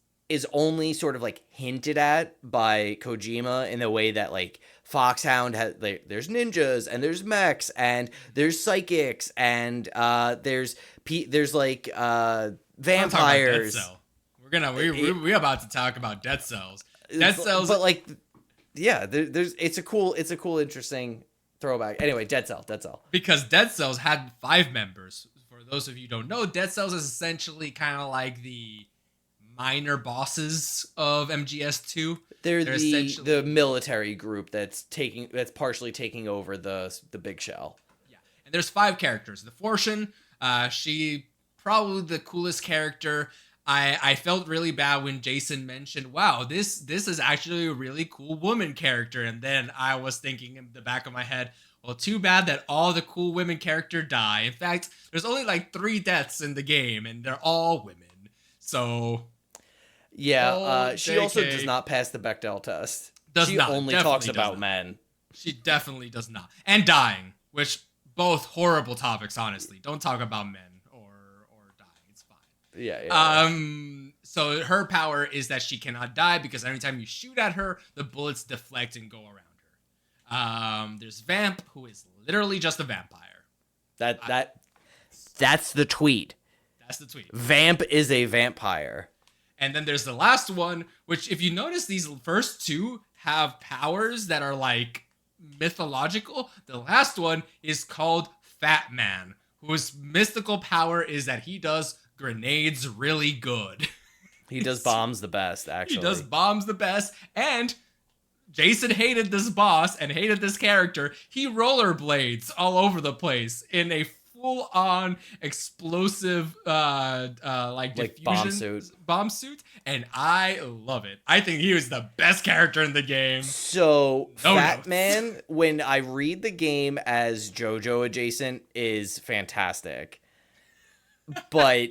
only sort of like hinted at by Kojima in the way that like Foxhound has like, there's ninjas and there's mechs and there's psychics and there's like vampires. We're about to talk about Dead Cells. Dead Cells, but like, yeah, there's it's a cool interesting throwback. Anyway, Dead Cell. Because Dead Cells had 5 members. For those of you who don't know, Dead Cells is essentially kind of like the minor bosses of MGS2. They're the military group that's partially taking over the big shell. Yeah, and there's 5 characters. The Fortune, she probably the coolest character. I felt really bad when Jason mentioned, wow, this is actually a really cool woman character. And then I was thinking in the back of my head, well, too bad that all the cool women characters die. In fact, there's only like 3 deaths in the game, and they're all women. So, yeah, she also does not pass the Bechdel test. She only talks about men. She definitely does not. And dying, which both horrible topics, honestly. Don't talk about men. Yeah. So her power is that she cannot die because every time you shoot at her, the bullets deflect and go around her. There's Vamp, who is literally just a vampire. That's the tweet. That's the tweet. Vamp is a vampire. And then there's the last one, which if you notice, these first 2 have powers that are like mythological. The last one is called Fat Man, whose mystical power is that he does grenades really good. He does bombs the best, actually. He does bombs the best. And Jason hated this boss and hated this character. He rollerblades all over the place in a full-on explosive like diffusion bomb suit, and I love it. I think he was the best character in the game. So Fat Man, when I read the game as JoJo adjacent, is fantastic. But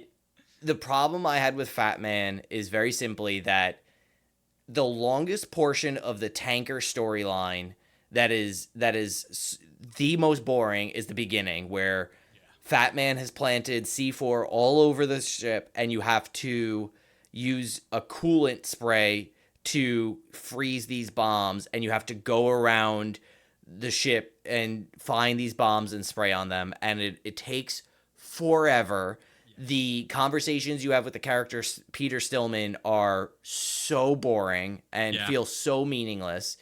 the problem I had with Fat Man is very simply that the longest portion of the tanker storyline that is the most boring is the beginning, where Fat Man has planted C4 all over the ship, and you have to use a coolant spray to freeze these bombs, and you have to go around the ship and find these bombs and spray on them, and it takes forever. The conversations you have with the character Peter Stillman are so boring and feel so meaningless.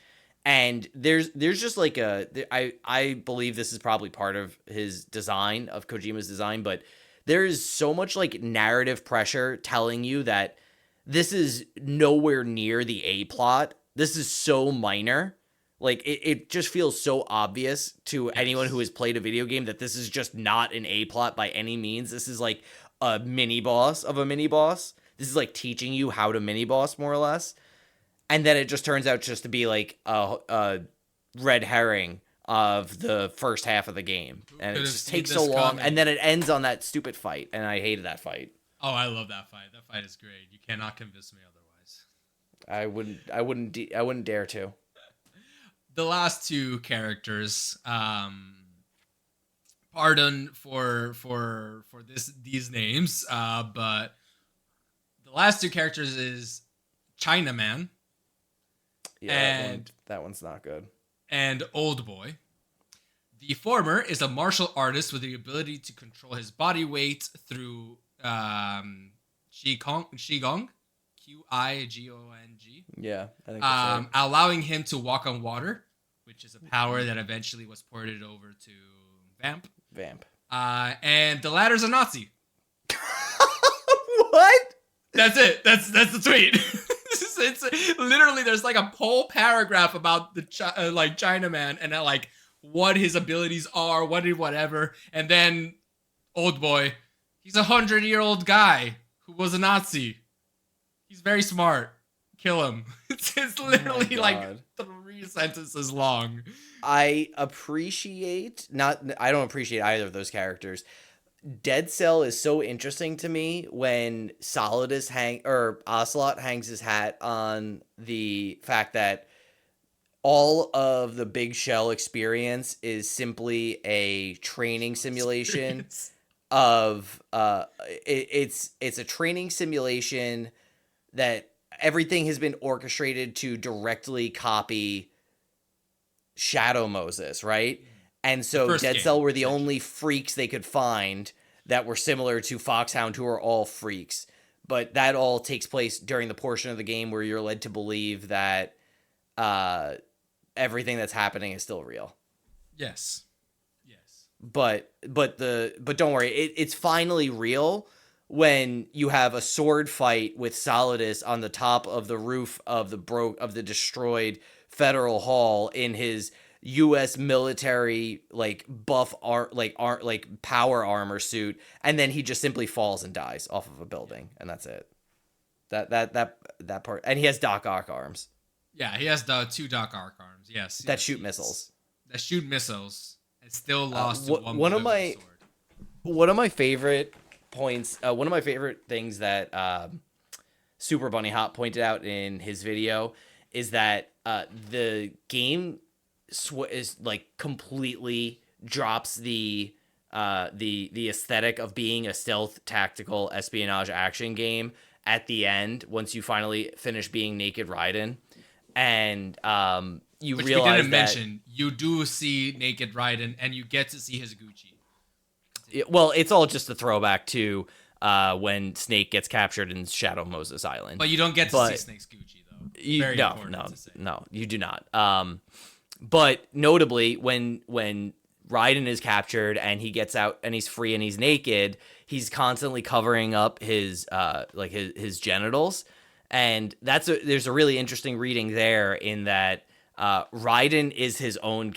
And there's just like I believe this is probably part of his design, of Kojima's design, but there is so much like narrative pressure telling you that this is nowhere near the A plot. This is so minor. Like it just feels so obvious to anyone who has played a video game that this is just not an A plot by any means. This is like a mini boss of a mini boss. This is like teaching you how to mini boss, more or less. And then it just turns out just to be like a red herring of the first half of the game. And it just takes so long. And then it ends on that stupid fight. And I hated that fight. Oh, I love that fight. That fight is great. You cannot convince me otherwise. I wouldn't dare to. The last 2 characters, pardon for these names, but the last 2 characters is Chinaman. Yeah, that one's not good. And Old Boy. The former is a martial artist with the ability to control his body weight through Qigong, Qigong. Yeah, I think that's right. Allowing him to walk on water, which is a power that eventually was ported over to Vamp. And the latter's a Nazi. What? That's it. That's the tweet. It's literally, there's like a whole paragraph about the Chinaman and like what his abilities are, whatever. And then Old Boy, he's a 100-year-old guy who was a Nazi. He's very smart. Kill him. It's literally like God. 3 sentences long. I don't appreciate either of those characters. Dead Cell is so interesting to me when Ocelot hangs his hat on the fact that all of the Big Shell experience is simply a training simulation of it's a training simulation that everything has been orchestrated to directly copy Shadow Moses, right? And so Dead Cell were the only freaks they could find that were similar to Foxhound, who are all freaks. But that all takes place during the portion of the game where you're led to believe that everything that's happening is still real. Yes. But don't worry, it's finally real when you have a sword fight with Solidus on the top of the roof of the destroyed Federal Hall in his U.S. military power armor suit, and then he just simply falls and dies off of a building, and that's it. That part, and he has Doc Ock arms. Yeah, he has the 2 Doc Ock arms. Yes, that shoot missiles. That shoot missiles. It's still lost to one of my favorite points. One of my favorite things that Super Bunnyhop pointed out in his video is that the game is like completely drops the aesthetic of being a stealth tactical espionage action game at the end once you finally finish being Naked Raiden, and Which realize we didn't mention, you do see Naked Raiden and you get to see his Gucci. Well, it's all just a throwback to when Snake gets captured in Shadow Moses Island. But you don't get to see Snake's Gucci, though. No, you do not. But notably, when Raiden is captured and he gets out and he's free and he's naked, he's constantly covering up his his genitals, and there's a really interesting reading there in that Raiden is his own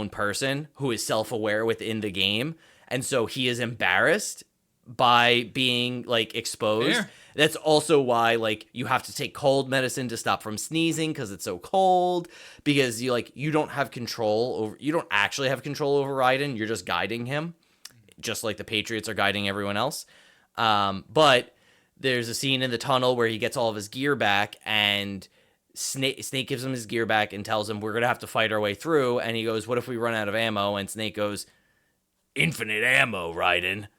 person who is self-aware within the game, and so he is embarrassed by being exposed. Fair. That's also why you have to take cold medicine to stop from sneezing because it's so cold, because you don't actually have control over Raiden. You're just guiding him, just like the Patriots are guiding everyone else. But there's a scene in the tunnel where he gets all of his gear back, and Snake gives him his gear back and tells him, we're going to have to fight our way through. And he goes, what if we run out of ammo? And Snake goes, infinite ammo, Raiden.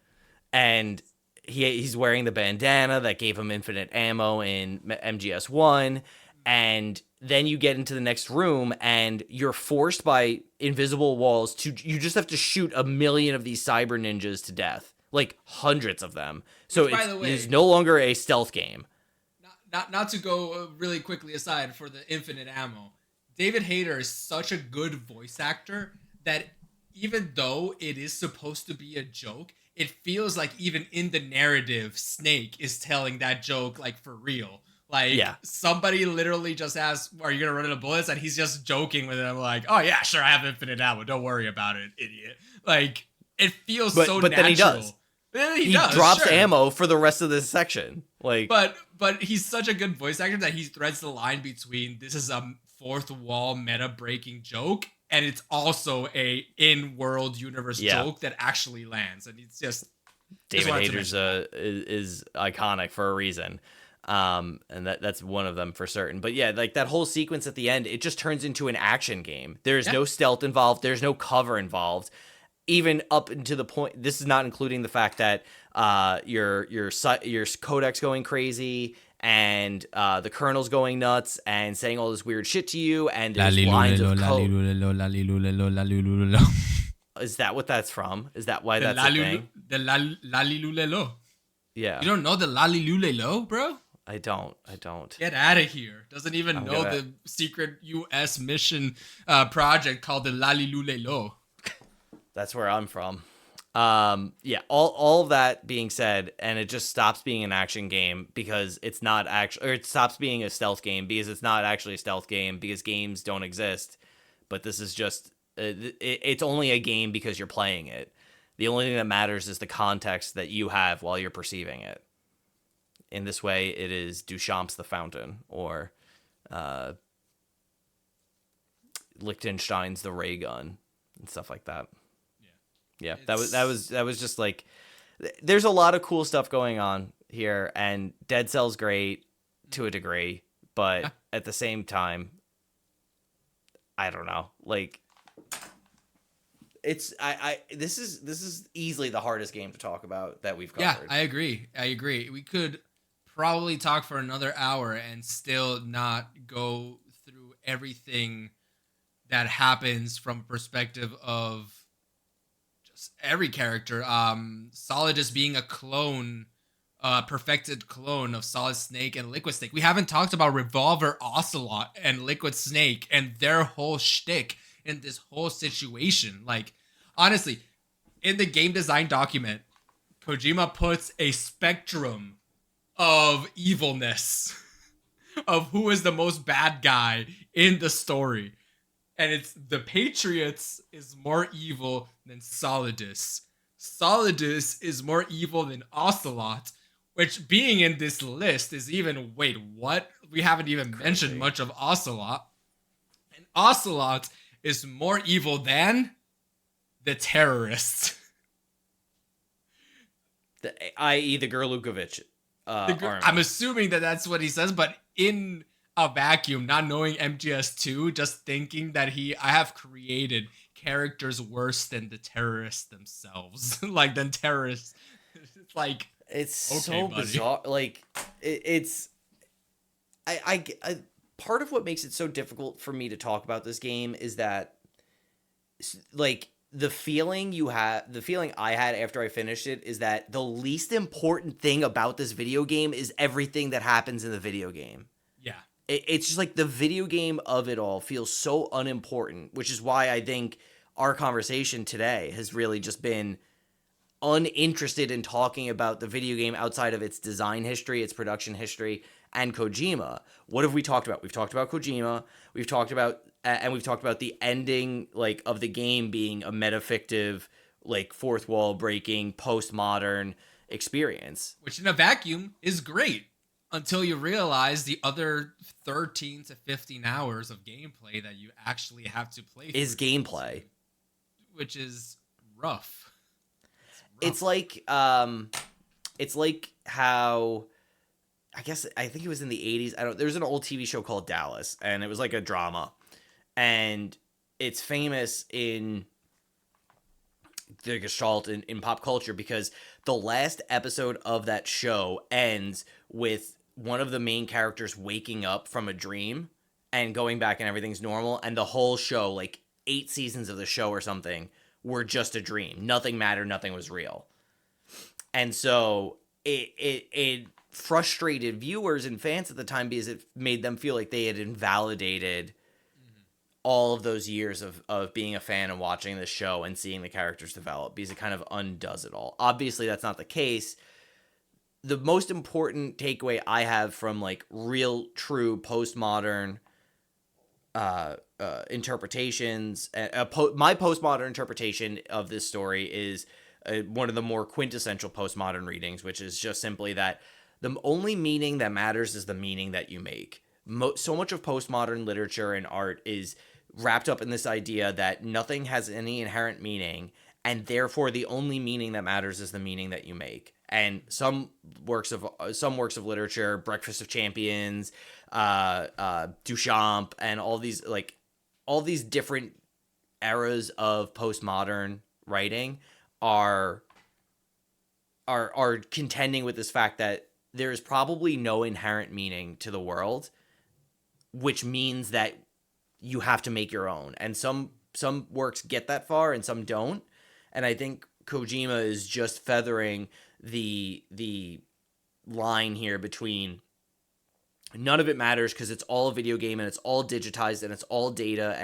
And he's wearing the bandana that gave him infinite ammo in MGS1. And then you get into the next room and you're forced by invisible walls you just have to shoot 1,000,000 of these cyber ninjas to death. Hundreds of them. So it's no longer a stealth game. Not to go really quickly aside for the infinite ammo, David Hayter is such a good voice actor that even though it is supposed to be a joke, it feels like even in the narrative, Snake is telling that joke for real. Somebody literally just asks, are you going to run out of bullets? And he's just joking with it. I'm like, oh yeah, sure, I have infinite ammo. Don't worry about it, idiot. It feels so natural. But then he does. He drops ammo for the rest of this section. But he's such a good voice actor that he threads the line between this is a fourth wall meta breaking joke and it's also a in-world universe joke that actually lands, and it's just David Hayter's is iconic for a reason, and that's one of them for certain. But yeah, that whole sequence at the end, it just turns into an action game. There's no stealth involved. There's no cover involved. Even up to the point, this is not including the fact that your codec's going crazy and the colonel's going nuts and saying all this weird shit to you, and there's lines of code. Is that what that's from? Is that why that's a thing? The lalilulelo. Yeah. You don't know the lalilulelo, bro? I don't. Get out of here. Doesn't even know the secret U.S. mission project called the lalilulelo. That's where I'm from. Yeah, all of that being said, and it just stops being an action game because it's not actually, or it stops being a stealth game because it's not actually a stealth game because games don't exist. But this is just, it's only a game because you're playing it. The only thing that matters is the context that you have while you're perceiving it. in this way, it is Duchamp's The Fountain, or Liechtenstein's The Ray Gun, and stuff like that. Yeah, that was just like, there's a lot of cool stuff going on here, and Dead Cell's great to a degree, but at the same time, I don't know, like, it's this is easily the hardest game to talk about that we've covered. Yeah, I agree. We could probably talk for another hour and still not go through everything that happens from a perspective of just every character. Solid just being a clone, perfected clone of Solid Snake and Liquid Snake. We haven't talked about Revolver Ocelot and Liquid Snake and their whole shtick in this whole situation. Like, honestly, in the game design document, Kojima puts a spectrum of evilness of who is the most bad guy in the story. And it's the Patriots is more evil than Solidus. Solidus is more evil than Ocelot, which being in this list is even, wait, what? We haven't even mentioned much of Ocelot. And Ocelot is more evil than the terrorists. I.e. the Gerlukovich. I'm assuming that that's what he says, but in a vacuum, not knowing MGS2, just thinking that I have created characters worse than the terrorists themselves. Like, than terrorists. It's like, it's okay, so buddy. bizarre. Like, it's I part of what makes it so difficult for me to talk about this game is that, like, the feeling I had after I finished it is that the least important thing about this video game is everything that happens in the video game. Yeah. It's just like the video game of it all feels so unimportant, which is why I think our conversation today has really just been uninterested in talking about the video game outside of its design history, its production history, and Kojima. What have we talked about? We've talked about Kojima. We've talked about the ending, like, of the game being a metafictive, like, fourth wall breaking, postmodern experience, which in a vacuum is great until you realize the other 13 to 15 hours of gameplay that you actually have to play is gameplay, which is rough. It's like how, I think it was in the 80s. There's an old TV show called Dallas, and it was like a drama, and it's famous in the gestalt in pop culture because the last episode of that show ends with one of the main characters waking up from a dream and going back and everything's normal, and the whole show, like 8 seasons of the show or something, were just a dream. Nothing mattered, nothing was real. And so it frustrated viewers and fans at the time because it made them feel like they had invalidated all of those years of being a fan and watching the show and seeing the characters develop, because it kind of undoes it all. Obviously, that's not the case. The most important takeaway I have from, like, real, true postmodern interpretations, my postmodern interpretation of this story is one of the more quintessential postmodern readings, which is just simply that the only meaning that matters is the meaning that you make. So much of postmodern literature and art is wrapped up in this idea that nothing has any inherent meaning, and therefore the only meaning that matters is the meaning that you make. And some works of literature, Breakfast of Champions, Duchamp, and all these different eras of postmodern writing are contending with this fact that there is probably no inherent meaning to the world, which means that you have to make your own. And some works get that far and some don't. And I think Kojima is just feathering the line here between none of it matters because it's all a video game and it's all digitized and it's all data,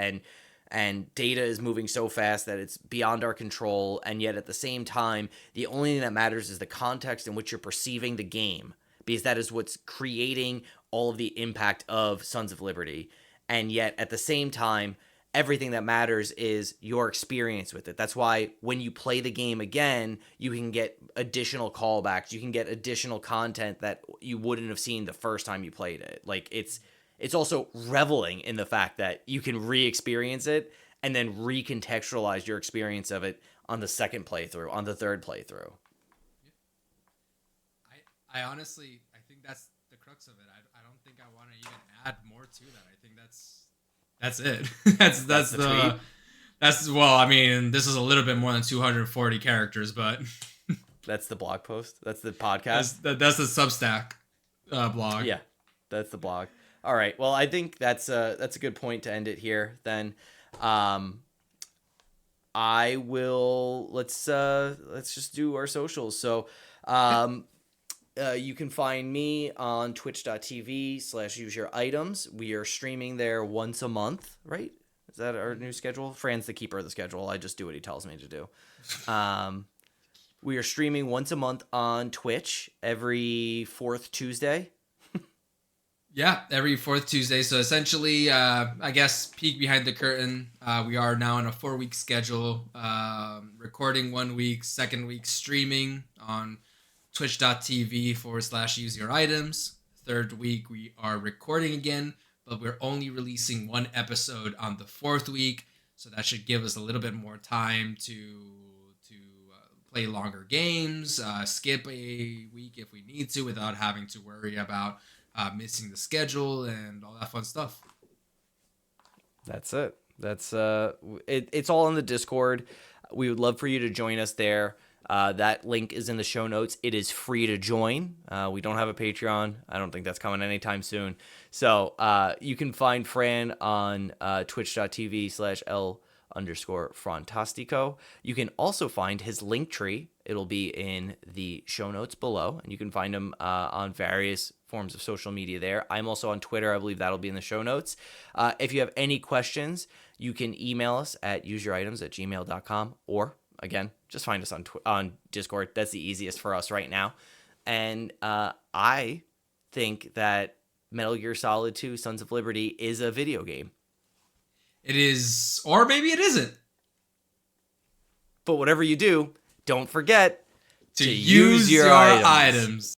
and data is moving so fast that it's beyond our control, and yet at the same time the only thing that matters is the context in which you're perceiving the game, because that is what's creating all of the impact of Sons of Liberty. And yet at the same time, everything that matters is your experience with it. That's why when you play the game again, you can get additional callbacks. You can get additional content that you wouldn't have seen the first time you played it. Like it's also reveling in the fact that you can re-experience it and then recontextualize your experience of it on the second playthrough, on the third playthrough. I honestly, I think that's the crux of it. I don't think I want to even add more to that. I think that's it. that's the tweet? Well, I mean, this is a little bit more than 240 characters, but That's the blog post. That's the podcast. that's the Substack blog. Yeah, that's the blog. All right. Well, I think that's a good point to end it here. Then, I will. Let's just do our socials. So, you can find me on twitch.tv/useyouritems. We are streaming there once a month, right? Is that our new schedule? Fran's the keeper of the schedule. I just do what he tells me to do. We are streaming once a month on Twitch every fourth Tuesday. Yeah, every fourth Tuesday. So essentially, I guess, peek behind the curtain. We are now on a 4-week schedule. Recording 1 week, second week streaming on twitch.tv/useyouritems. Third week, we are recording again, but we're only releasing 1 episode on the 4th week. So that should give us a little bit more time to play longer games, skip a week if we need to without having to worry about missing the schedule and all that fun stuff. That's it. That's it's all in the Discord. We would love for you to join us there. That link is in the show notes. It is free to join. We don't have a Patreon. I don't think that's coming anytime soon. So you can find Fran on twitch.tv/L_Frontastico. You can also find his link tree. It'll be in the show notes below, and you can find him on various forms of social media there. I'm also on Twitter. I believe that'll be in the show notes. If you have any questions, you can email us at useyouritems@gmail.com, or again, just find us on Discord. That's the easiest for us right now. And I think that Metal Gear Solid 2 Sons of Liberty is a video game. It is, or maybe it isn't. But whatever you do, don't forget to use your items.